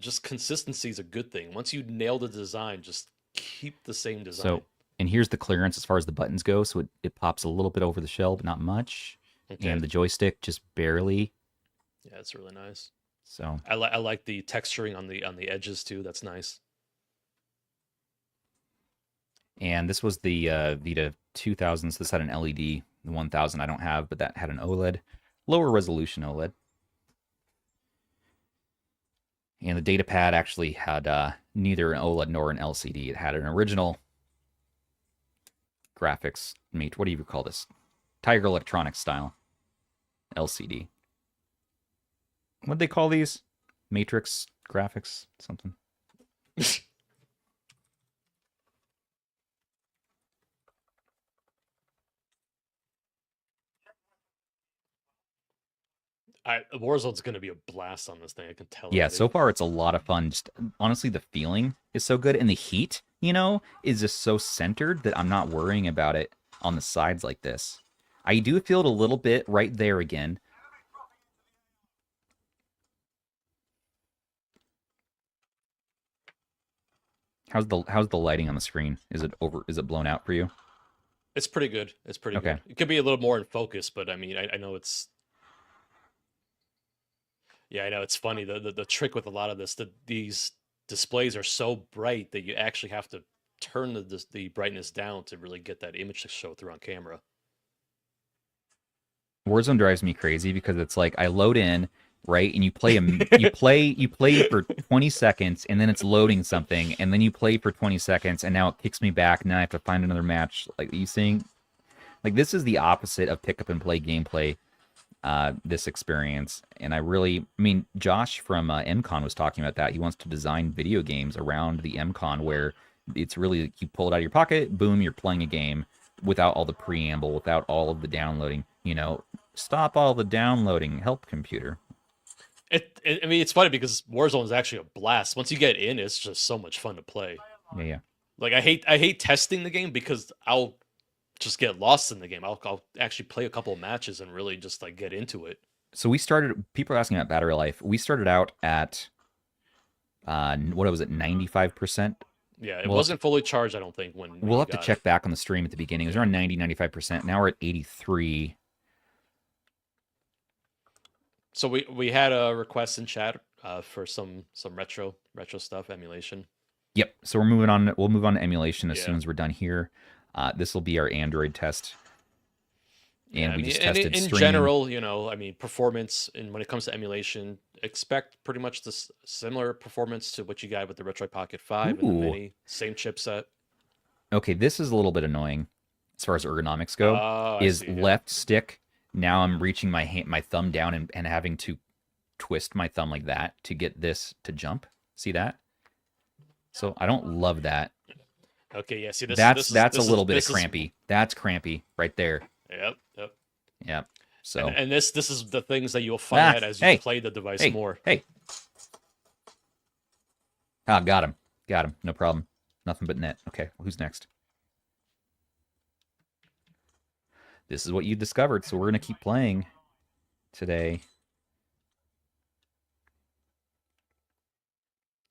S2: Just consistency is a good thing. Once you nail the design, just keep the same design.
S1: So, and here's the clearance as far as the buttons go. So it pops a little bit over the shell, but not much.
S2: Okay.
S1: And the joystick just barely.
S2: Yeah, it's really nice.
S1: So
S2: I like the texturing on the edges too. That's nice.
S1: And this was the Vita 2000. So this had an LED. The 1000 I don't have, but that had an OLED, lower resolution OLED. And the data pad actually had neither an OLED nor an LCD. It had an original graphics meet. What do you call this? Tiger Electronics style LCD. What'd they call these? Matrix graphics, something.
S2: Warzone's going to be a blast on this thing. I can tell.
S1: Yeah,
S2: already.
S1: so far it's a lot of fun. Just honestly, the feeling is so good, and the heat, is just so centered that I'm not worrying about it on the sides like this. I do feel it a little bit right there again. How's the lighting on the screen? Is it blown out for you?
S2: It's pretty good. It's pretty
S1: Okay.
S2: good. It could be a little more in focus, but I mean, I know it's. Yeah, I know it's funny. The trick with a lot of these displays are so bright that you actually have to turn the brightness down to really get that image to show through on camera.
S1: Warzone drives me crazy because it's like I load in, right, and you play for 20 seconds, and then it's loading something, and then you play for 20 seconds, and now it kicks me back, and now I have to find another match. Like, are you seeing? Like, this is the opposite of pick up and play gameplay. This experience, and I mean, Josh from MCon was talking about that. He wants to design video games around the MCon where it's really you pull it out of your pocket, boom, you're playing a game without all the preamble, without all of the downloading. Stop all the downloading, help computer.
S2: I mean, it's funny because Warzone is actually a blast. Once you get in, it's just so much fun to play.
S1: Yeah.
S2: Like I hate testing the game because I'll just get lost in the game. I'll actually play a couple of matches and really just like get into it.
S1: So people are asking about battery life. We started out at, what was it, 95%?
S2: Yeah, it wasn't fully charged, I don't think, when
S1: We'll
S2: you
S1: have to
S2: got
S1: check
S2: it.
S1: back on the stream at the beginning. It was around 95%. Now we're at 83.
S2: So we had a request in chat for some retro stuff, emulation.
S1: Yep. So we're moving on. We'll move on to emulation as
S2: Yeah.
S1: soon as we're done here. This will be our Android test. And
S2: Yeah,
S1: we
S2: I mean,
S1: just tested
S2: in
S1: streaming.
S2: general, I mean, performance, and when it comes to emulation, expect pretty much this similar performance to what you got with the Retroid Pocket 5 and the
S1: Ooh.
S2: Mini. Same chipset.
S1: Okay, this is a little bit annoying as far as ergonomics go.
S2: I
S1: Is
S2: see, yeah.
S1: left stick. Now I'm reaching my thumb down and having to twist my thumb like that to get this to jump. See that? So I don't love that.
S2: Okay, yeah. See,
S1: That's a little bit crampy. That's crampy right there.
S2: Yep.
S1: Yep. So
S2: And this is the things that you'll find out as you play the device more.
S1: Hey. Ah, got him. No problem. Nothing but net. Okay, who's next? This is what you discovered, so we're going to keep playing today.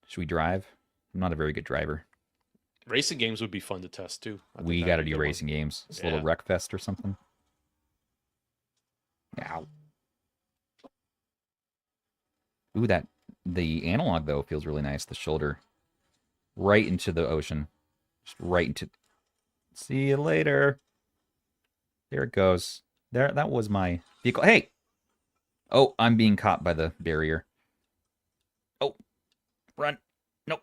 S1: Should we drive? I'm not a very good driver.
S2: Racing games would be fun to test too.
S1: We got to do racing games. It's a little rec fest or something. Ow. Ooh, the analog though feels really nice. The shoulder, right into the ocean, just right into. See you later. There it goes. There, that was my vehicle. Hey. Oh, I'm being caught by the barrier. Oh, run. Nope.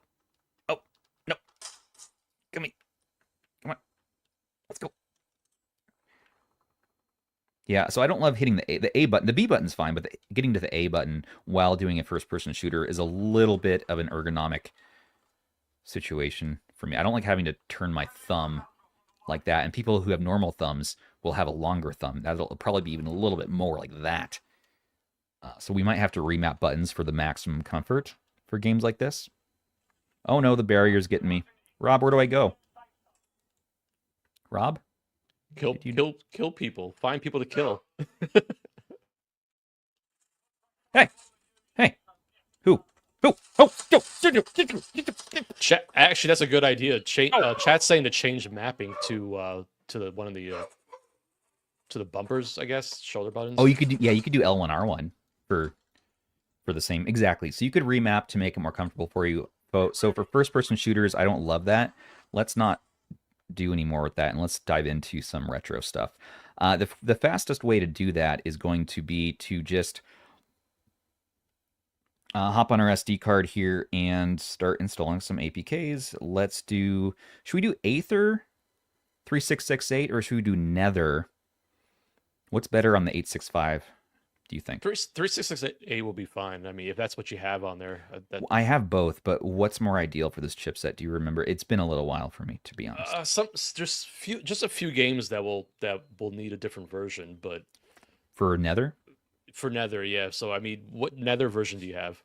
S1: Yeah, so I don't love hitting the A button. The B button's fine, but getting to the A button while doing a first-person shooter is a little bit of an ergonomic situation for me. I don't like having to turn my thumb like that, and people who have normal thumbs will have a longer thumb. That'll probably be even a little bit more like that. So we might have to remap buttons for the maximum comfort for games like this. Oh no, the barrier's getting me. Rob, where do I go? Rob?
S2: Kill people. Find people to kill.
S1: Hey! Hey! Who? Oh!
S2: Chat, actually, that's a good idea. Chat's saying to change mapping to one of the to the bumpers, I guess, shoulder buttons.
S1: Oh, you could do L1 R1 for the same exactly. So you could remap to make it more comfortable for you. So for first-person shooters, I don't love that. Let's not do any more with that, and let's dive into some retro stuff. The fastest way to do that is going to be to just hop on our SD card here and start installing some APKs. Let's do, should we do Aether 3668 or should we do Nether? What's better on the 865, do you think?
S2: 3668A will be fine. I mean, if that's what you have on there.
S1: I have both, but what's more ideal for this chipset? Do you remember? It's been a little while for me, to be honest.
S2: There's just a few games that will need a different version, but
S1: for Nether?
S2: For Nether, yeah. So I mean, what Nether version do you have?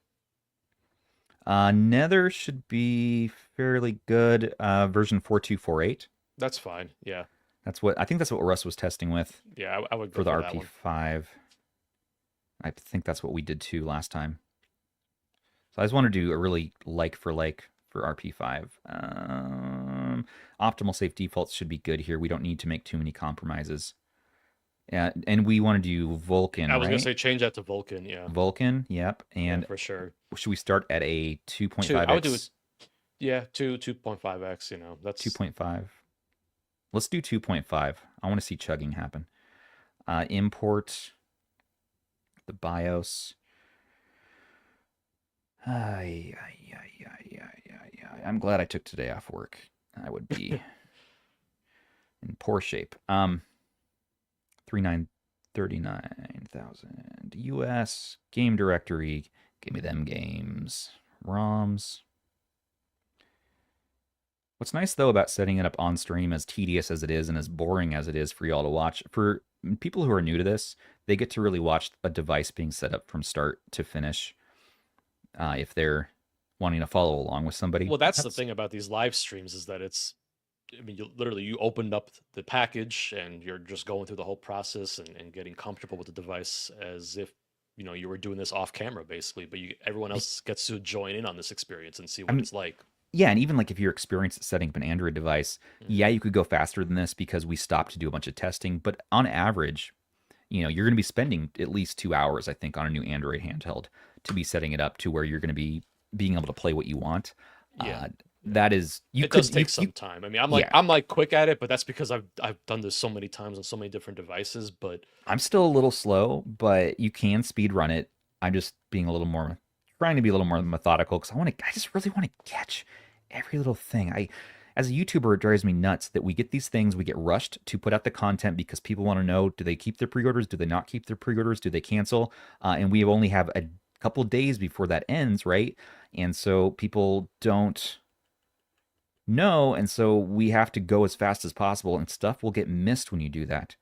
S1: Nether should be fairly good. Version 4248.
S2: That's fine. Yeah.
S1: I think that's what Russ was testing with.
S2: Yeah, I would go
S1: for the
S2: that
S1: RP5. One. I think that's what we did too last time. So I just want to do a really like for RP5. Optimal safe defaults should be good here. We don't need to make too many compromises. Yeah, and we want to do Vulkan,
S2: I was
S1: right?
S2: going to say change that to Vulkan, yeah.
S1: Vulkan, yep. And
S2: yeah, for sure.
S1: Should we start at a 2.5x?
S2: I would do it. Yeah, 2.5x, you know. That's
S1: 2.5. Let's do 2.5. I want to see chugging happen. Import the BIOS. I'm glad I took today off work. I would be in poor shape. 39,000 US game directory. Give me them games. ROMs. What's nice though about setting it up on stream, as tedious as it is and as boring as it is for y'all to watch, for people who are new to this, they get to really watch a device being set up from start to finish. If they're wanting to follow along with somebody.
S2: Well, that's the thing about these live streams, is that I mean, you opened up the package and you're just going through the whole process and getting comfortable with the device as if, you know, you were doing this off camera basically, but everyone else gets to join in on this experience and see what it's like.
S1: Yeah, and even like if you're experienced at setting up an Android device, yeah, you could go faster than this because we stopped to do a bunch of testing. But on average, you know, you're going to be spending at least 2 hours, I think, on a new Android handheld to be setting it up to where you're going to be being able to play what you want.
S2: Yeah.
S1: That is,
S2: it does take some time. I mean, I'm like quick at it, but that's because I've done this so many times on so many different devices. But
S1: I'm still a little slow, but you can speed run it. I'm just being trying to be a little more methodical because I just really want to catch every little thing. As a YouTuber, it drives me nuts that we get these things, we get rushed to put out the content because people want to know, do they keep their pre-orders? Do they not keep their pre-orders? Do they cancel? And we only have a couple days before that ends, right? And so people don't know, and so we have to go as fast as possible, and stuff will get missed when you do that.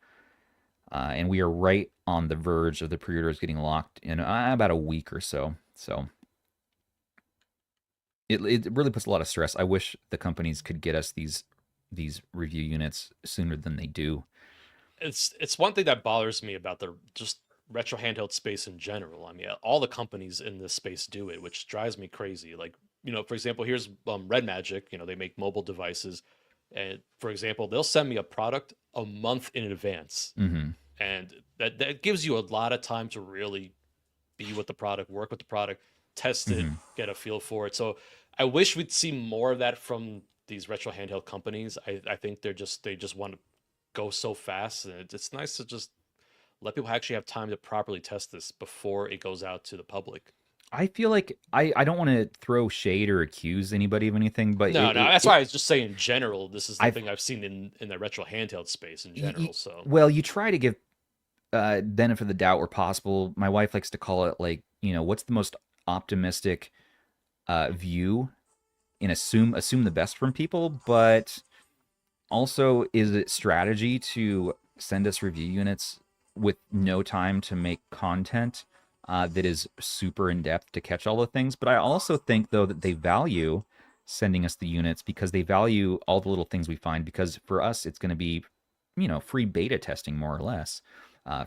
S1: And we are right on the verge of the pre-orders getting locked in about a week or so. So it really puts a lot of stress. I wish the companies could get us these review units sooner than they do.
S2: It's one thing that bothers me about the just retro handheld space in general. I mean, all the companies in this space do it, which drives me crazy. Like, you know, for example, here's Red Magic. You know, they make mobile devices, and for example, they'll send me a product a month in advance, and that gives you a lot of time to really be with the product, work with the product, test it, get a feel for it. So I wish we'd see more of that from these retro handheld companies. I think they just want to go so fast, and it's nice to just let people actually have time to properly test this before it goes out to the public.
S1: I feel like I don't want to throw shade or accuse anybody of anything, but
S2: that's why I was just saying in general, this is the thing I've seen in the retro handheld space in general. So
S1: well, you try to give benefit of the doubt where possible. My wife likes to call it like, what's the most optimistic view, and assume the best from people, but also is it strategy to send us review units with no time to make content that is super in depth to catch all the things. But I also think though that they value sending us the units because they value all the little things we find, because for us it's going to be free beta testing more or less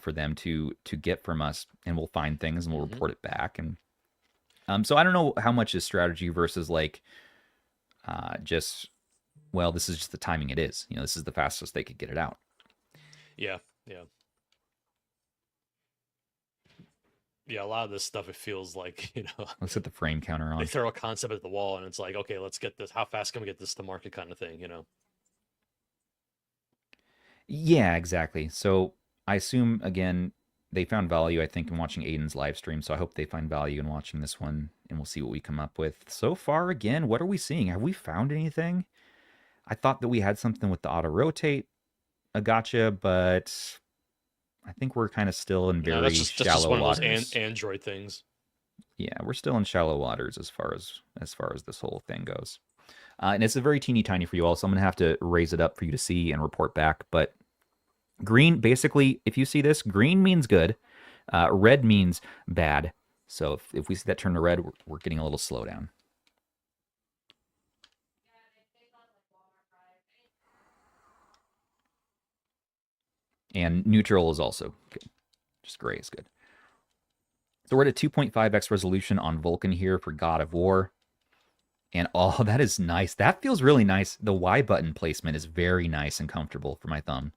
S1: for them to get from us, and we'll find things and we'll report it back. And so I don't know how much is strategy versus like just, well, this is just the timing it is. This is the fastest they could get it out.
S2: Yeah. Yeah, a lot of this stuff, it feels like,
S1: Let's set the frame counter on.
S2: they throw a concept at the wall and it's like, okay, let's get this. How fast can we get this to market kind of thing,
S1: Yeah, exactly. So I assume, again, they found value, I think, in watching Aiden's live stream. So I hope they find value in watching this one, and we'll see what we come up with. So far, again, what are we seeing? Have we found anything? I thought that we had something with the auto rotate, a gotcha, but I think we're kind of still in very
S2: that's
S1: shallow
S2: just one
S1: waters.
S2: of those Android things.
S1: Yeah, we're still in shallow waters as far as this whole thing goes. And it's a very teeny tiny for you all, so I'm going to have to raise it up for you to see and report back. But green, basically, if you see this, green means good. Red means bad. So if we see that turn to red, we're getting a little slowdown. And neutral is also good. Just gray is good. So we're at a 2.5x resolution on Vulkan here for God of War. And oh, that is nice. That feels really nice. The Y button placement is very nice and comfortable for my thumb.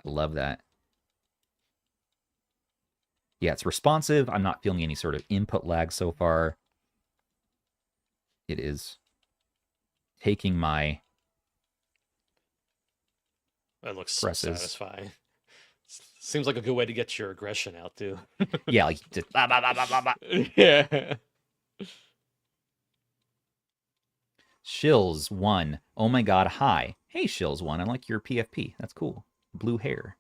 S1: I love that. Yeah, it's responsive. I'm not feeling any sort of input lag so far. It is taking my
S2: That looks
S1: presses.
S2: so satisfying. Seems like a good way to get your aggression out too.
S1: Yeah, like just blah, blah, blah, blah, blah, blah.
S2: Yeah.
S1: Shills 1. Oh my god, hi. Hey, Shills 1. I like your PFP. That's cool. Blue hair.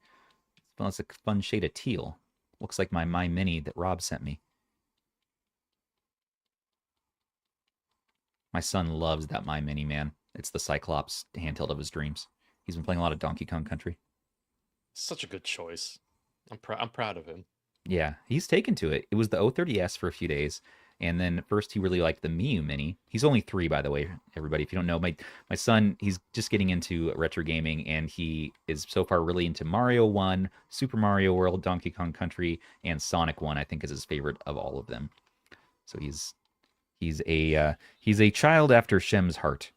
S1: It's a fun shade of teal. Looks like my Mini that Rob sent me. My son loves that Mini, man. It's the Cyclops handheld of his dreams. He's been playing a lot of Donkey Kong Country.
S2: Such a good choice. I'm proud of him.
S1: Yeah, he's taken to it. It was the O30S for a few days. And then first he really liked the Mini. He's only 3, by the way, everybody. If you don't know, my son, he's just getting into retro gaming, and he is so far really into Mario 1, Super Mario World, Donkey Kong Country, and Sonic 1, I think, is his favorite of all of them. So he's a child after Shem's heart,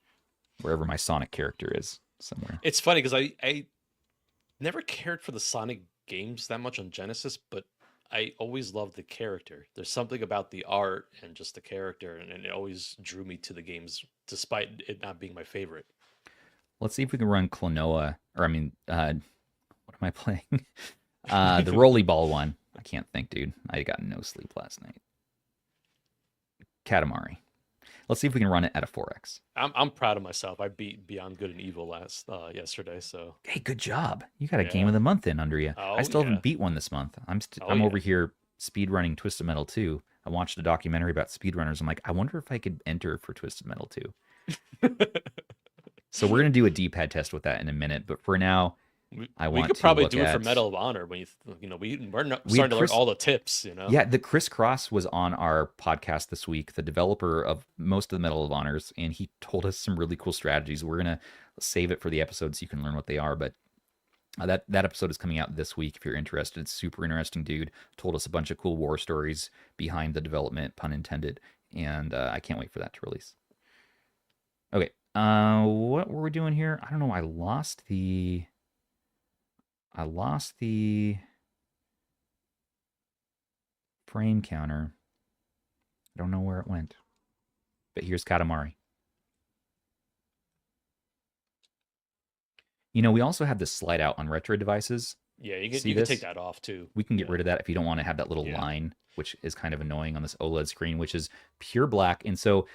S1: wherever my Sonic character is somewhere.
S2: It's funny because I never cared for the Sonic games that much on Genesis, but I always loved the character. There's something about the art and just the character, and it always drew me to the games, despite it not being my favorite.
S1: Let's see if we can run Klonoa, or what am I playing? The Rollerball one. I can't think, dude. I got no sleep last night. Katamari. Let's see if we can run it at a 4x.
S2: I'm proud of myself. I beat Beyond Good and Evil yesterday, so
S1: hey, good job. You got a game of the month in under you.
S2: Oh,
S1: I still
S2: yeah.
S1: haven't beat one this month. I'm
S2: Yeah.
S1: over here speedrunning Twisted Metal 2. I watched a documentary about speedrunners. I'm like, I wonder if I could enter for Twisted Metal 2. So we're gonna do a D-pad test with that in a minute, but for now,
S2: we could probably do it for Medal of Honor when we're starting to learn all the tips.
S1: Yeah, the Chris Cross was on our podcast this week, the developer of most of the Medal of Honors, and he told us some really cool strategies. We're gonna save it for the episode so you can learn what they are, but that episode is coming out this week if you're interested. It's super interesting dude. Told us a bunch of cool war stories behind the development, pun intended, and I can't wait for that to release. Okay, what were we doing here? I don't know. I lost the frame counter. I don't know where it went. But here's Katamari. We also have this slide out on retro devices.
S2: Yeah, you can take that off too.
S1: We can get rid of that if you don't want to have that little line, which is kind of annoying on this OLED screen, which is pure black. And so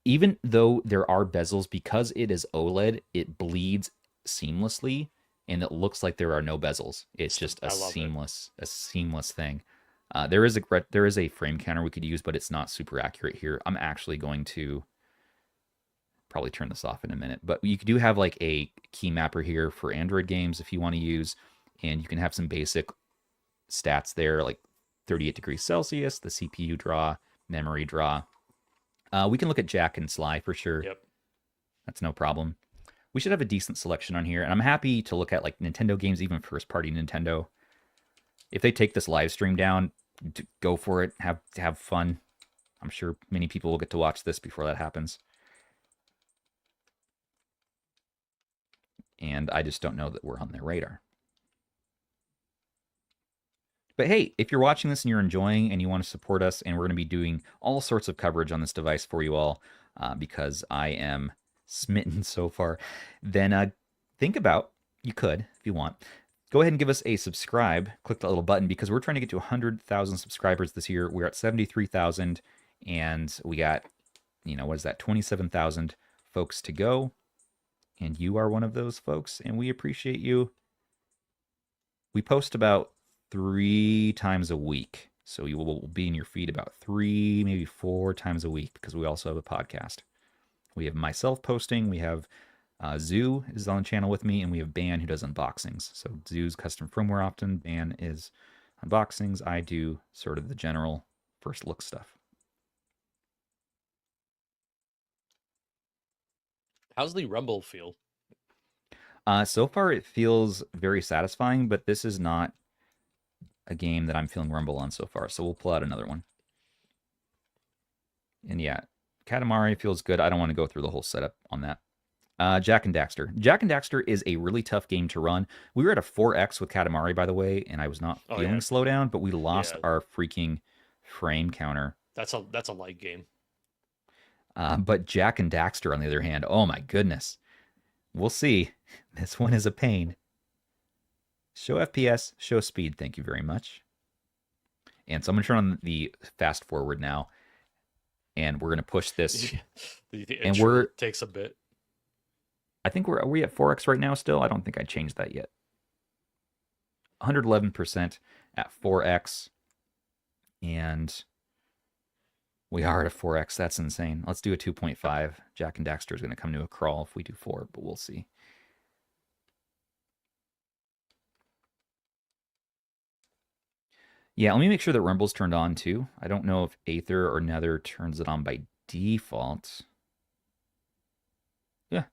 S1: even though there are bezels, because it is OLED, it bleeds seamlessly. and it looks like there are no bezels. It's just
S2: I love it.
S1: a seamless thing. There is a frame counter we could use, but it's not super accurate here. I'm actually going to probably turn this off in a minute, but you do have like a key mapper here for Android games if you want to use, and you can have some basic stats there, like 38 degrees Celsius, the CPU draw, memory draw. We can look at Jack and Sly for sure.
S2: Yep.
S1: That's no problem. We should have a decent selection on here, and I'm happy to look at like Nintendo games, even first-party Nintendo. If they take this live stream down, go for it. Have fun. I'm sure many people will get to watch this before that happens. And I just don't know that we're on their radar. But hey, if you're watching this and you're enjoying and you want to support us, and we're going to be doing all sorts of coverage on this device for you all, because I am smitten so far, then think about, you could, if you want, go ahead and give us a subscribe. Click that little button, because we're trying to get to 100,000 subscribers this year. We're at 73,000, and we got, what is that, 27,000 folks to go. And you are one of those folks, and we appreciate you. We post about 3 times a week, so you will be in your feed about 3, maybe 4 times a week, because we also have a podcast. We have myself posting, we have Zoo is on the channel with me, and we have Ban who does unboxings. So Zoo's custom firmware often, Ban is unboxings. I do sort of the general first look stuff.
S2: How's the rumble feel?
S1: So far it feels very satisfying, but this is not a game that I'm feeling rumble on so far, so we'll pull out another one. And yeah, Katamari feels good. I don't want to go through the whole setup on that. Jack and Daxter. Jack and Daxter is a really tough game to run. We were at a 4x with Katamari, by the way, and I was not feeling slowdown, but we lost our freaking frame counter.
S2: That's a light game.
S1: But Jack and Daxter, on the other hand, oh my goodness. We'll see. This one is a pain. Show FPS, show speed, thank you very much. And so I'm going to turn on the fast forward now, and we're going to push this.
S2: And we're takes a bit.
S1: I think are we at 4x right now still? I don't think I changed that yet. 111% at 4x. And we are at a 4x. That's insane. Let's do a 2.5. Jack and Daxter is going to come to a crawl if we do 4, but we'll see. Yeah, let me make sure that Rumble's turned on too. I don't know if Aether or Nether turns it on by default. Yeah.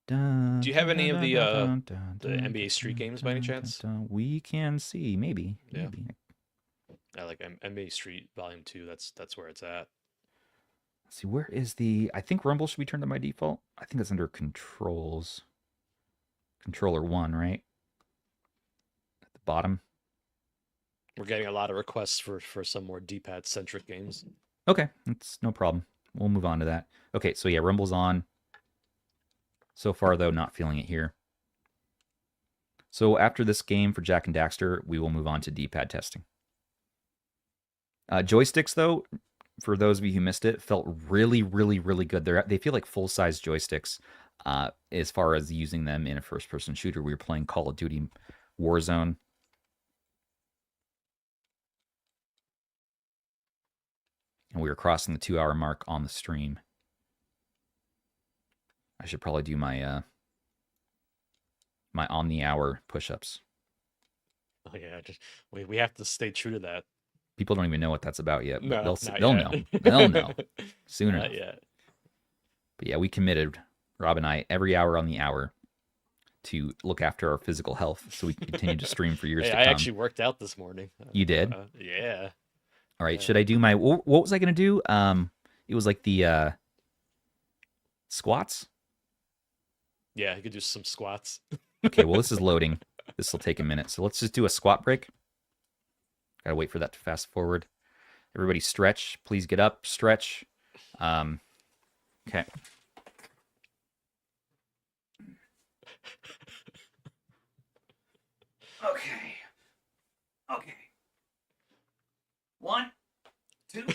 S2: Do you have any of the NBA Street games by any chance?
S1: We can see, maybe.
S2: Yeah.
S1: Maybe.
S2: I like NBA Street Volume 2. That's where it's at.
S1: Let's see, where is the... I think Rumble should be turned on by default. I think it's under Controls. Controller 1, right? At the bottom.
S2: We're getting a lot of requests for some more D-pad centric games.
S1: Okay, that's no problem. We'll move on to that. Okay, so yeah, Rumble's on. So far, though, not feeling it here. So after this game for Jack and Daxter, we will move on to D-pad testing. Joysticks, though, for those of you who missed it, felt really, really, really good. They feel like full-size joysticks as far as using them in a first-person shooter. We were playing Call of Duty Warzone. And we were crossing the 2-hour mark on the stream. I should probably do my my on-the-hour push-ups.
S2: Oh yeah, we have to stay true to that.
S1: People don't even know what that's about yet. But
S2: No,
S1: they'll know. They'll know soon enough.
S2: Not yet.
S1: But yeah, we committed, Rob and I, every hour on the hour to look after our physical health, so we can continue to stream for years to come.
S2: I actually worked out this morning.
S1: You did?
S2: Yeah.
S1: All right. Should I do my? What was I gonna do? It was like the squats.
S2: Yeah, you could do some squats.
S1: Okay. Well, this is loading. This will take a minute, so let's just do a squat break. Gotta wait for that to fast forward. Everybody stretch. Please get up. Stretch. Okay. Okay. 1, 2,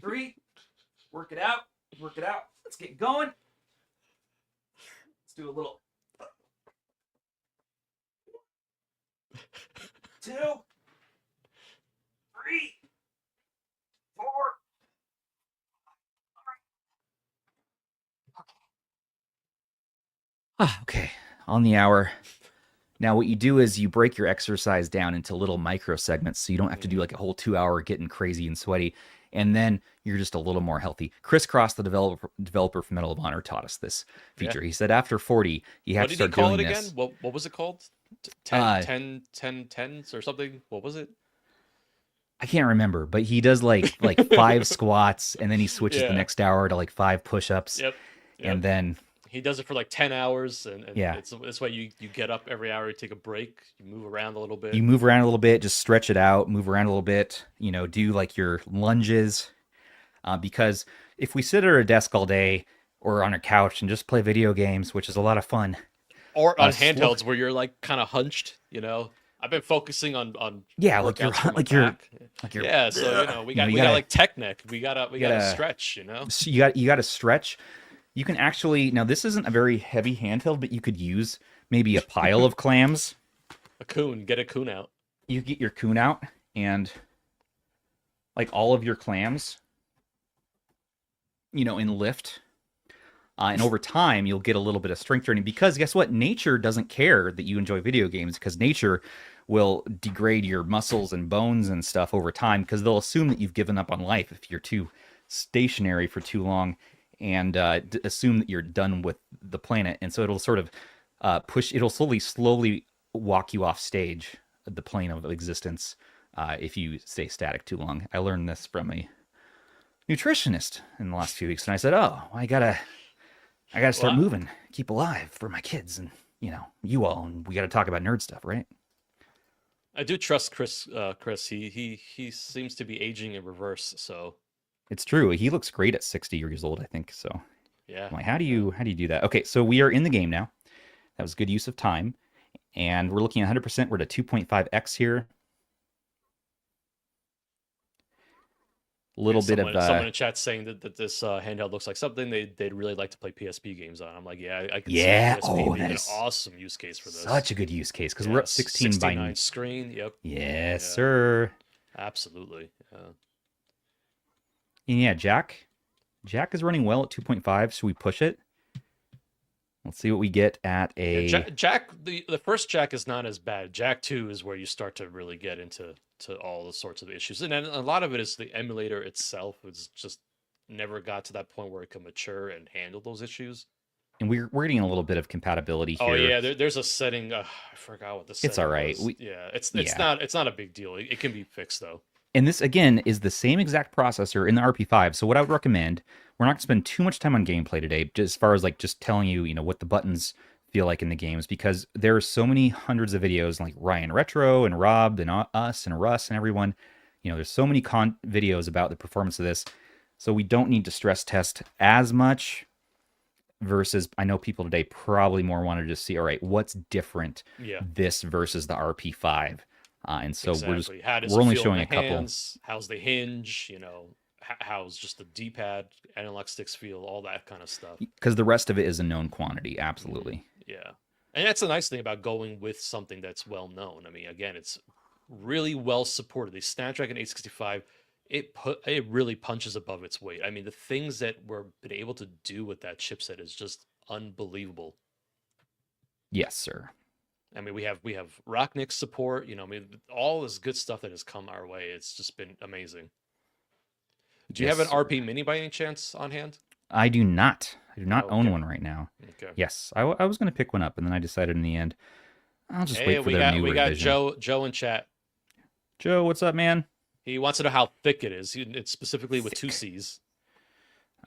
S1: 3. Work it out. Let's get going. Let's do a little 2, 3, 4. Okay, on the hour. Now, what you do is you break your exercise down into little micro segments, so you don't have to do like a whole 2 hour getting crazy and sweaty, and then you're just a little more healthy. Chris Cross, the developer from Medal of Honor, taught us this feature. Yeah. He said after 40, you have to start doing this.
S2: What did he call it again? What was it called? 10 tens or something? What was it?
S1: I can't remember, but he does like 5 squats, and then he switches the next hour to like 5 push-ups.
S2: Yep.
S1: And then
S2: he does it for like 10 hours, and it's this way you get up every hour, you take a break, you move around a little bit.
S1: You move around a little bit, just stretch it out, move around a little bit, do like your lunges. Because if we sit at our desk all day or on our couch and just play video games, which is a lot of fun.
S2: Or on handhelds where you're like kind of hunched, I've been focusing on
S1: like you're
S2: so we got like tech neck. We gotta stretch,
S1: So you gotta stretch. You can actually, now this isn't a very heavy handheld, but you could use maybe a pile of clams.
S2: Get a coon out.
S1: You get your coon out and like all of your clams, in lift. And over time, you'll get a little bit of strength training because guess what? Nature doesn't care that you enjoy video games because nature will degrade your muscles and bones and stuff over time because they'll assume that you've given up on life if you're too stationary for too long. And assume that you're done with the planet. And so it'll sort of it'll slowly walk you off stage, the plane of existence, if you stay static too long. I learned this from a nutritionist in the last few weeks. And I said, I gotta start moving, keep alive for my kids and, you all. And we got to talk about nerd stuff, right?
S2: I do trust Chris. He seems to be aging in reverse, so...
S1: It's true. He looks great at 60 years old, I think. So,
S2: yeah.
S1: I'm like, how do you do that? Okay, so we are in the game now. That was good use of time, and we're looking at 100%. We're at 2.5x here.
S2: Someone in the chat saying that this handheld looks like something they'd really like to play PSP games on. I'm like, I can see PSP being an awesome use case for this.
S1: Such a good use case because we're at 16 by
S2: 9 screen. Yep.
S1: Yes, sir.
S2: Absolutely.
S1: And yeah, Jack is running well at 2.5. Should we push it? Let's see what we get at a...
S2: Jack, the first Jack is not as bad. Jack 2 is where you start to really get into all the sorts of issues. And then a lot of it is the emulator itself. It's just never got to that point where it can mature and handle those issues.
S1: And we're getting a little bit of compatibility here.
S2: Oh yeah, there's a setting. I forgot what the setting
S1: It's all right.
S2: Was. It's not a big deal. It can be fixed though.
S1: And this, again, is the same exact processor in the RP5. So what I would recommend, we're not going to spend too much time on gameplay today, just as far as like just telling you, what the buttons feel like in the games, because there are so many hundreds of videos like Ryan Retro and Rob and us and Russ and everyone. There's so many videos about the performance of this. So we don't need to stress test as much versus I know people today probably more want to just see, all right, what's different this versus the RP5. And so
S2: exactly.
S1: we're only showing a couple.
S2: How's the hinge? How's just the D-pad, analog sticks feel, all that kind of stuff.
S1: Because the rest of it is a known quantity, absolutely.
S2: Yeah, and that's the nice thing about going with something that's well known. I mean, again, it's really well supported. The Snapdragon 865, it really punches above its weight. I mean, the things that we're been able to do with that chipset is just unbelievable.
S1: Yes, sir.
S2: I mean, we have Rocknick support, all this good stuff that has come our way. It's just been amazing. Do you have an RP Mini by any chance on hand?
S1: I do not. I do not own one right now.
S2: Okay.
S1: Yes, I was going to pick one up, and then I decided in the end, I'll just wait for their new revision.
S2: We got Joe in chat.
S1: Joe, what's up, man?
S2: He wants to know how thick it is. It's specifically with 2 C's.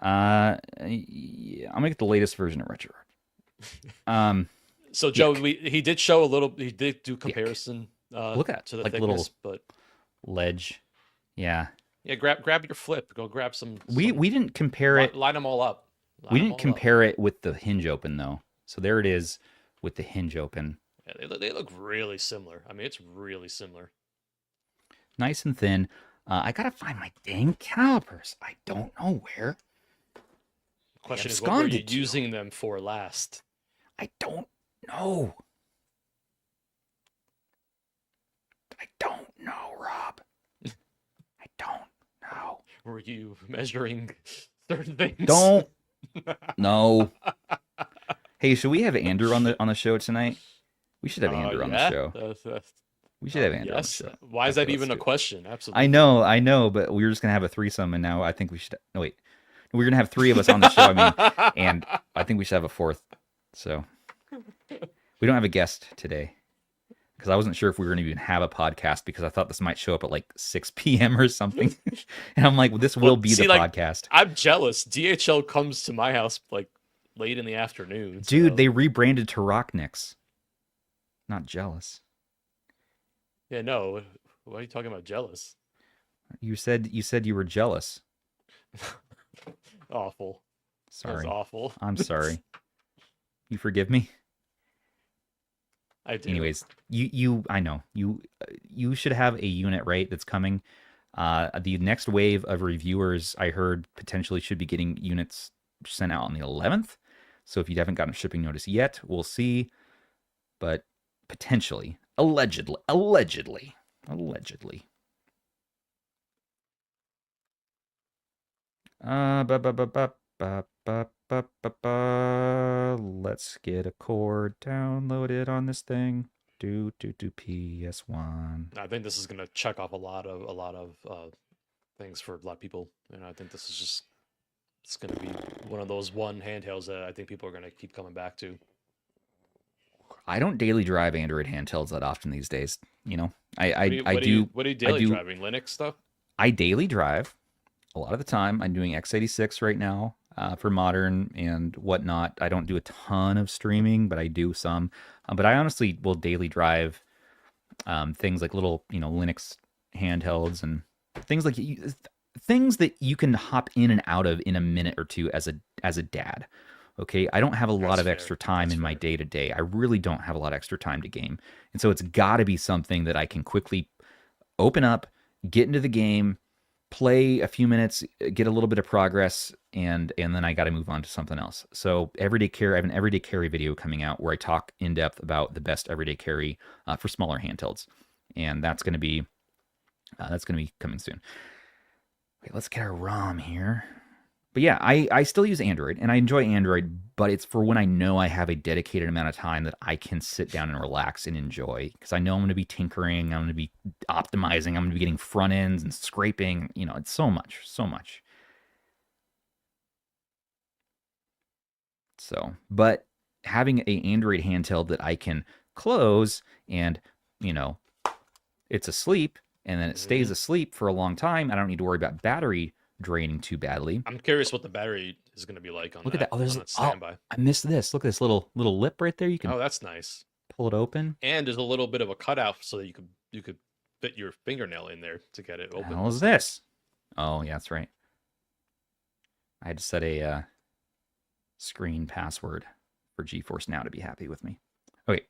S1: Yeah, I'm gonna get the latest version of Retroid.
S2: So Joe, he did show a little. He did do comparison.
S1: Look at
S2: to the
S1: like
S2: thickness,
S1: little
S2: but
S1: ledge. Yeah.
S2: Yeah. Grab your flip. Go grab some.
S1: We didn't compare it.
S2: Line them all up.
S1: We didn't compare it with the hinge open though. So there it is with the hinge open.
S2: Yeah, they look really similar. I mean, it's really similar.
S1: Nice and thin. I gotta find my dang calipers. I don't know where.
S2: The question is, what were you using them for last?
S1: I don't know. I don't know, Rob. I don't know.
S2: Were you measuring certain things?
S1: Don't. No. Hey, should we have Andrew on the show tonight? We should have Andrew on the
S2: Yeah.
S1: show. We should have Andrew on the
S2: Yes.
S1: show.
S2: Why is that
S1: Okay, let's
S2: even a
S1: do it.
S2: question? Absolutely.
S1: I know, but we were just gonna have a threesome, and now I think we should. No, wait, we're gonna have three of us on the show. I mean, and I think we should have a fourth. So we don't have a guest today because I wasn't sure if we were gonna even have a podcast because I thought this might show up at like 6 p.m. or something, and I'm like, well, this will be
S2: see,
S1: the
S2: like,
S1: podcast.
S2: I'm jealous. DHL comes to my house like late in the afternoon.
S1: Dude,
S2: so-
S1: they rebranded to Rocknicks. Not jealous.
S2: Yeah, no. Why are you talking about jealous?
S1: You said you were jealous.
S2: Awful.
S1: Sorry.
S2: That's awful.
S1: I'm sorry. You forgive me?
S2: I do.
S1: Anyways, I know you should have a unit, right? That's coming. The next wave of reviewers, I heard, potentially should be getting units sent out on the 11th. So if you haven't gotten a shipping notice yet, we'll see. But potentially, allegedly. Let's get a chord downloaded on this thing. Do PS1.
S2: I think this is gonna check off a lot of things for a lot of people, and I think this is just it's gonna be one of those handhelds that I think people are gonna keep coming back to.
S1: I don't daily drive Android handhelds that often these days. You know,
S2: What are you daily driving? Linux stuff?
S1: I daily drive a lot of the time. I'm doing x86 right now for modern and whatnot. I don't do a ton of streaming, but I do some. But I honestly will daily drive things like little, Linux handhelds and things like things that you can hop in and out of in a minute or two as a dad. Okay, I don't have a lot of extra time in my day to day. I really don't have a lot of extra time to game, and so it's got to be something that I can quickly open up, get into the game, play a few minutes, get a little bit of progress, and then I got to move on to something else. So everyday carry, I have an everyday carry video coming out where I talk in depth about the best everyday carry for smaller handhelds, and that's going to be coming soon. Okay, let's get our ROM here. But yeah, I still use Android, and I enjoy Android, but it's for when I know I have a dedicated amount of time that I can sit down and relax and enjoy, because I know I'm going to be tinkering, I'm going to be optimizing, I'm going to be getting front ends and scraping, it's so much. So, but having an Android handheld that I can close and, it's asleep, and then it stays asleep for a long time, I don't need to worry about battery draining too badly.
S2: I'm curious what the battery is going to be like on
S1: Look at that. Oh, there's
S2: standby.
S1: I missed this. Look at this little lip right there. You can
S2: that's nice.
S1: pull it open.
S2: And there's a little bit of a cutout so that you could fit your fingernail in there to get it open.
S1: What the hell is this? Oh, yeah, that's right. I had to set a screen password for GeForce Now to be happy with me. Okay.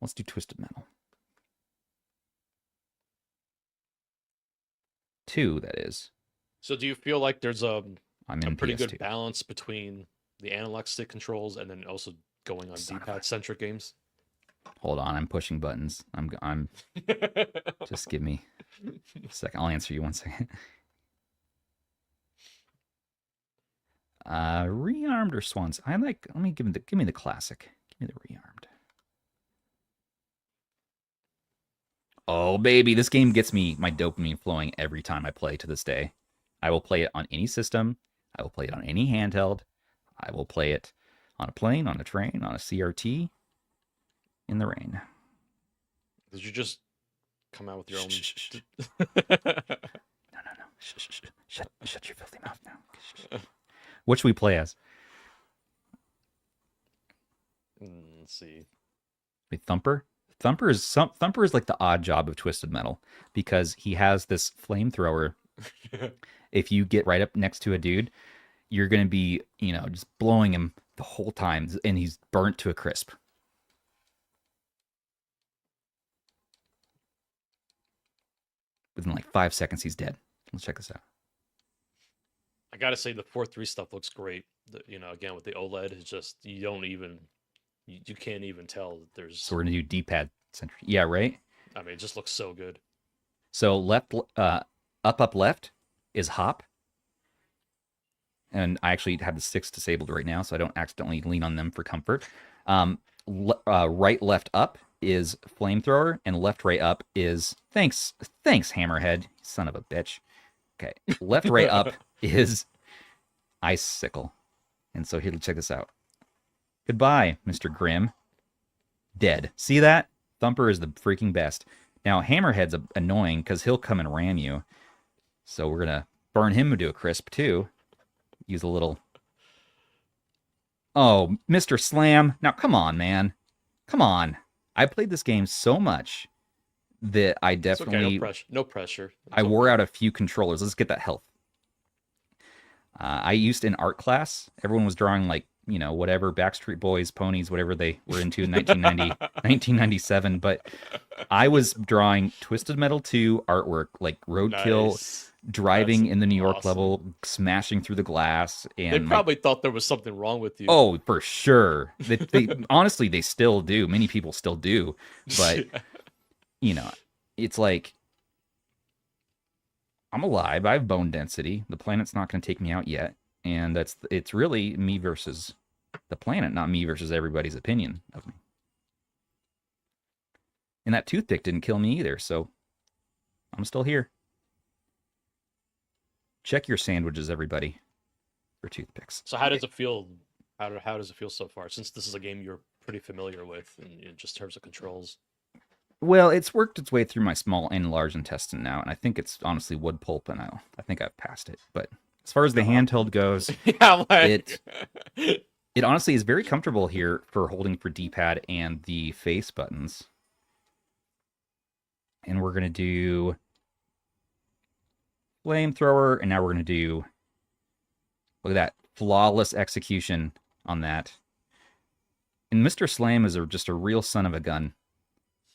S1: Let's do Twisted Metal. 2, that is.
S2: So do you feel like there's a pretty
S1: PS2.
S2: good balance between the analog stick controls and then also going on D-pad centric games?
S1: Hold on, I'm pushing buttons. I'm just give me a second. I'll answer you 1 second. Rearmed or swans? Let me give me the classic. Give me the rearmed. Oh, baby, this game gets my dopamine flowing every time I play to this day. I will play it on any system. I will play it on any handheld. I will play it on a plane, on a train, on a CRT, in the rain.
S2: Did you just come out with your own?
S1: No. Shut your filthy mouth now. What should we play as?
S2: Let's see.
S1: Wait, Thumper? Thumper is like the odd job of Twisted Metal, because he has this flamethrower. If you get right up next to a dude, you're going to be, just blowing him the whole time, and he's burnt to a crisp. Within like 5 seconds, he's dead. Let's check this out.
S2: I gotta say the 4.3 stuff looks great. Again with the OLED, it's just you can't even tell that there's.
S1: So we're gonna do D-pad centric. Yeah, right.
S2: I mean, it just looks so good.
S1: So up, left is hop, and I actually have the sticks disabled right now, so I don't accidentally lean on them for comfort. Right, left, up is flamethrower, and left, right, up is thanks, Hammerhead, son of a bitch. Okay, left, right, up is icicle, and so here, check this out. Goodbye, Mr. Grimm. Dead. See that? Thumper is the freaking best. Now Hammerhead's annoying because he'll come and ram you, so we're gonna burn him to a crisp too. Use a little. Oh, Mr. Slam! Now come on, man. Come on. I played this game so much that I definitely...
S2: It's okay, no pressure.
S1: I wore out a few controllers. Let's get that health. I used in art class. Everyone was drawing like, whatever, Backstreet Boys, ponies, whatever they were into in 1997. But I was drawing Twisted Metal 2 artwork, like Roadkill,
S2: Nice.
S1: driving
S2: That's
S1: in the New York
S2: awesome.
S1: level, smashing through the glass. And
S2: They probably thought there was something wrong with you.
S1: Oh, for sure. They honestly, they still do. Many people still do. But, it's like, I'm alive. I have bone density. The planet's not going to take me out yet. And it's really me versus the planet, not me versus everybody's opinion of me. And that toothpick didn't kill me either, so I'm still here. Check your sandwiches, everybody, for toothpicks.
S2: So how does it feel? How does it feel so far? Since this is a game you're pretty familiar with, in just terms of controls.
S1: Well, it's worked its way through my small and large intestine now, and I think it's honestly wood pulp, and I think I've passed it. But as far as the handheld goes,
S2: Yeah, like...
S1: it honestly is very comfortable here for holding for D-pad and the face buttons. And we're gonna do flamethrower, and now we're gonna do, look at that, flawless execution on that. And Mr. Slam is just a real son of a gun.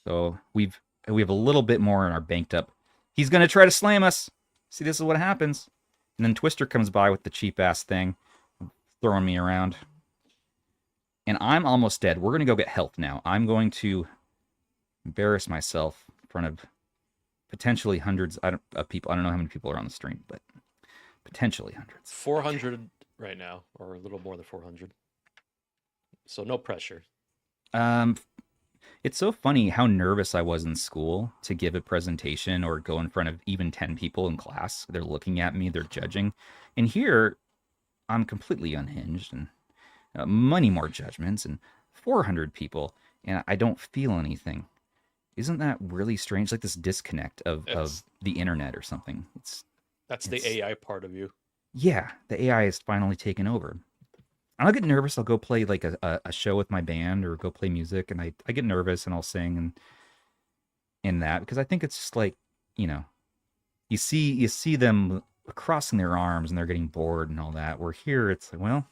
S1: So we have a little bit more in our banked up. He's gonna try to slam us. See, this is what happens. And then Twister comes by with the cheap ass thing, throwing me around. And I'm almost dead. We're gonna go get health now. I'm going to embarrass myself in front of potentially hundreds of people. I don't know how many people are on the stream, but potentially hundreds.
S2: 400 right now, or a little more than 400. So no pressure.
S1: It's so funny how nervous I was in school to give a presentation or go in front of even 10 people in class. They're looking at me, they're judging. And here, I'm completely unhinged, and many more judgments, and 400 people, and I don't feel anything. Isn't that really strange? Like this disconnect of the internet or something.
S2: That's the AI part of you.
S1: Yeah, the AI is finally taken over. I'll get nervous. I'll go play like a show with my band or go play music, and I get nervous and I'll sing and that, because I think it's just like, you see them crossing their arms and they're getting bored and all that. Where here it's like, well,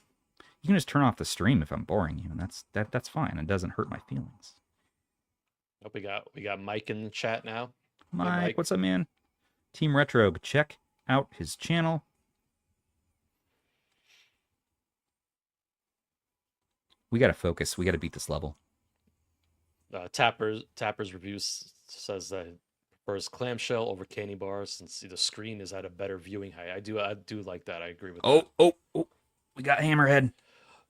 S1: you can just turn off the stream if I'm boring you, and that's fine. It doesn't hurt my feelings.
S2: Oh, we got Mike in the chat now.
S1: Mike, what's up, man? Team Retro, check out his channel. We got to focus. We got to beat this level.
S2: Tapper's reviews says that he prefers clamshell over candy bars since the screen is at a better viewing height. I do like that. I agree with that.
S1: Oh! We got Hammerhead.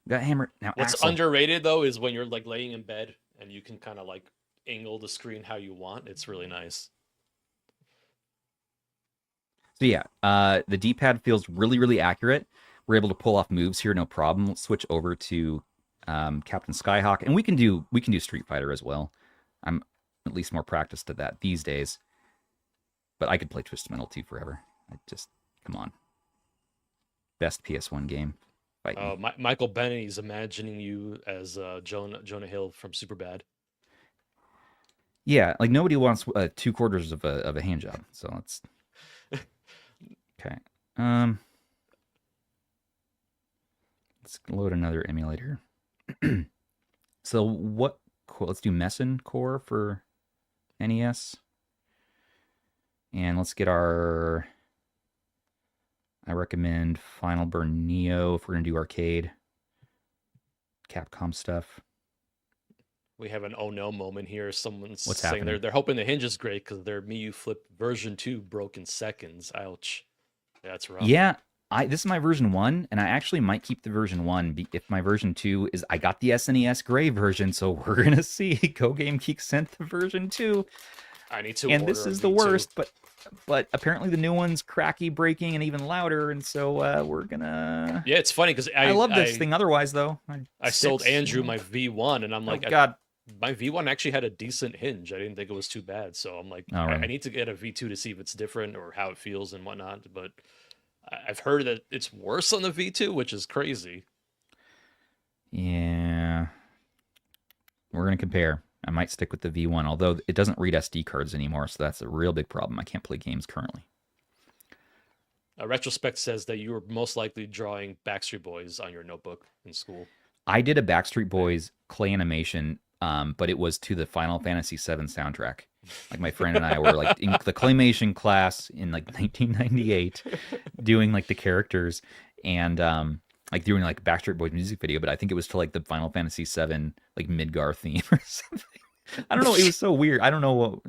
S1: We got Hammer now.
S2: What's
S1: Axel.
S2: Underrated though is when you're like laying in bed and you can kind of like angle the screen how you want. It's really nice.
S1: So yeah, the D-pad feels really, really accurate. We're able to pull off moves here, no problem. Let's switch over to Captain Skyhawk, and we can do Street Fighter as well. I'm at least more practiced at that these days, but I could play Twisted Metal 2 forever. Come on, best PS1 game.
S2: Michael Bennett is imagining you as Jonah Hill from Superbad.
S1: Yeah, like nobody wants 2/4 of a hand job, so let's. Okay. Let's load another emulator. So let's do Messen Core for NES. And let's get our I recommend Final Burn Neo if we're going to do arcade. Capcom stuff.
S2: We have an oh no moment here. Someone's
S1: What's
S2: saying
S1: happening?
S2: they're hoping the Hinge is great because their Miu Flip version 2 broke in seconds. Ouch. Yeah, that's rough.
S1: Yeah, this is my version 1, and I actually might keep the version 1 if my version 2 is... I got the SNES Gray version, so we're going to see. Go Game Geek sent the version 2.
S2: I need to
S1: And
S2: order
S1: this
S2: a
S1: is the
S2: V2.
S1: worst, but apparently the new one's cracky, breaking, and even louder, and so we're gonna...
S2: Yeah, it's funny because
S1: I love this thing otherwise, though.
S2: I sold Andrew my V1, and I'm like,
S1: oh, God.
S2: My V1 actually had a decent hinge. I didn't think it was too bad. So I'm like,
S1: All right.
S2: I need to get a V2 to see if it's different or how it feels and whatnot. But I've heard that it's worse on the V2, which is crazy.
S1: Yeah. We're going to compare. I might stick with the V1, although it doesn't read SD cards anymore, so that's a real big problem. I can't play games currently.
S2: Retrospect says that you were most likely drawing Backstreet Boys on your notebook in school.
S1: I did a Backstreet Boys clay animation, but it was to the Final Fantasy VII soundtrack. Like my friend and I were like in the claymation class in like 1998 doing like the characters and like doing like Backstreet Boys music video, but I think it was to like the Final Fantasy VII like Midgar theme or something. I don't know. It was so weird. I don't know.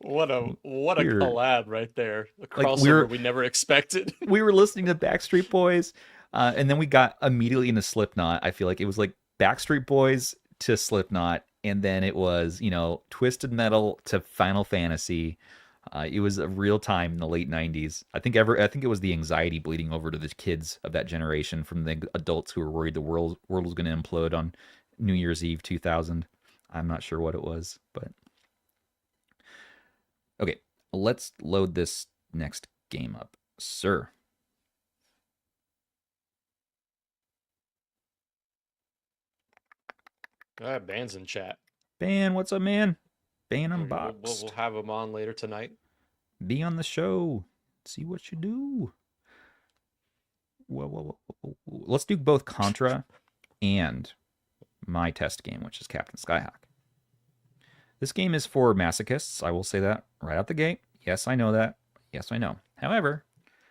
S2: What a
S1: Weird.
S2: collab right there. A
S1: Like,
S2: crossover we never expected.
S1: We were listening to Backstreet Boys, and then we got immediately into Slipknot. I feel like it was like Backstreet Boys to Slipknot, and then it was, Twisted Metal to Final Fantasy. It was a real time in the late 90s. I think it was the anxiety bleeding over to the kids of that generation from the adults who were worried the world was going to implode on New Year's Eve 2000. I'm not sure what it was, but okay, let's load this next game up, sir.
S2: Ban's in chat.
S1: Ban, what's up, man? Ban Unboxed.
S2: We'll have him on later tonight.
S1: Be on the show. See what you do. Whoa. Let's do both Contra and my test game, which is Captain Skyhawk. This game is for masochists. I will say that right out the gate. Yes, I know that. Yes, I know. However,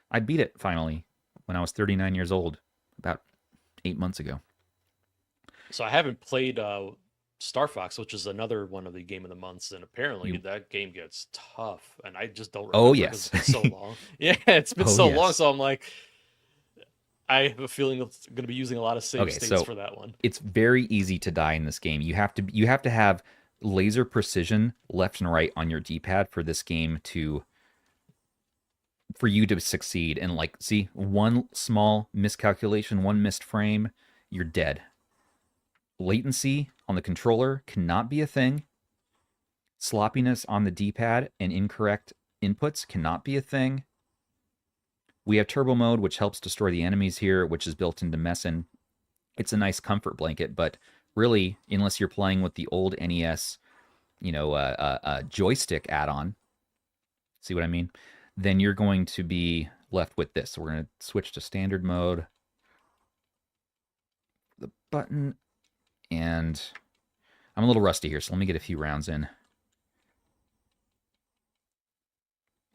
S1: I beat it finally when I was 39 years old, about 8 months ago.
S2: So I haven't played Star Fox, which is another one of the game of the months, and apparently that game gets tough, and I just don't remember.
S1: Oh, yes.
S2: It's been so long. Yeah, it's been so long, so I'm like, I have a feeling it's going to be using a lot of save states for that one.
S1: It's very easy to die in this game. You have to have laser precision left and right on your D-pad for this game for you to succeed. And like, see, one small miscalculation, one missed frame, you're dead. Latency on the controller cannot be a thing. Sloppiness on the D-pad and incorrect inputs cannot be a thing. We have turbo mode, which helps destroy the enemies here, which is built into Messin. It's a nice comfort blanket, but really, unless you're playing with the old NES, joystick add-on, see what I mean? Then you're going to be left with this. So we're going to switch to standard mode. The button, and I'm a little rusty here, so let me get a few rounds in.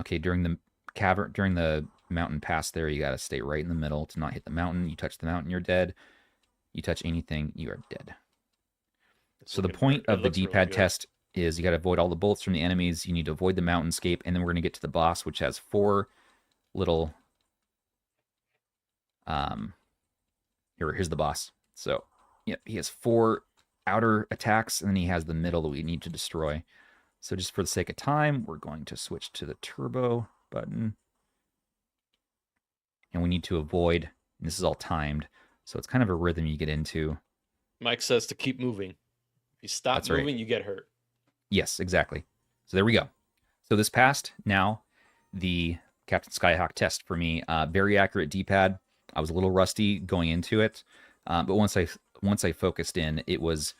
S1: Okay, during the mountain pass there, you got to stay right in the middle to not hit the mountain. You touch the mountain, you're dead. You touch anything, you are dead. So the point of the D-pad test is you got to avoid all the bullets from the enemies. You need to avoid the mountainscape, and then we're going to get to the boss, which has 4 little... Here's the boss. So, yeah, he has 4 outer attacks, and then he has the middle that we need to destroy. So just for the sake of time, we're going to switch to the turbo button. And we need to avoid, and this is all timed, so it's kind of a rhythm you get into.
S2: Mike says to keep moving. If you stop moving, you get hurt.
S1: Yes, exactly. So there we go. So this passed. Now, the Captain Skyhawk test for me. Very accurate D-pad. I was a little rusty going into it, but once I focused in, it was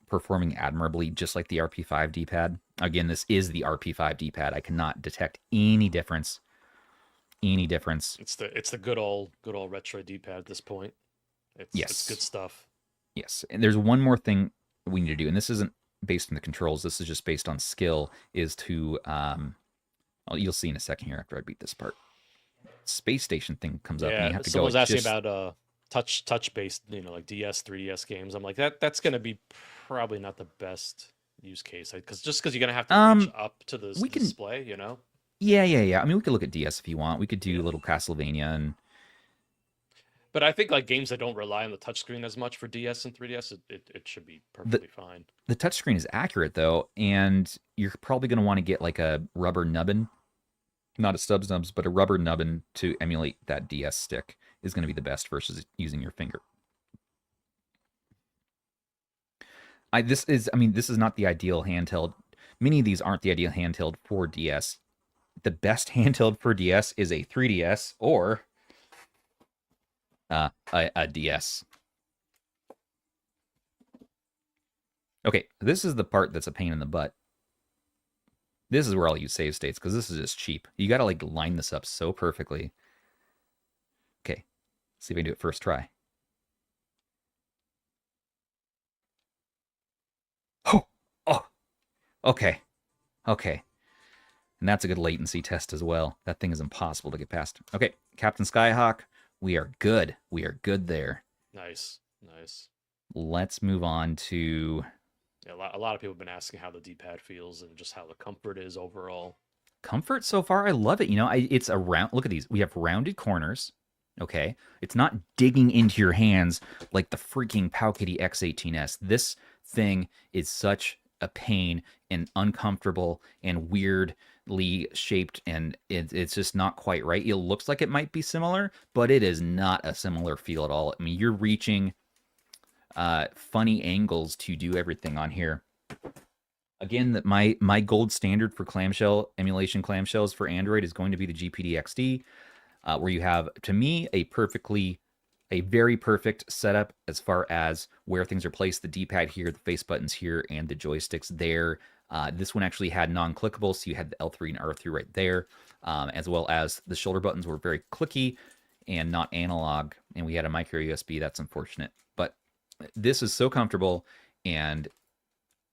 S1: performing admirably, just like the RP5 D-pad. Again, this is the RP5 D-pad. I cannot detect any difference.
S2: It's the good old Retroid D-pad at this point. It's good stuff.
S1: Yes, and there's one more thing we need to do, and this isn't based on the controls. This is just based on skill. Is to you'll see in a second here after I beat this part. space station thing comes up, and you
S2: Yeah,
S1: have to go
S2: someone's asking
S1: just
S2: about touch based, like DS, 3DS games. I'm like that's gonna be probably not the best use case because you're gonna have to reach up to the
S1: we can
S2: display,
S1: yeah. I mean, we could look at DS if you want. We could do a little Castlevania and
S2: But I think like games that don't rely on the touchscreen as much for DS and 3DS, it should be perfectly fine.
S1: the touchscreen is accurate though, and you're probably going to want to get like a rubber nubbin, not a Stubbs nubs, but a rubber nubbin to emulate that DS stick is going to be the best versus using your finger. This is not the ideal handheld. Many of these aren't the ideal handheld for DS. The best handheld for DS is a 3DS or a DS. Okay, this is the part that's a pain in the butt. This is where I'll use save states because this is just cheap. You got to like line this up so perfectly. Okay, see if I can do it first try. Oh, okay. And that's a good latency test as well. That thing is impossible to get past. Okay, Captain Skyhawk, we are good. We are good there.
S2: Nice.
S1: Let's move on to...
S2: Yeah, a lot of people have been asking how the D-pad feels and just how the comfort is overall.
S1: Comfort so far, I love it. It's a round... Look at these. We have rounded corners. Okay? It's not digging into your hands like the freaking Powkiddy X18S. This thing is such a pain and uncomfortable and weirdly shaped, and it's just not quite right. It looks like it might be similar, but it is not a similar feel at all. I mean, you're reaching funny angles to do everything on here. Again, that my gold standard for clamshell emulation clamshells for Android is going to be the GPD XD, where you have, to me, a very perfect setup as far as where things are placed. The D-pad here, the face buttons here, and the joysticks there. This one actually had non-clickable, so you had the L3 and R3 right there, as well as the shoulder buttons were very clicky and not analog, and we had a micro USB. That's unfortunate, but this is so comfortable. And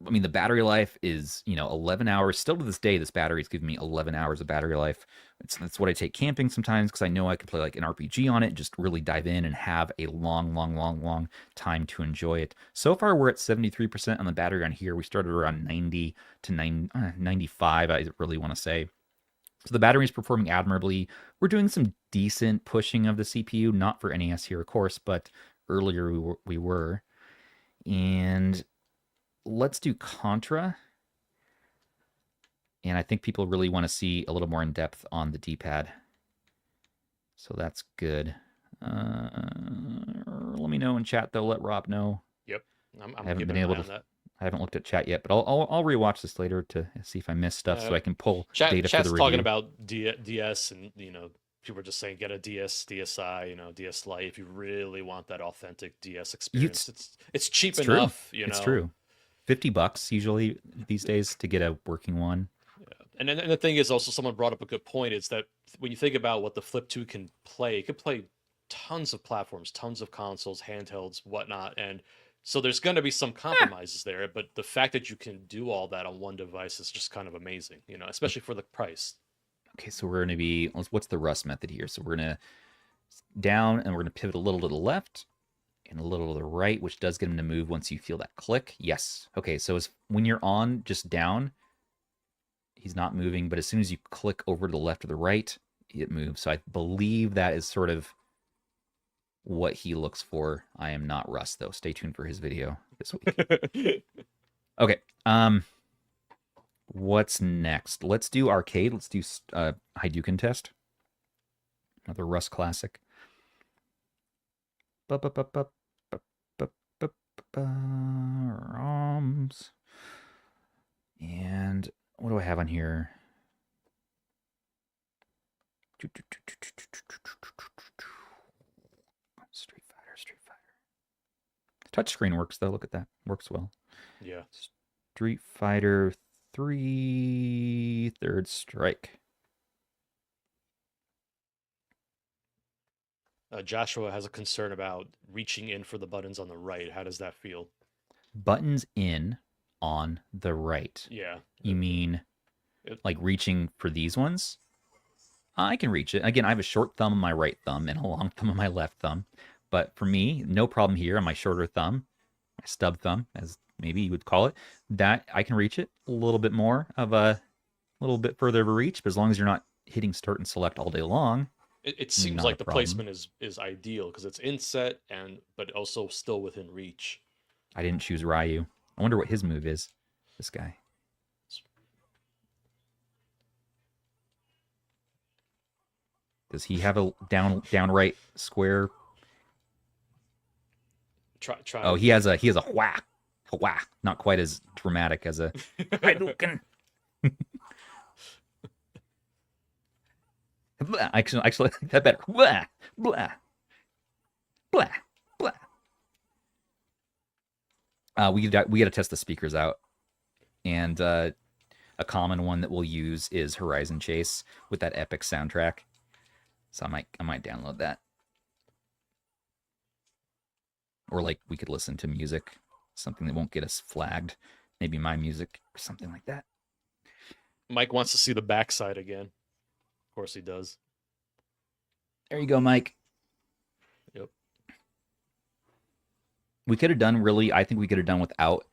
S1: I mean, the battery life is, 11 hours. Still to this day, this battery is giving me 11 hours of battery life. That's what I take camping sometimes because I know I could play like an RPG on it, just really dive in and have a long time to enjoy it. So far, we're at 73% on the battery on here. We started around 90 to 95, I really want to say. So the battery is performing admirably. We're doing some decent pushing of the CPU, not for NES here, of course, but earlier we were. And let's do Contra. And I think people really want to see a little more in depth on the D-pad. So that's good. Let me know in chat, though. Let Rob know.
S2: Yep.
S1: I haven't been able to. I haven't looked at chat yet, but I'll rewatch this later to see if I missed stuff so I can pull data for the review.
S2: Talking about DS, and people are just saying get a DS, DSi, DS Lite if you really want that authentic DS experience. It's cheap enough,
S1: It's true. $50 usually these days to get a working one.
S2: Yeah. And then the thing is also, someone brought up a good point, is that when you think about what the Flip 2 can play, it can play tons of platforms, tons of consoles, handhelds, whatnot, and so there's going to be some compromises there, but the fact that you can do all that on one device is just kind of amazing, especially for the price.
S1: Okay, so we're going to be, what's the Rust method here? So we're going to down, and we're going to pivot a little to the left and a little to the right, which does get him to move once you feel that click. Yes. Okay, so when you're on just down, he's not moving, but as soon as you click over to the left or the right, it moves. So I believe that is sort of what he looks for. I am not Rust, though. Stay tuned for his video this week. Okay. What's next? Let's do arcade. Let's do Hinge Test. Another Rust classic. ROMs. And what do I have on here? Street Fighter. Touchscreen works though. Look at that. Works well.
S2: Yeah.
S1: Street Fighter 3 Third Strike.
S2: Joshua has a concern about reaching in for the buttons on the right. How does that feel?
S1: Buttons in on the right.
S2: Yeah.
S1: You mean like reaching for these ones? I can reach it. Again, I have a short thumb on my right thumb and a long thumb on my left thumb. But for me, no problem here on my shorter thumb, my stub thumb, as maybe you would call it, that I can reach it a little bit more of a little bit further of a reach. But as long as you're not hitting start and select all day long,
S2: It seems
S1: not
S2: like
S1: a
S2: the
S1: problem.
S2: placement is ideal because it's inset but also still within reach.
S1: I didn't choose Ryu. I wonder what his move is. This guy. Does he have a downright square?
S2: Try.
S1: Oh, he has a whack, whack. Not quite as dramatic as a Hadouken. Actually, I like that better. Blah, blah, blah, blah. We got to test the speakers out, and a common one that we'll use is Horizon Chase with that epic soundtrack. So I might download that, or like we could listen to music, something that won't get us flagged. Maybe my music or something like that.
S2: Mike wants to see the backside again. Of course he does.
S1: There you go, Mike.
S2: Yep.
S1: We could have done really. I think we could have done without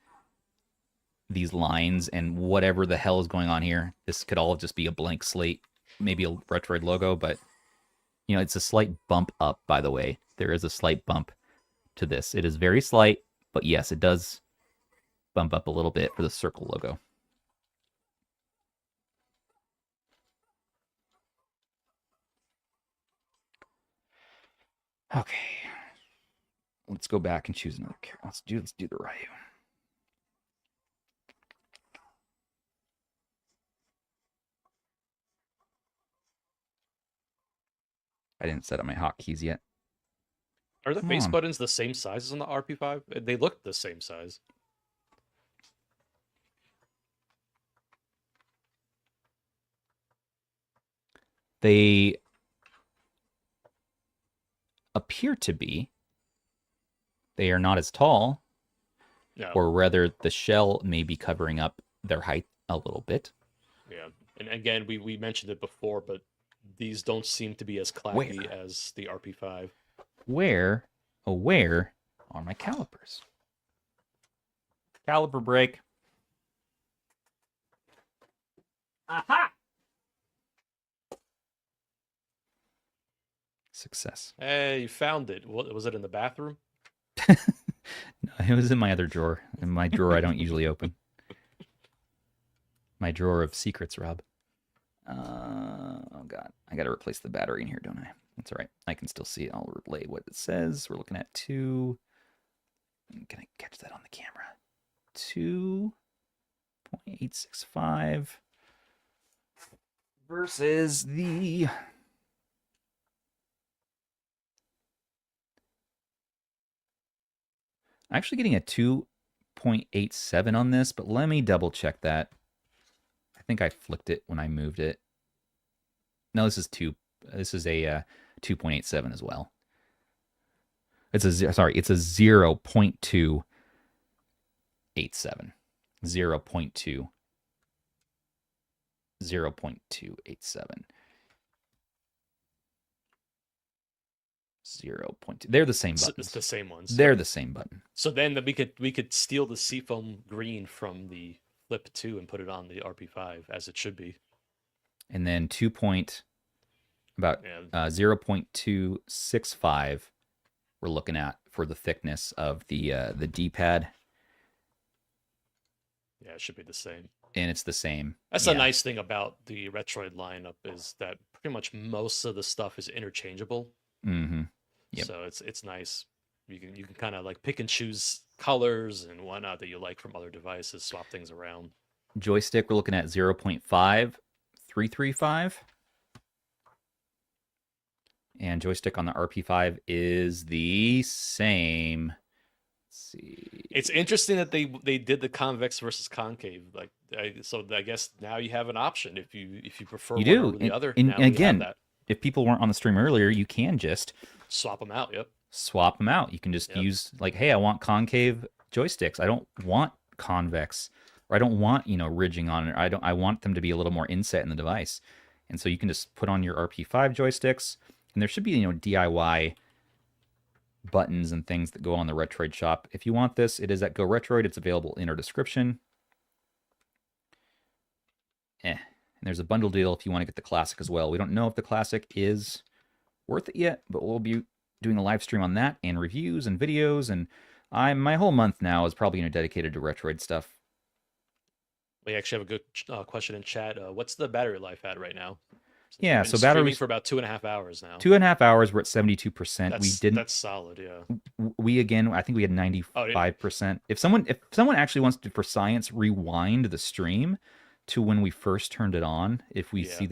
S1: these lines and whatever the hell is going on here. This could all just be a blank slate, maybe a Retroid logo, but you know, it's a slight bump up, by the way. There is a slight bump to this. It is very slight, but yes, it does bump up a little bit for the circle logo. Okay. Let's go back and choose another character. Let's do the Ryu. I didn't set up my hotkeys yet.
S2: Are the
S1: Come
S2: face
S1: on.
S2: buttons the same size as on the RP5? They look the same size.
S1: They appear to be. They are not as tall,
S2: No.
S1: or rather, the shell may be covering up their height a little bit.
S2: Yeah. And again, we mentioned it before, but these don't seem to be as clappy as the RP5.
S1: Where are my calipers? Caliper break. Aha! Success.
S2: Hey, you found it. What was it, in the bathroom?
S1: No, it was in my other drawer. In my drawer I don't usually open. My drawer of secrets, Rob. Oh god, I gotta replace the battery in here, don't I? That's all right. I can still see it. I'll relay what it says. We're looking at 2. Can I catch that on the camera? 2.865 versus the I'm actually getting a 2.87 on this, but let me double check that. I think I flicked it when I moved it. No, this is a 2.87 as well. It's a 0.287. 0.2. 0.287. 0.2. They're the same buttons.
S2: It's the same ones.
S1: They're the same button.
S2: So then we could steal the seafoam green from the Flip 2 and put it on the RP5 as it should be.
S1: And then 0.265 we're looking at for the thickness of the D-pad.
S2: Yeah, it should be the same.
S1: And it's the same.
S2: That's a nice thing about the Retroid lineup, is that pretty much most of the stuff is interchangeable.
S1: Mm-hmm. Yep.
S2: So it's nice. You can kind of like pick and choose colors and whatnot that you like from other devices, swap things around.
S1: Joystick, we're looking at 0.5335. And joystick on the RP5 is the same. Let's see.
S2: It's interesting that they did the convex versus concave. So I guess now you have an option if you prefer one over the other.
S1: And
S2: now you
S1: again,
S2: have that.
S1: If people weren't on the stream earlier, you can just
S2: swap them out. Yep.
S1: Swap them out. You can just use like, hey, I want concave joysticks. I don't want convex, or I don't want ridging on it. I want them to be a little more inset in the device. And so you can just put on your RP5 joysticks, and there should be, DIY buttons and things that go on the Retroid shop. If you want this, it is at Go Retroid. It's available in our description. And there's a bundle deal if you want to get the classic as well. We don't know if the classic is worth it yet, but we'll be doing a live stream on that and reviews and videos. And my whole month now is probably dedicated to Retroid stuff.
S2: We actually have a good question in chat. What's the battery life at right now?
S1: Yeah,
S2: We've been
S1: so battery
S2: streaming for about 2.5 hours now.
S1: 2.5 hours. We're at 72%.
S2: That's solid. Yeah.
S1: We again, I think we had 95%. If someone actually wants to, for science, rewind the stream to when we first turned it on, if we see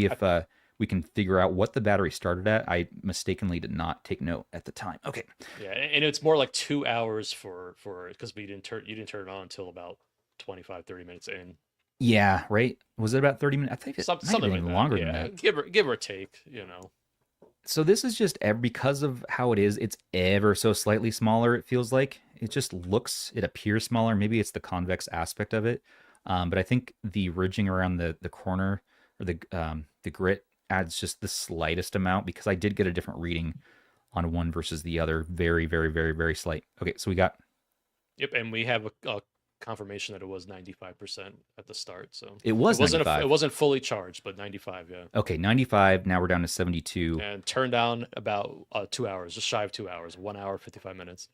S1: if we can figure out what the battery started at. I mistakenly did not take note at the time. Okay.
S2: Yeah, and it's more like 2 hours for because you didn't turn it on until about 25-30 minutes in.
S1: Yeah, right. Was it about 30 minutes? I think
S2: something like
S1: longer
S2: than
S1: that.
S2: Give or take,
S1: So this is just because of how it is. It's ever so slightly smaller. It feels like it appears smaller. Maybe it's the convex aspect of it. But I think the ridging around the corner or the grit adds just the slightest amount, because I did get a different reading on one versus the other. Very, very, very, very slight. Okay, so we got.
S2: Yep, and we have a confirmation that it was 95% at the start. So
S1: it wasn't 95.
S2: It wasn't fully charged, but 95. Yeah.
S1: Okay, 95. Now we're down to 72.
S2: And turned down about 2 hours, just shy of 2 hours, 1 hour 55 minutes.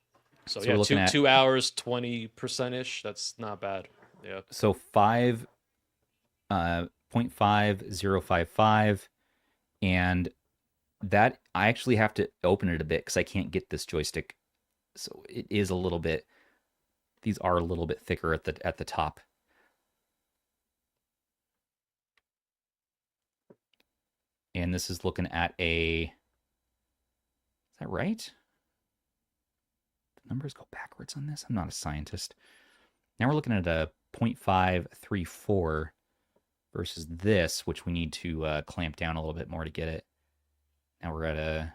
S2: So
S1: we're
S2: yeah,
S1: looking at
S2: 2 hours 20% ish. That's not bad. Yeah.
S1: So 0.5055, and that I actually have to open it a bit because I can't get this joystick. So it is a little bit. These are a little bit thicker at the top. And this is looking at is that right? The numbers go backwards on this? I'm not a scientist. Now we're looking at a 0.534 versus this, which we need to clamp down a little bit more to get it. Now we're at a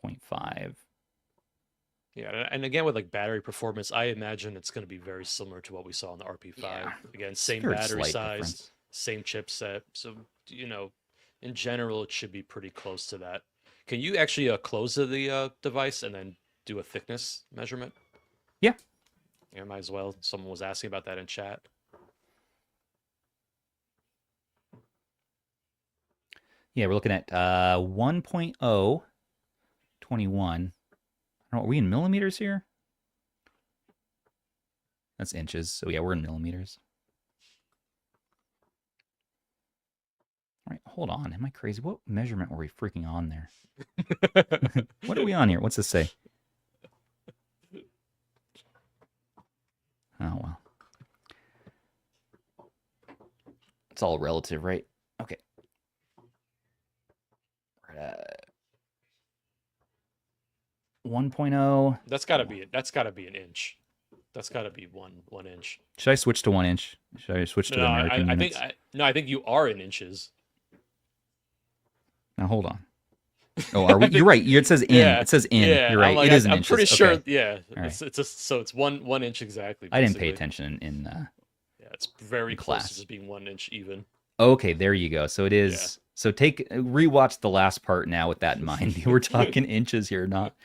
S1: 0.5.
S2: Yeah, and again with like battery performance, I imagine it's going to be very similar to what we saw on the RP5. Yeah. Again, same battery size, difference. Same chipset. So, in general, it should be pretty close to that. Can you actually close the device and then do a thickness measurement?
S1: Yeah.
S2: Yeah, might as well. Someone was asking about that in chat.
S1: Yeah, we're looking at 1.0, 21. Are we in millimeters here? That's inches. So yeah, we're in millimeters. All right, hold on. Am I crazy? What measurement were we freaking on there? What are we on here? What's this say? Oh, well. It's all relative, right? Okay. We're at 1.0.
S2: That's gotta be an inch. That's gotta be one inch.
S1: Should I switch to 1 inch? Should I switch to the American units?
S2: I think you are in inches.
S1: Now hold on. Oh, are we? You're right. It says in. Yeah, it says in. Yeah, you're right. It is in inches.
S2: I'm pretty sure.
S1: Okay.
S2: Yeah.
S1: Right.
S2: It's 1 inch exactly. Basically.
S1: I didn't pay attention in.
S2: Yeah, it's very close to just being 1 inch even.
S1: Okay, there you go. So it is. Yeah. So rewatch the last part now with that in mind. We're talking inches here, not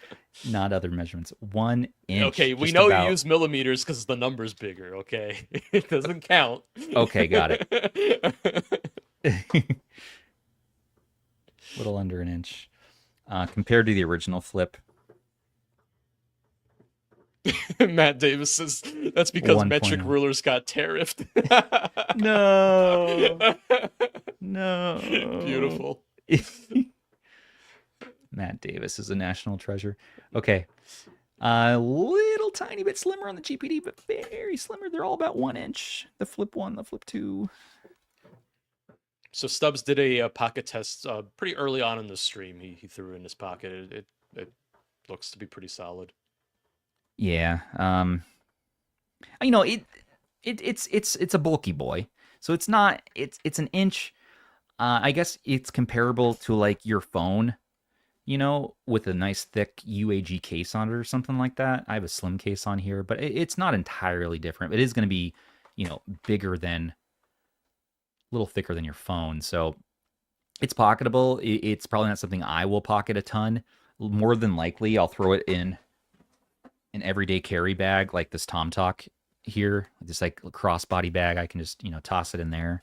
S1: other measurements. 1 inch.
S2: Okay, we know you use millimeters because the number's bigger. Okay, it doesn't count.
S1: Okay, got it. Little under an inch compared to the original flip.
S2: Matt Davis says that's because metric rulers got tariffed.
S1: No. No.
S2: Beautiful.
S1: Matt Davis is a national treasure. Okay. A little tiny bit slimmer on the GPD, but very slimmer. They're all about 1 inch. The flip 1, the flip 2.
S2: So Stubbs did a pocket test pretty early on in the stream. He threw in his pocket. It looks to be pretty solid.
S1: Yeah. It's a bulky boy. So it's not it's an inch. I guess it's comparable to like your phone, with a nice thick UAG case on it or something like that. I have a slim case on here, but it's not entirely different. It is going to be, bigger than little thicker than your phone. So it's pocketable. It's probably not something I will pocket a ton. More than likely, I'll throw it in an everyday carry bag like this TomTalk here, just like a crossbody bag. I can just, toss it in there.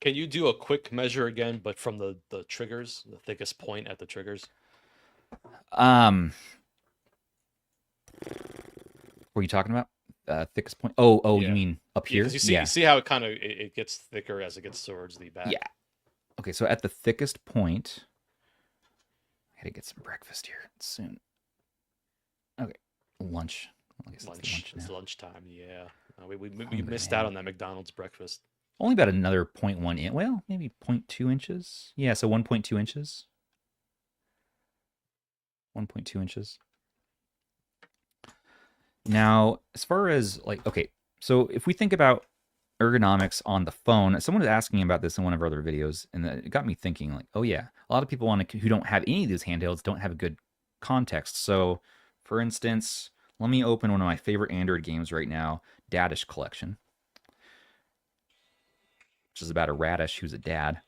S2: Can you do a quick measure again, but from the triggers, the thickest point at the triggers?
S1: What are you talking about? Thickest point? Oh,
S2: Yeah.
S1: you mean up here?
S2: Because you see how it kind of it gets thicker as it gets towards the back.
S1: Yeah. Okay, so at the thickest point, I gotta get some breakfast here soon. Okay, lunch. I guess
S2: Lunch. It's
S1: now.
S2: lunchtime. Yeah. We missed out on that McDonald's breakfast.
S1: Only about another 0.1 inch. Well, maybe 0.2 inches. Yeah, so 1.2 inches. 1.2 inches. Now, as far as okay, so if we think about ergonomics on the phone, someone was asking about this in one of our other videos, and it got me thinking, oh yeah, a lot of people who don't have any of these handhelds don't have a good context. So, for instance, let me open one of my favorite Android games right now, Dadish Collection, which is about a radish who's a dad.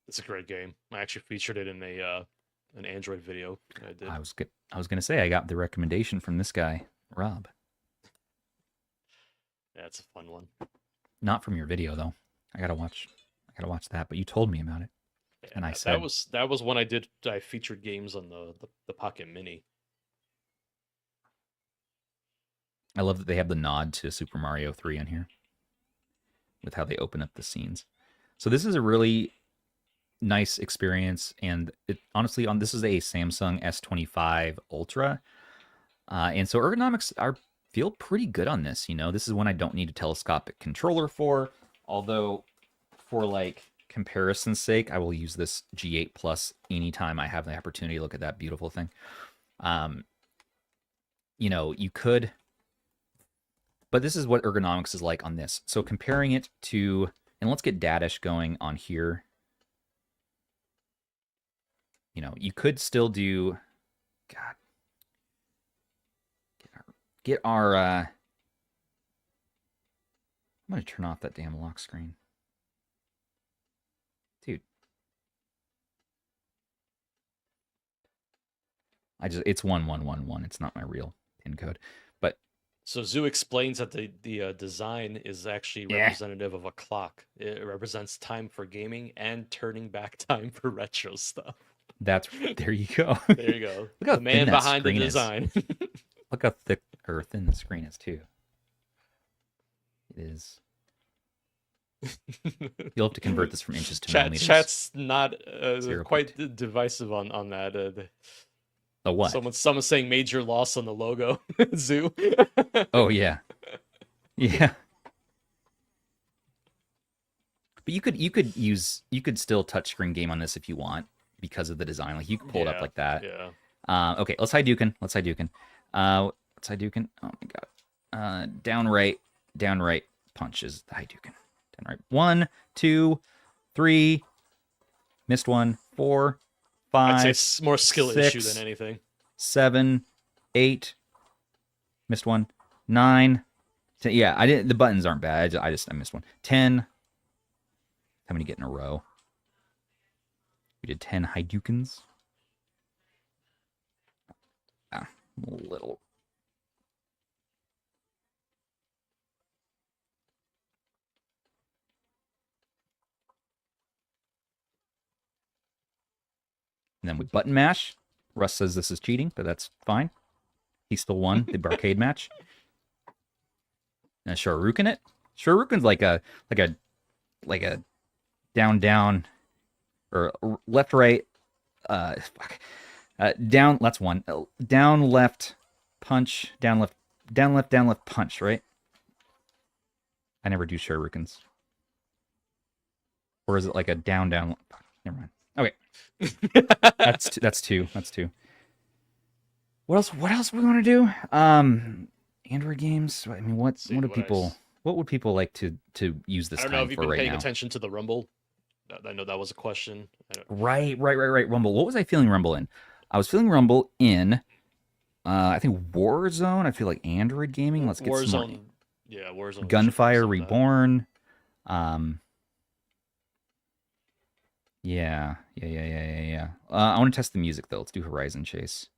S2: It's a great game. I actually featured it in an Android video I did.
S1: I was gonna say I got the recommendation from this guy, Rob.
S2: Yeah, it's a fun one.
S1: Not from your video though. I gotta watch that. But you told me about it,
S2: Yeah,
S1: and I said
S2: that was when I featured games on the Pocket Mini.
S1: I love that they have the nod to Super Mario 3 in here, with how they open up the scenes. So this is a really nice experience, and honestly, this is a Samsung S25 Ultra, and so ergonomics feel pretty good on this. This is one I don't need a telescopic controller for, although for comparison's sake, I will use this G8 Plus anytime I have the opportunity to look at that beautiful thing. You could, but this is what ergonomics is like on this. So comparing it to, and let's get Dadish going on here. You could still do, God, get our I'm going to turn off that damn lock screen. Dude. It's 1111. It's not my real pin code. But
S2: so Zoo explains that the design is actually representative of a clock. It represents time for gaming and turning back time for retro stuff.
S1: There you go.
S2: There you go.
S1: Look how
S2: the man
S1: thin that
S2: behind the
S1: screen
S2: design.
S1: Look how thick or thin the screen is too. It is. You'll have to convert this from inches to millimeters.
S2: Chat's not
S1: 0.
S2: quite divisive on that.
S1: The what?
S2: Someone's saying major loss on the logo. Zoo.
S1: Oh yeah, yeah. But you could still touchscreen game on this if you want, because of the design. You can pull it up like that.
S2: Yeah.
S1: Okay, let's Hadouken. Let's Hadouken. Oh my god. Down right punch is the Hadouken. Down right. 1, 2, 3. Missed one. 4, 5.
S2: I'd say it's more skill
S1: 6,
S2: issue than anything.
S1: 7, 8. Missed one. 9. 10, yeah, I didn't. The buttons aren't bad. I missed one. 10. How many get in a row? We did 10 Hadoukens. A little. And then we button mash. Russ says this is cheating, but that's fine. He still won the arcade match. And Shoryuken it. Shoryuken's like a down or left right. Down. That's one. Down left punch. Down left punch. Right. I never do Shoryukens. Or is it like a down? Never mind. Okay. That's two. What else we want to do? Android games. I mean, what would people like to use this time for right now?
S2: I don't know if you've been paying attention to the Rumble. I know that was a question.
S1: Right. Rumble. What was I feeling Rumble in? I was feeling Rumble in, I think Warzone. I feel like Android gaming. Let's get
S2: Warzone.
S1: some more.
S2: Yeah, Warzone.
S1: Gunfire Reborn. Um, yeah. I want to test the music, though. Let's do Horizon Chase.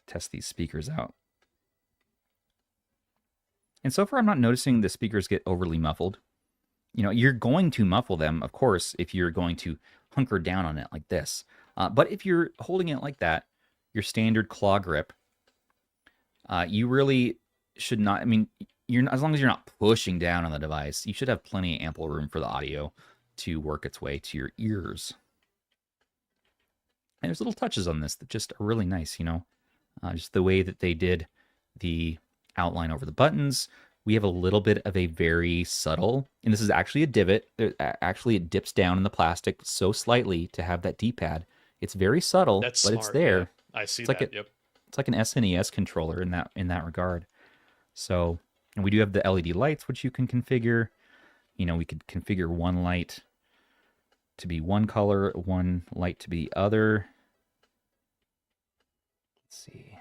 S1: Test these speakers out. And so far, I'm not noticing the speakers get overly muffled. You know, you're going to muffle them, of course, if you're going to hunker down on it like this. But if you're holding it like that, your standard claw grip, you really should not. I mean, as long as you're not pushing down on the device, you should have plenty of ample room for the audio to work its way to your ears. And there's little touches on this that just are really nice, you know, just the way that they did the outline over the buttons. We have a little bit of a very subtle, and this is actually a divot. Actually, it dips down in the plastic so slightly to have that D-pad. It's very subtle,
S2: That's
S1: but
S2: smart,
S1: it's there.
S2: Yeah. I see
S1: It's
S2: that.
S1: like
S2: Yep.
S1: It's like an SNES controller in that regard. So, and we do have the LED lights, which you can configure. You know, we could configure one light to be one color, one light to be the other. Let's see.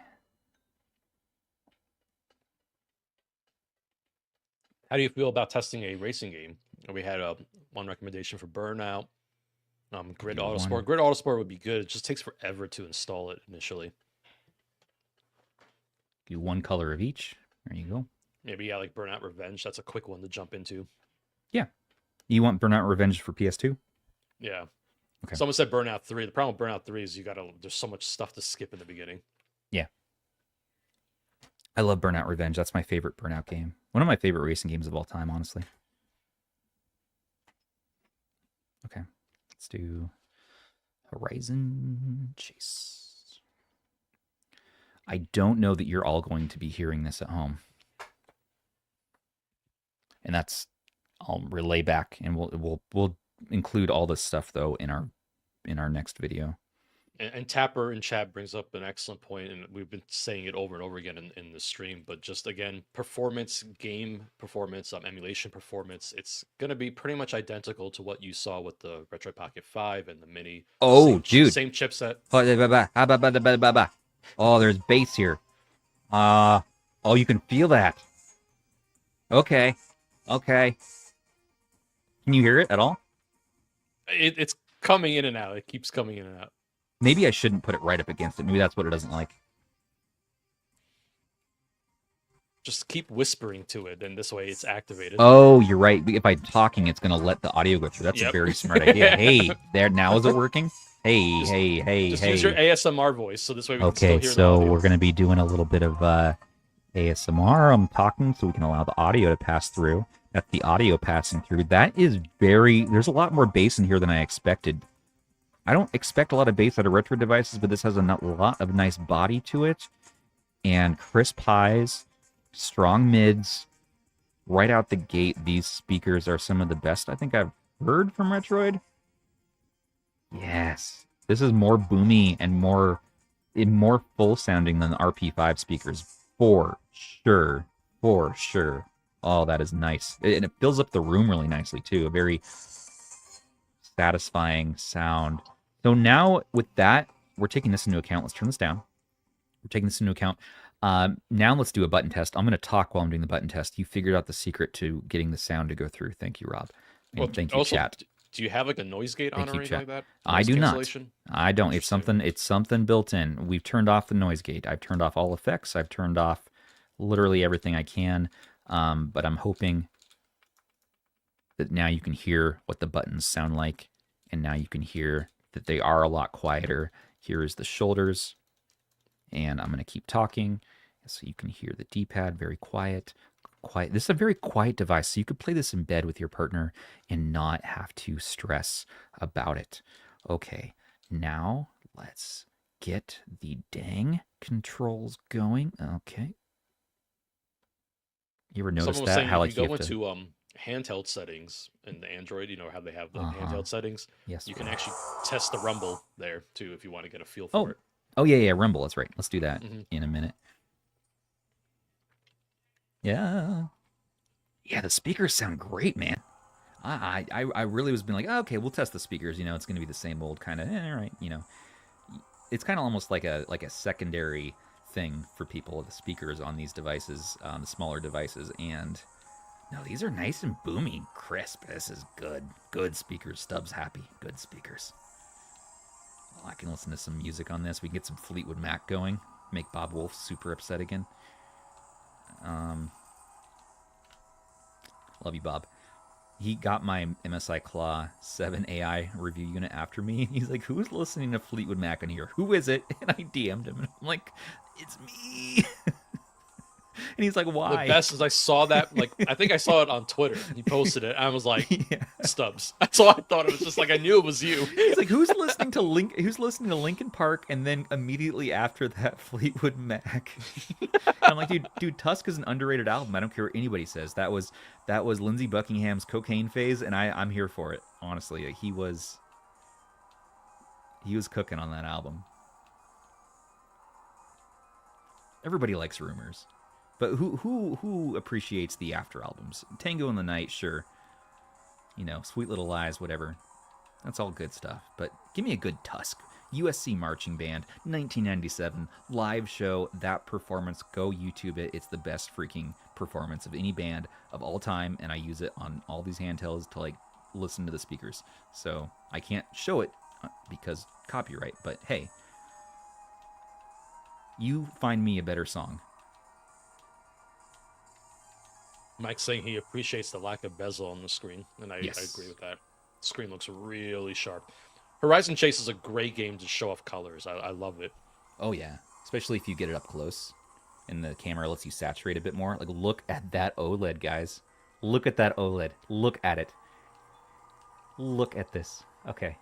S2: How do you feel about testing a racing game? We had one recommendation for Burnout, Grid
S1: Do
S2: Autosport.
S1: one.
S2: Grid Autosport would be good. It just takes forever to install it initially.
S1: Do one color of each. There you go.
S2: Maybe, yeah, like Burnout Revenge. That's a quick one to jump into.
S1: Yeah. You want Burnout Revenge for PS2?
S2: Yeah.
S1: Okay.
S2: Someone said Burnout 3. The problem with Burnout 3 is there's so much stuff to skip in the beginning.
S1: Yeah. I love Burnout Revenge. That's my favorite Burnout game. One of my favorite racing games of all time, honestly. Okay. Let's do Horizon Chase. I don't know that you're all going to be hearing this at home. And I'll relay back, and we'll include all this stuff though in our next video.
S2: And Tapper in chat brings up an excellent point, and we've been saying it over and over again in the stream. But just again, performance, game performance, emulation performance, it's going to be pretty much identical to what you saw with the Retroid Pocket 5 and the Mini.
S1: Oh, dude.
S2: Same chipset.
S1: Oh, there's bass here. Oh, you can feel that. Okay. Can you hear it at all?
S2: It's coming in and out. It keeps coming in and out.
S1: Maybe I shouldn't put it right up against it. Maybe that's what it doesn't like.
S2: Just keep whispering to it, and this way it's activated.
S1: Oh, you're right. If I'm talking, it's going to let the audio go through. That's
S2: Yep.
S1: a very smart idea. Hey, there. Now is it working? Hey.
S2: Just use your ASMR voice, so this way we can still
S1: Okay,
S2: hear the
S1: so
S2: audio.
S1: we're going to be doing a little bit of ASMR. I'm talking so we can allow the audio to pass through. That's the audio passing through. That is there's a lot more bass in here than I expected. I don't expect a lot of bass out of retro devices, but this has a lot of nice body to it. And crisp highs, strong mids. Right out the gate, these speakers are some of the best I think I've heard from Retroid. Yes. This is more boomy and more full sounding than the RP5 speakers. For sure. Oh, that is nice. And it fills up the room really nicely, too. A very satisfying sound. So now with that, we're taking this into account. Let's turn this down. We're taking this into account. Now let's do a button test. I'm going to talk while I'm doing the button test. You figured out the secret to getting the sound to go through. Thank you, Rob. And
S2: Well,
S1: thank you,
S2: also,
S1: chat.
S2: Do you have like a noise gate on
S1: Thank
S2: or
S1: you,
S2: anything
S1: chat.
S2: like that?
S1: I
S2: Noise
S1: do not.
S2: cancellation?
S1: I don't. It's
S2: Interesting.
S1: something built in. We've turned off the noise gate. I've turned off all effects. I've turned off literally everything I can. But I'm hoping that now you can hear what the buttons sound like, and now you can hear that they are a lot quieter. Here is the shoulders, and I'm going to keep talking so you can hear the D-pad, very quiet. This is a very quiet device, so you could play this in bed with your partner and not have to stress about it. Okay, now let's get the dang controls going. Okay. You ever notice
S2: Someone was
S1: that?
S2: saying
S1: How
S2: if
S1: like
S2: you
S1: you
S2: go
S1: have to...
S2: into handheld settings in the Android, you know how they have the
S1: Uh-huh.
S2: handheld settings.
S1: Yes.
S2: You can actually test the rumble there too if you want to get a feel for it.
S1: Oh yeah, Rumble. That's right. Let's do that
S2: Mhm.
S1: in a minute. Yeah. Yeah, the speakers sound great, man. I really was being like, oh, okay, we'll test the speakers. You know, it's gonna be the same old kind of, all right. You know, it's kind of almost like a secondary thing for people, the speakers on these devices, the smaller devices. And no, these are nice and boomy, crisp. This is good. Good speakers. Stubbs happy. Good speakers. Well, I can listen to some music on this. We can get some Fleetwood Mac going. Make Bob Wolf super upset again. Love you, Bob. He got my MSI Claw 7 AI review unit after me. He's like, who's listening to Fleetwood Mac in here? Who is it? And I DM'd him. And I'm like, it's me. And he's like, why?
S2: The best is I saw that, like, I think I saw it on Twitter. He posted it. I was like, Stubbs. That's all I thought. It was just like, I knew it was you.
S1: He's like, who's listening to Linkin Park? And then immediately after that, Fleetwood Mac. I'm like, dude, Tusk is an underrated album. I don't care what anybody says. That was Lindsey Buckingham's cocaine phase, and I'm here for it. Honestly, like, he was cooking on that album. Everybody likes Rumors. But who appreciates the after albums? Tango in the Night, sure. You know, Sweet Little Lies, whatever. That's all good stuff. But give me a good Tusk. USC Marching Band, 1997, live show, that performance. Go YouTube it. It's the best freaking performance of any band of all time, and I use it on all these handhelds to, like, listen to the speakers. So I can't show it because copyright, but hey, you find me a better song.
S2: Mike's saying he appreciates the lack of bezel on the screen, and I agree with that. The screen looks really sharp. Horizon Chase is a great game to show off colors. I love it.
S1: Oh, yeah. Especially if you get it up close and the camera lets you saturate a bit more. Like, look at that OLED, guys. Look at that OLED. Look at it. Look at this. Okay.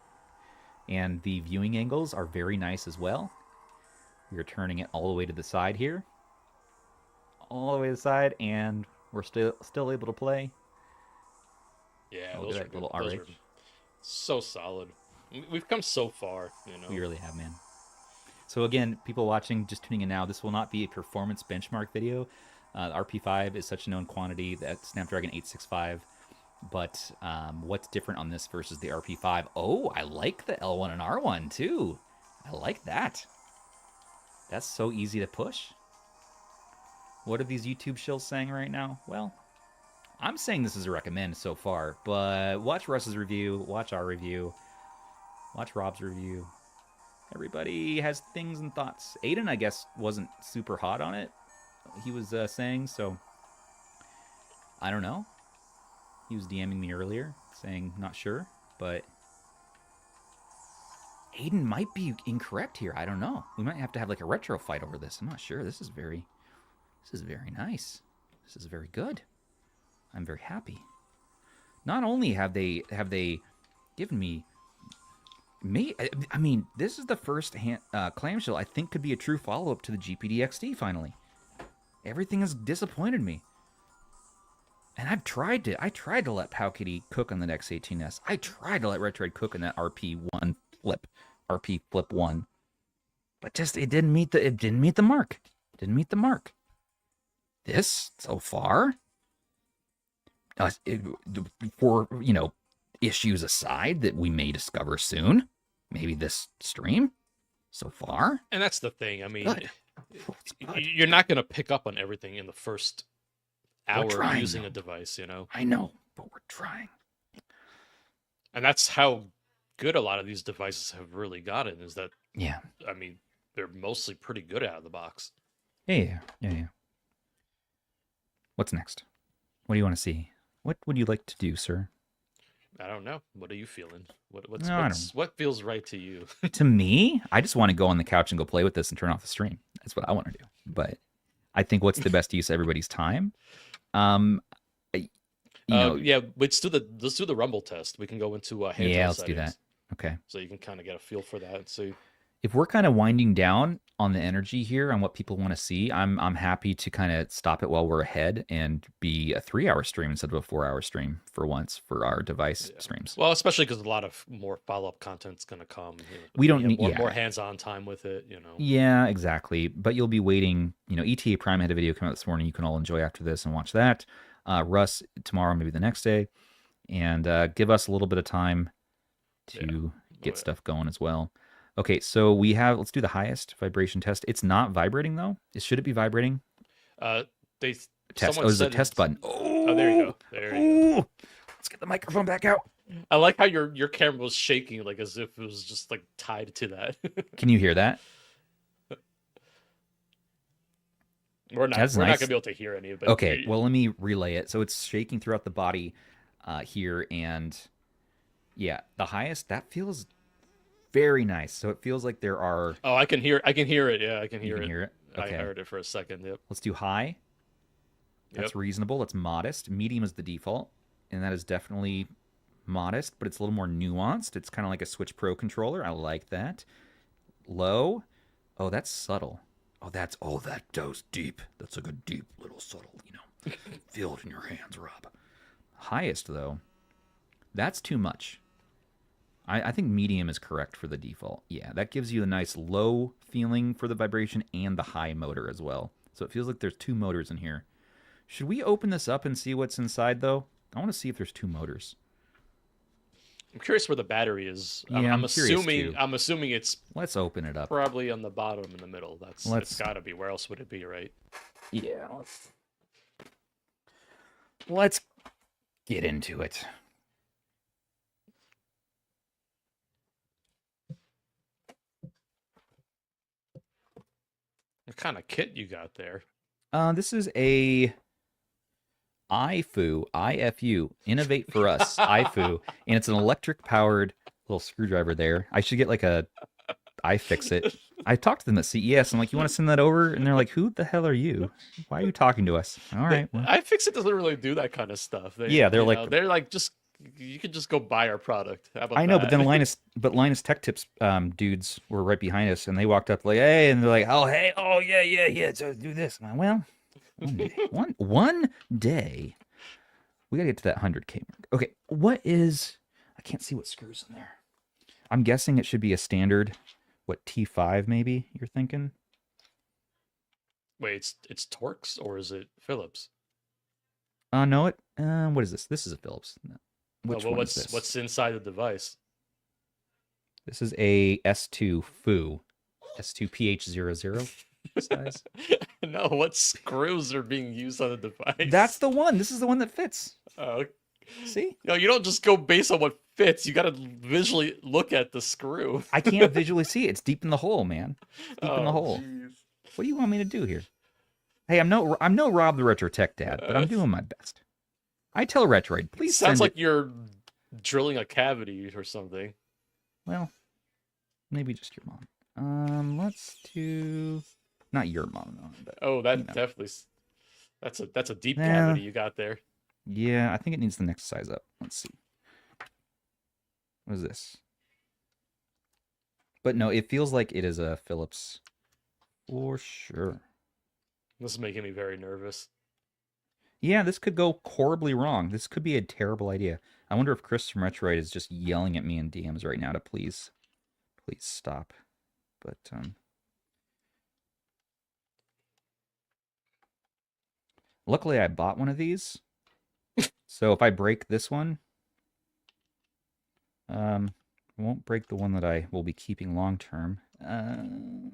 S1: And the viewing angles are very nice as well. We are turning it all the way to the side here. All the way to the side, and we're still able to play.
S2: Yeah,
S1: those are little RH.
S2: So solid. We've come so far, you know.
S1: We really have, man. So again, people watching, just tuning in now, this will not be a performance benchmark video. RP5 is such a known quantity, that Snapdragon 865. But what's different on this versus the RP5? Oh, I like the L1 and R1 too. I like that. That's so easy to push. What are these YouTube shills saying right now? Well, I'm saying this is a recommend so far, but watch Russ's review, watch our review, watch Rob's review. Everybody has things and thoughts. Aiden, I guess, wasn't super hot on it. He was saying, so I don't know. He was DMing me earlier saying not sure, but Aiden might be incorrect here. I don't know. We might have to have like a retro fight over this. I'm not sure. This is very nice. This is very good. I'm very happy. Not only have they given me, I mean, this is the first clamshell I think could be a true follow-up to the GPD XT finally. Everything has disappointed me. And I tried to let Powkitty cook on the X18S. I tried to let Retroid cook on that RP Flip 1. But just it didn't meet the mark. It didn't meet the mark. This so far, for, you know, issues aside that we may discover soon, maybe this stream so far.
S2: And that's the thing. I mean,
S1: good.
S2: You're not going to pick up on everything in the first hour using a device, you know?
S1: I know, but we're trying.
S2: And that's how good a lot of these devices have really gotten, is that,
S1: yeah,
S2: I mean, they're mostly pretty good out of the box.
S1: Yeah. What's next? What do you want to see? What would you like to do, sir?
S2: I don't know. What are you feeling? What feels right to you?
S1: To me, I just want to go on the couch and go play with this and turn off the stream. That's what I want to do. But I think what's the best use of everybody's time?
S2: Yeah, let's do the Rumble test. We can go into handheld
S1: yeah, let's
S2: settings,
S1: do that. Okay.
S2: So you can kind of get a feel for that and see.
S1: If we're kind of winding down on the energy here on what people want to see, I'm happy to kind of stop it while we're ahead and be a 3-hour stream instead of a 4-hour stream for once for our device streams.
S2: Well, especially because a lot of more follow-up content's going to come. You know,
S1: we don't need
S2: more hands-on time with it, you know.
S1: Yeah, exactly. But you'll be waiting. You know, ETA Prime had a video come out this morning. You can all enjoy after this and watch that. Russ tomorrow, maybe the next day, and give us a little bit of time to get stuff going as well. Okay, so we have, let's do the highest vibration test. It's not vibrating though. Should it be vibrating?
S2: Uh, they
S1: Test.
S2: someone
S1: Oh, there's a
S2: said
S1: test button.
S2: Oh, there you go. There you go.
S1: Let's get the microphone back out.
S2: I like how your camera was shaking, like as if it was just like tied to that.
S1: Can you hear that?
S2: We're not
S1: That's
S2: not
S1: nice.
S2: gonna be able to hear any of it.
S1: Okay, well, let me relay it. So it's shaking throughout the body here, and yeah, the highest, that feels very nice. So it feels like there are...
S2: Oh, I can hear it. Yeah, I can
S1: You
S2: hear
S1: can
S2: it.
S1: hear it? Okay.
S2: I heard it for a second. Yep.
S1: Let's do high. That's
S2: Yep.
S1: reasonable. That's modest. Medium is the default, and that is definitely modest, but it's a little more nuanced. It's kind of like a Switch Pro controller. I like that. Low. Oh, that's subtle. That goes deep. That's like a deep little subtle, feel it in your hands, Rob. Highest, though, that's too much. I think medium is correct for the default. Yeah, that gives you a nice low feeling for the vibration and the high motor as well. So it feels like there's two motors in here. Should we open this up and see what's inside, though? I want to see if there's two motors.
S2: I'm curious where the battery is.
S1: Yeah,
S2: I'm
S1: curious,
S2: assuming
S1: too.
S2: I'm assuming it's
S1: Let's open it up.
S2: probably on the bottom in the middle. It's got to be. Where else would it be, right?
S1: Yeah, let's get into it.
S2: What kind of kit you got there?
S1: This is a IFU, Innovate for Us, IFU, and it's an electric-powered little screwdriver there. I should get like a iFixit. I talked to them at CES. I'm like, you want to send that over? And they're like, who the hell are you? Why are you talking to us? All right. Well.
S2: iFixit doesn't really do that kind of stuff.
S1: They're like,
S2: just you can just go buy our product. How about
S1: I know,
S2: that?
S1: but Linus Tech Tips dudes were right behind us, and they walked up like, hey, and they're like, oh, hey, oh, yeah, so do this. I'm like, well, one day, we gotta get to that 100K mark. Okay, I can't see what screws in there. I'm guessing it should be a standard, T5 maybe, you're thinking?
S2: Wait, it's Torx or is it Phillips?
S1: No, what is this? This is a Phillips. No. Which one is this?
S2: What's inside the device?
S1: This is a S2 FU, S2PH00 size.
S2: No, what screws are being used on the device?
S1: That's the one. This is the one that fits.
S2: Oh,
S1: see?
S2: No, you don't just go based on what fits. You got to visually look at the screw.
S1: I can't visually see it. It's deep in the hole, man. Deep in the hole.
S2: Geez.
S1: What do you want me to do here? Hey, I'm no Rob the Retro Tech Dad, but I'm doing my best. I tell Retroid, please
S2: Sounds like you're drilling a cavity or something.
S1: Well, maybe just your mom. Let's do not your mom, no, but
S2: Definitely. That's a deep cavity you got there.
S1: Yeah, I think it needs the next size up. Let's see. What is this? But no, it feels like it is a Philips for sure.
S2: This is making me very nervous.
S1: Yeah, this could go horribly wrong. This could be a terrible idea. I wonder if Chris from Retroid is just yelling at me in DMs right now to please stop. But luckily I bought one of these. So if I break this one, I won't break the one that I will be keeping long term.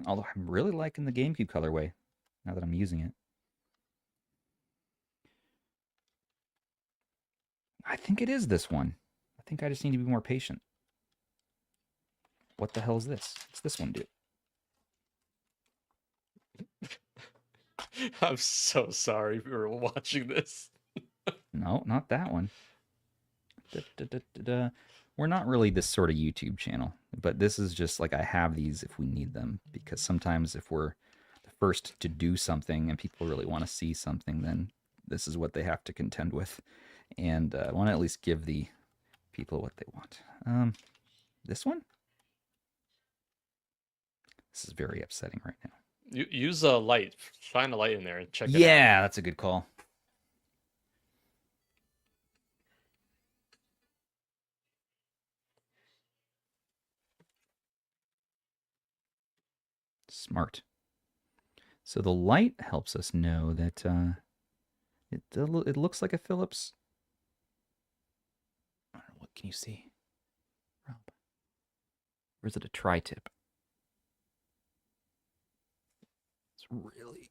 S1: Although I'm really liking the GameCube colorway now that I'm using it. I think it is this one. I think I just need to be more patient. What the hell is this? What's this one do?
S2: I'm so sorry for watching this.
S1: No, not that one. We're not really this sort of YouTube channel, but this is just like I have these if we need them, because sometimes if we're the first to do something and people really want to see something, then this is what they have to contend with. And I want to at least give the people what they want. This one? This is very upsetting right now.
S2: Use a light. Shine a light in there and check it out.
S1: Yeah, that's a good call. Smart. So the light helps us know that it looks like a Philips. I don't know, what can you see, Rob? Or is it a tri-tip? It's really...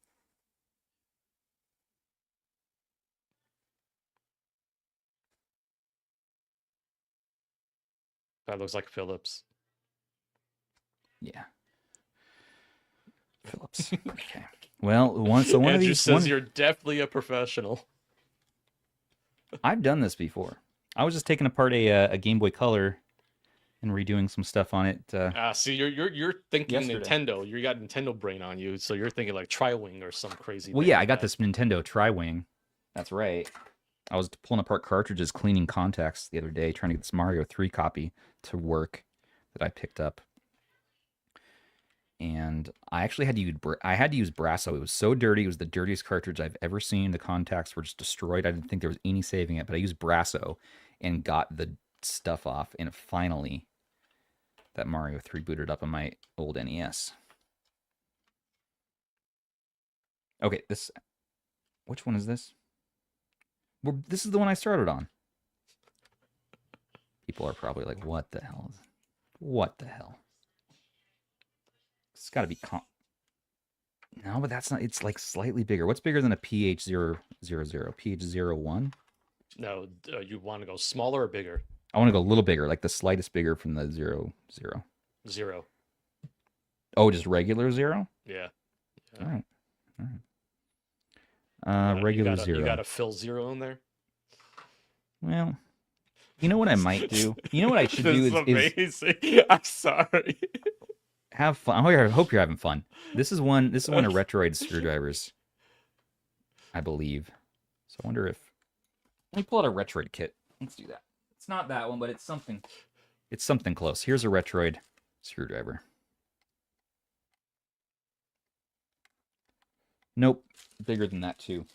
S2: That looks like Philips.
S1: Yeah. Phillips. Okay. Well, one of
S2: Andrew
S1: these
S2: says you're definitely a professional.
S1: I've done this before. I was just taking apart a Game Boy Color and redoing some stuff on it.
S2: See, you're thinking
S1: yesterday.
S2: Nintendo. You got Nintendo brain on you, so you're thinking like Tri-Wing or some crazy.
S1: Well,
S2: thing
S1: yeah,
S2: like
S1: I got
S2: that.
S1: this Nintendo Tri-Wing. That's right. I was pulling apart cartridges, cleaning contacts the other day, trying to get this Mario 3 copy to work that I picked up. And I actually had to use Brasso. It was so dirty. It was the dirtiest cartridge I've ever seen. The contacts were just destroyed. I didn't think there was any saving it, but I used Brasso and got the stuff off. And finally, that Mario 3 booted up on my old NES. Okay, which one is this? Well, this is the one I started on. People are probably like, what the hell? What the hell? It's got to be... No, but that's not... It's like slightly bigger. What's bigger than a PH000? PH01?
S2: No, you want to go smaller or bigger?
S1: I want to go a little bigger, like the slightest bigger from the 00.
S2: 0.
S1: Oh, just regular 0?
S2: Yeah.
S1: All right. Regular 0.
S2: You got to fill 0 in there?
S1: Well, you know what I might do? You know what I should do
S2: is amazing. I'm sorry.
S1: Have fun. I hope you're having fun. This is one of Retroid screwdrivers, I believe. So I wonder if... Let me pull out a Retroid kit. Let's do that. It's not that one, but it's something. It's something close. Here's a Retroid screwdriver. Nope. Bigger than that, too.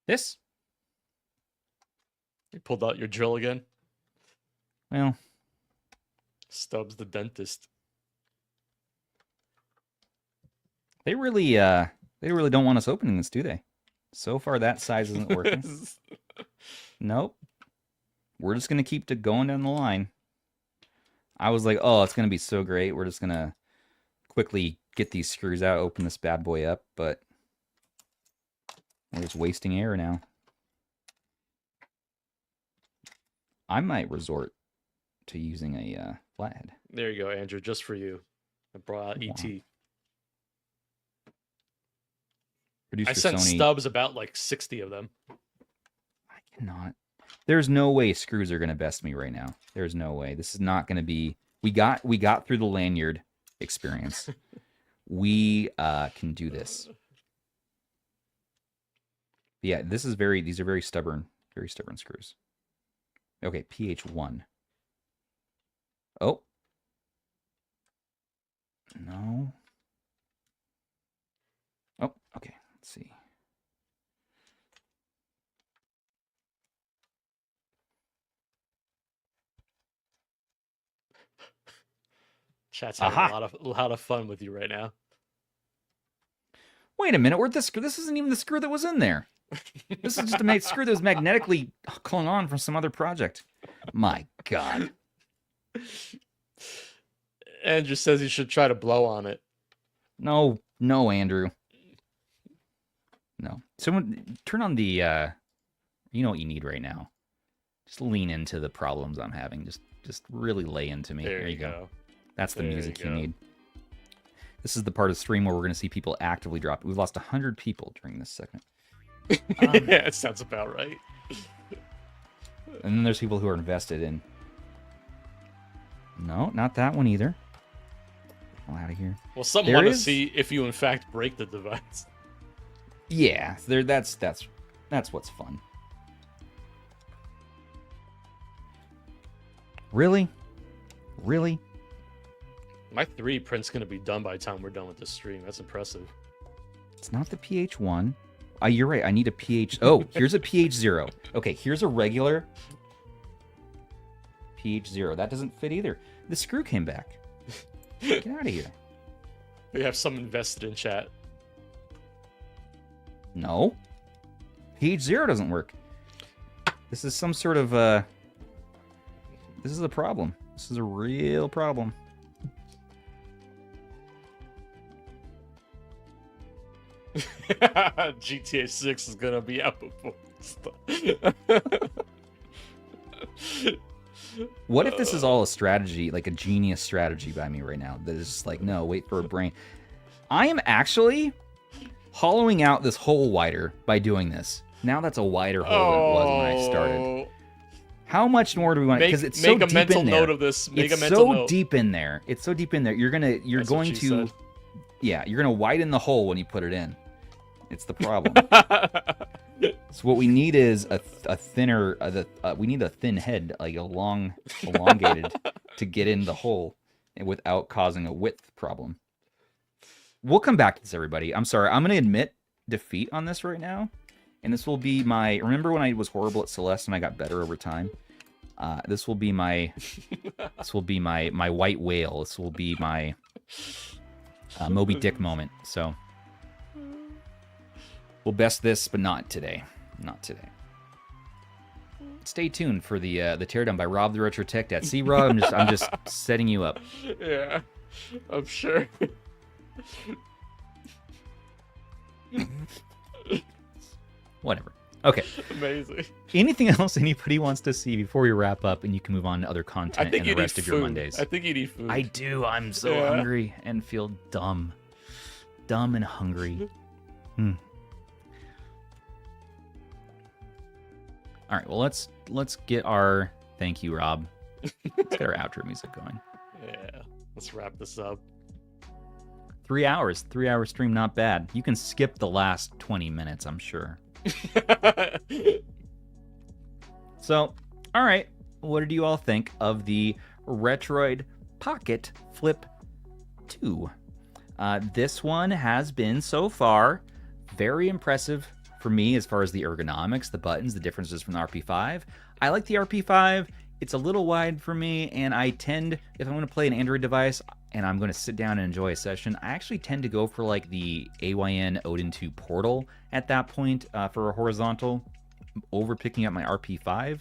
S1: This?
S2: You pulled out your drill again?
S1: Well...
S2: Stubbs the dentist.
S1: They really don't want us opening this, do they? So far, that size isn't working. Nope. We're just going to keep going down the line. I was like, oh, it's going to be so great. We're just going to quickly get these screws out, open this bad boy up, but we're just wasting air now. I might resort to using a flathead.
S2: There you go, Andrew, just for you. I brought out ET.
S1: Producer
S2: I sent
S1: Sony.
S2: Stubbs about like 60 of them.
S1: I cannot. There's no way screws are going to best me right now. There's no way. This is not going to be... We got through the lanyard experience. We can do this. Yeah, these are very stubborn screws. Okay, PH1. Oh. No. Oh, okay. Let's see.
S2: Chat's having a lot of fun with you right now.
S1: Wait a minute, where'd this isn't even the screw that was in there. This is just a screw that was magnetically clung on from some other project. My God.
S2: Andrew says you should try to blow on it.
S1: No, Andrew. No. Someone turn on the you know what you need right now. Just lean into the problems I'm having. Just really lay into me.
S2: There you go.
S1: That's the music you need. This is the part of the stream where we're going to see people actively drop. We've lost 100 people during this segment.
S2: Yeah, it sounds about right.
S1: And then there's people who are invested in... No, not that one either. Get out of here.
S2: Well, some want to see if you in fact break the device.
S1: Yeah, that's what's fun. Really? Really?
S2: My 3 print's going to be done by the time we're done with this stream. That's impressive.
S1: It's not the PH1. You're right. I need a PH... Oh, here's a PH0. Okay, here's a regular PH0. That doesn't fit either. The screw came back. Get out of here.
S2: We have some invested in chat.
S1: No. PH0 doesn't work. This is some sort of... This is a problem. This is a real problem.
S2: GTA 6 is gonna be out before stuff.
S1: What if this is all a strategy, like a genius strategy by me right now? That is just like, no, wait for a brain. I am actually hollowing out this hole wider by doing this. Now that's a wider hole than it was when I started. How much more do we want? Because it's so deep in there.
S2: Make a mental note of this.
S1: It's so deep in there. It's so deep in there. You're going to, yeah, you're gonna widen the hole when you put it in. It's the problem. So what we need is a thinner. We need a thin head, like elongated, to get in the hole without causing a width problem. We'll come back to this, everybody. I'm sorry. I'm gonna admit defeat on this right now, and this will be my. Remember when I was horrible at Celeste and I got better over time? This will be my. This will be my white whale. This will be my Moby Dick moment. So we'll best this, but not today. Not today. Stay tuned for the Teardown by Rob the Retro Tech Dad. See, Rob, I'm just setting you up.
S2: Yeah, I'm sure.
S1: Whatever. Okay.
S2: Amazing.
S1: Anything else anybody wants to see before we wrap up and you can move on to other content and the rest of your Mondays?
S2: I think you need food.
S1: I do. I'm so hungry and feel dumb. Dumb and hungry. All right, well, let's get our... Thank you, Rob. Let's get our outro music going.
S2: Yeah, let's wrap this up.
S1: 3 hours. 3-hour stream, not bad. You can skip the last 20 minutes, I'm sure. So, all right. What did you all think of the Retroid Pocket Flip 2? This one has been, so far, very impressive for me as far as the ergonomics, the buttons, the differences from the RP5. I like the RP5. It's a little wide for me, and I tend, if I'm going to play an Android device and I'm going to sit down and enjoy a session, I actually tend to go for like the AYN Odin 2 Portal at that point for a horizontal, over picking up my RP5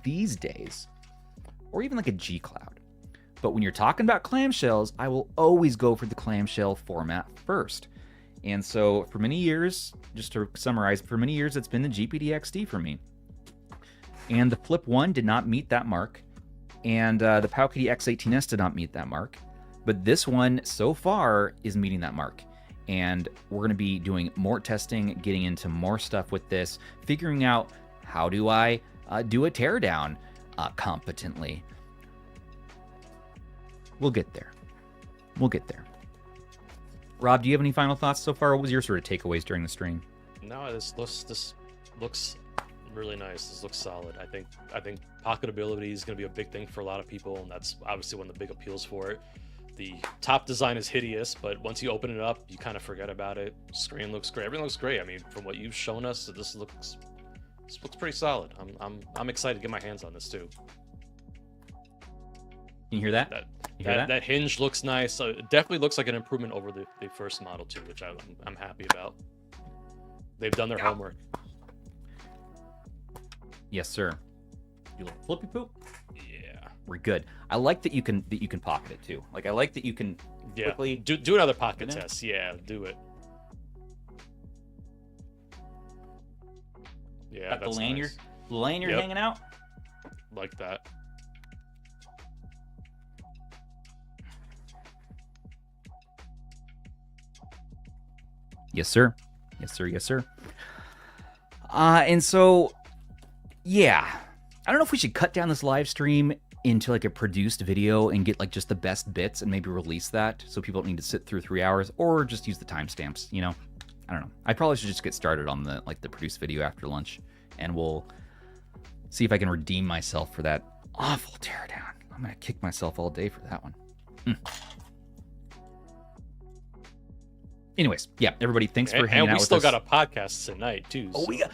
S1: these days, or even like a G Cloud. But when you're talking about clamshells, I will always go for the clamshell format first. And so for many years, just to summarize, for many years it's been the GPD XD for me. And the Flip 1 did not meet that mark. And the Pocketability X18S did not meet that mark. But this one, so far, is meeting that mark. And we're going to be doing more testing, getting into more stuff with this, figuring out how do I do a teardown competently. We'll get there. We'll get there. Rob, do you have any final thoughts so far? What was your sort of takeaways during the stream?
S2: No, this looks really nice. This looks solid. I think pocketability is going to be a big thing for a lot of people, and that's obviously one of the big appeals for it. The top design is hideous, but once you open it up, you kind of forget about it. Screen looks great. Everything looks great. I mean, from what you've shown us, this looks pretty solid. I'm excited to get my hands on this too.
S1: Can you hear that?
S2: That hinge looks nice. So it definitely looks like an improvement over the first model too, which I'm happy about. They've done their homework.
S1: Yes, sir. You little flippy poop.
S2: Yeah,
S1: we're good. I like that you can pocket it too. Like I like that you can quickly
S2: do another pocket test. Yeah, do it. Yeah,
S1: got
S2: that's
S1: the lanyard.
S2: Nice.
S1: The lanyard hanging out.
S2: Like that.
S1: Yes, sir. Yes, sir. Yes, sir. And so, yeah, I don't know if we should cut down this live stream into like a produced video and get like just the best bits and maybe release that so people don't need to sit through 3 hours, or just use the timestamps. You know, I don't know. I probably should just get started on the produced video after lunch, and we'll see if I can redeem myself for that awful teardown. I'm gonna kick myself all day for that one. Anyways, yeah, everybody, thanks for hanging out with us.
S2: And we still got a podcast tonight, too.
S1: Oh, we have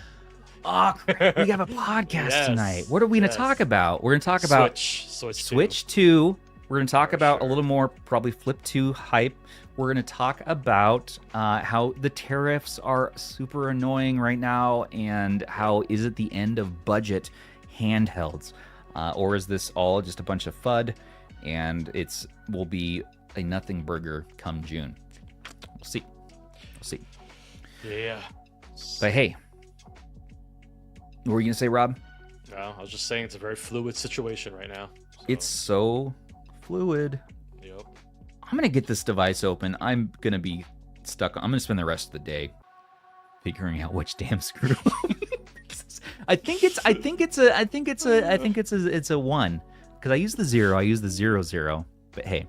S1: a podcast tonight. What are we going to talk about? We're going to talk about Switch 2. We're going to talk about a little more, probably Flip 2 hype. We're going to talk about how the tariffs are super annoying right now, and how is it the end of budget handhelds. Or is this all just a bunch of FUD and will be a nothing burger come June? We'll see. We'll see.
S2: Yeah.
S1: But hey, what were you going to say, Rob?
S2: No, I was just saying it's a very fluid situation right now. So.
S1: It's so fluid.
S2: Yep.
S1: I'm going to get this device open. I'm going to be stuck. I'm going to spend the rest of the day figuring out which damn screw. I think it's a 1 because I use the 0. I use the 0. But hey,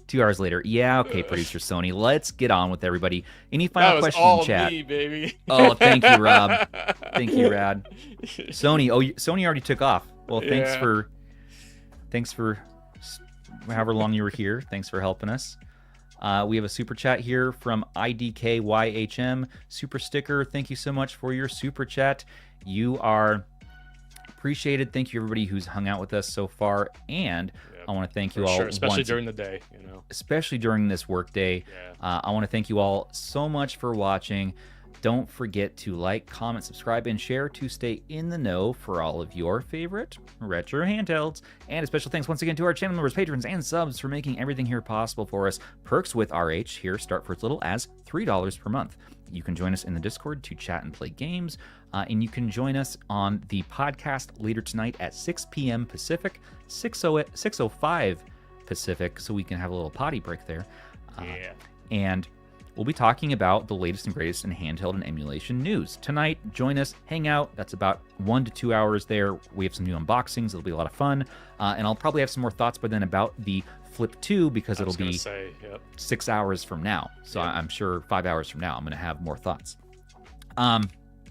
S1: 2 hours later. Yeah, okay, producer Sony. Let's get on with everybody. Any final questions in chat?
S2: Me, baby.
S1: Oh, thank you, Rob. Thank you, Rad. Sony. Oh, Sony already took off. Well, thanks for however long you were here. Thanks for helping us. We have a super chat here from IDKYHM. Super sticker. Thank you so much for your super chat. You are appreciated. Thank you, everybody who's hung out with us so far. And I want to thank you all.
S2: Sure, especially during the day,
S1: Especially during this work day.
S2: Yeah.
S1: I want to thank you all so much for watching. Don't forget to like, comment, subscribe, and share to stay in the know for all of your favorite retro handhelds. And a special thanks once again to our channel members, patrons, and subs for making everything here possible for us. Perks with RH here start for as little as $3 per month. You can join us in the Discord to chat and play games. And you can join us on the podcast later tonight at 6 p.m. Pacific, 6:05 Pacific, so we can have a little potty break there. And we'll be talking about the latest and greatest in handheld and emulation news. Tonight, join us, hang out. That's about 1 to 2 hours there. We have some new unboxings. It'll be a lot of fun. And I'll probably have some more thoughts by then about the Flip 2 because it'll be 6 hours from now. So I'm sure 5 hours from now, I'm going to have more thoughts.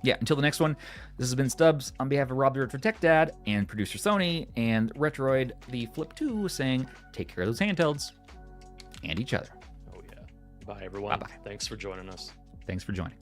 S1: Yeah, until the next one, this has been Stubbs on behalf of Rob the Retro Tech Dad and producer Sony and Retroid the Flip 2 saying take care of those handhelds and each other.
S2: Oh, yeah. Bye, everyone.
S1: Bye-bye.
S2: Thanks for joining us.
S1: Thanks for joining.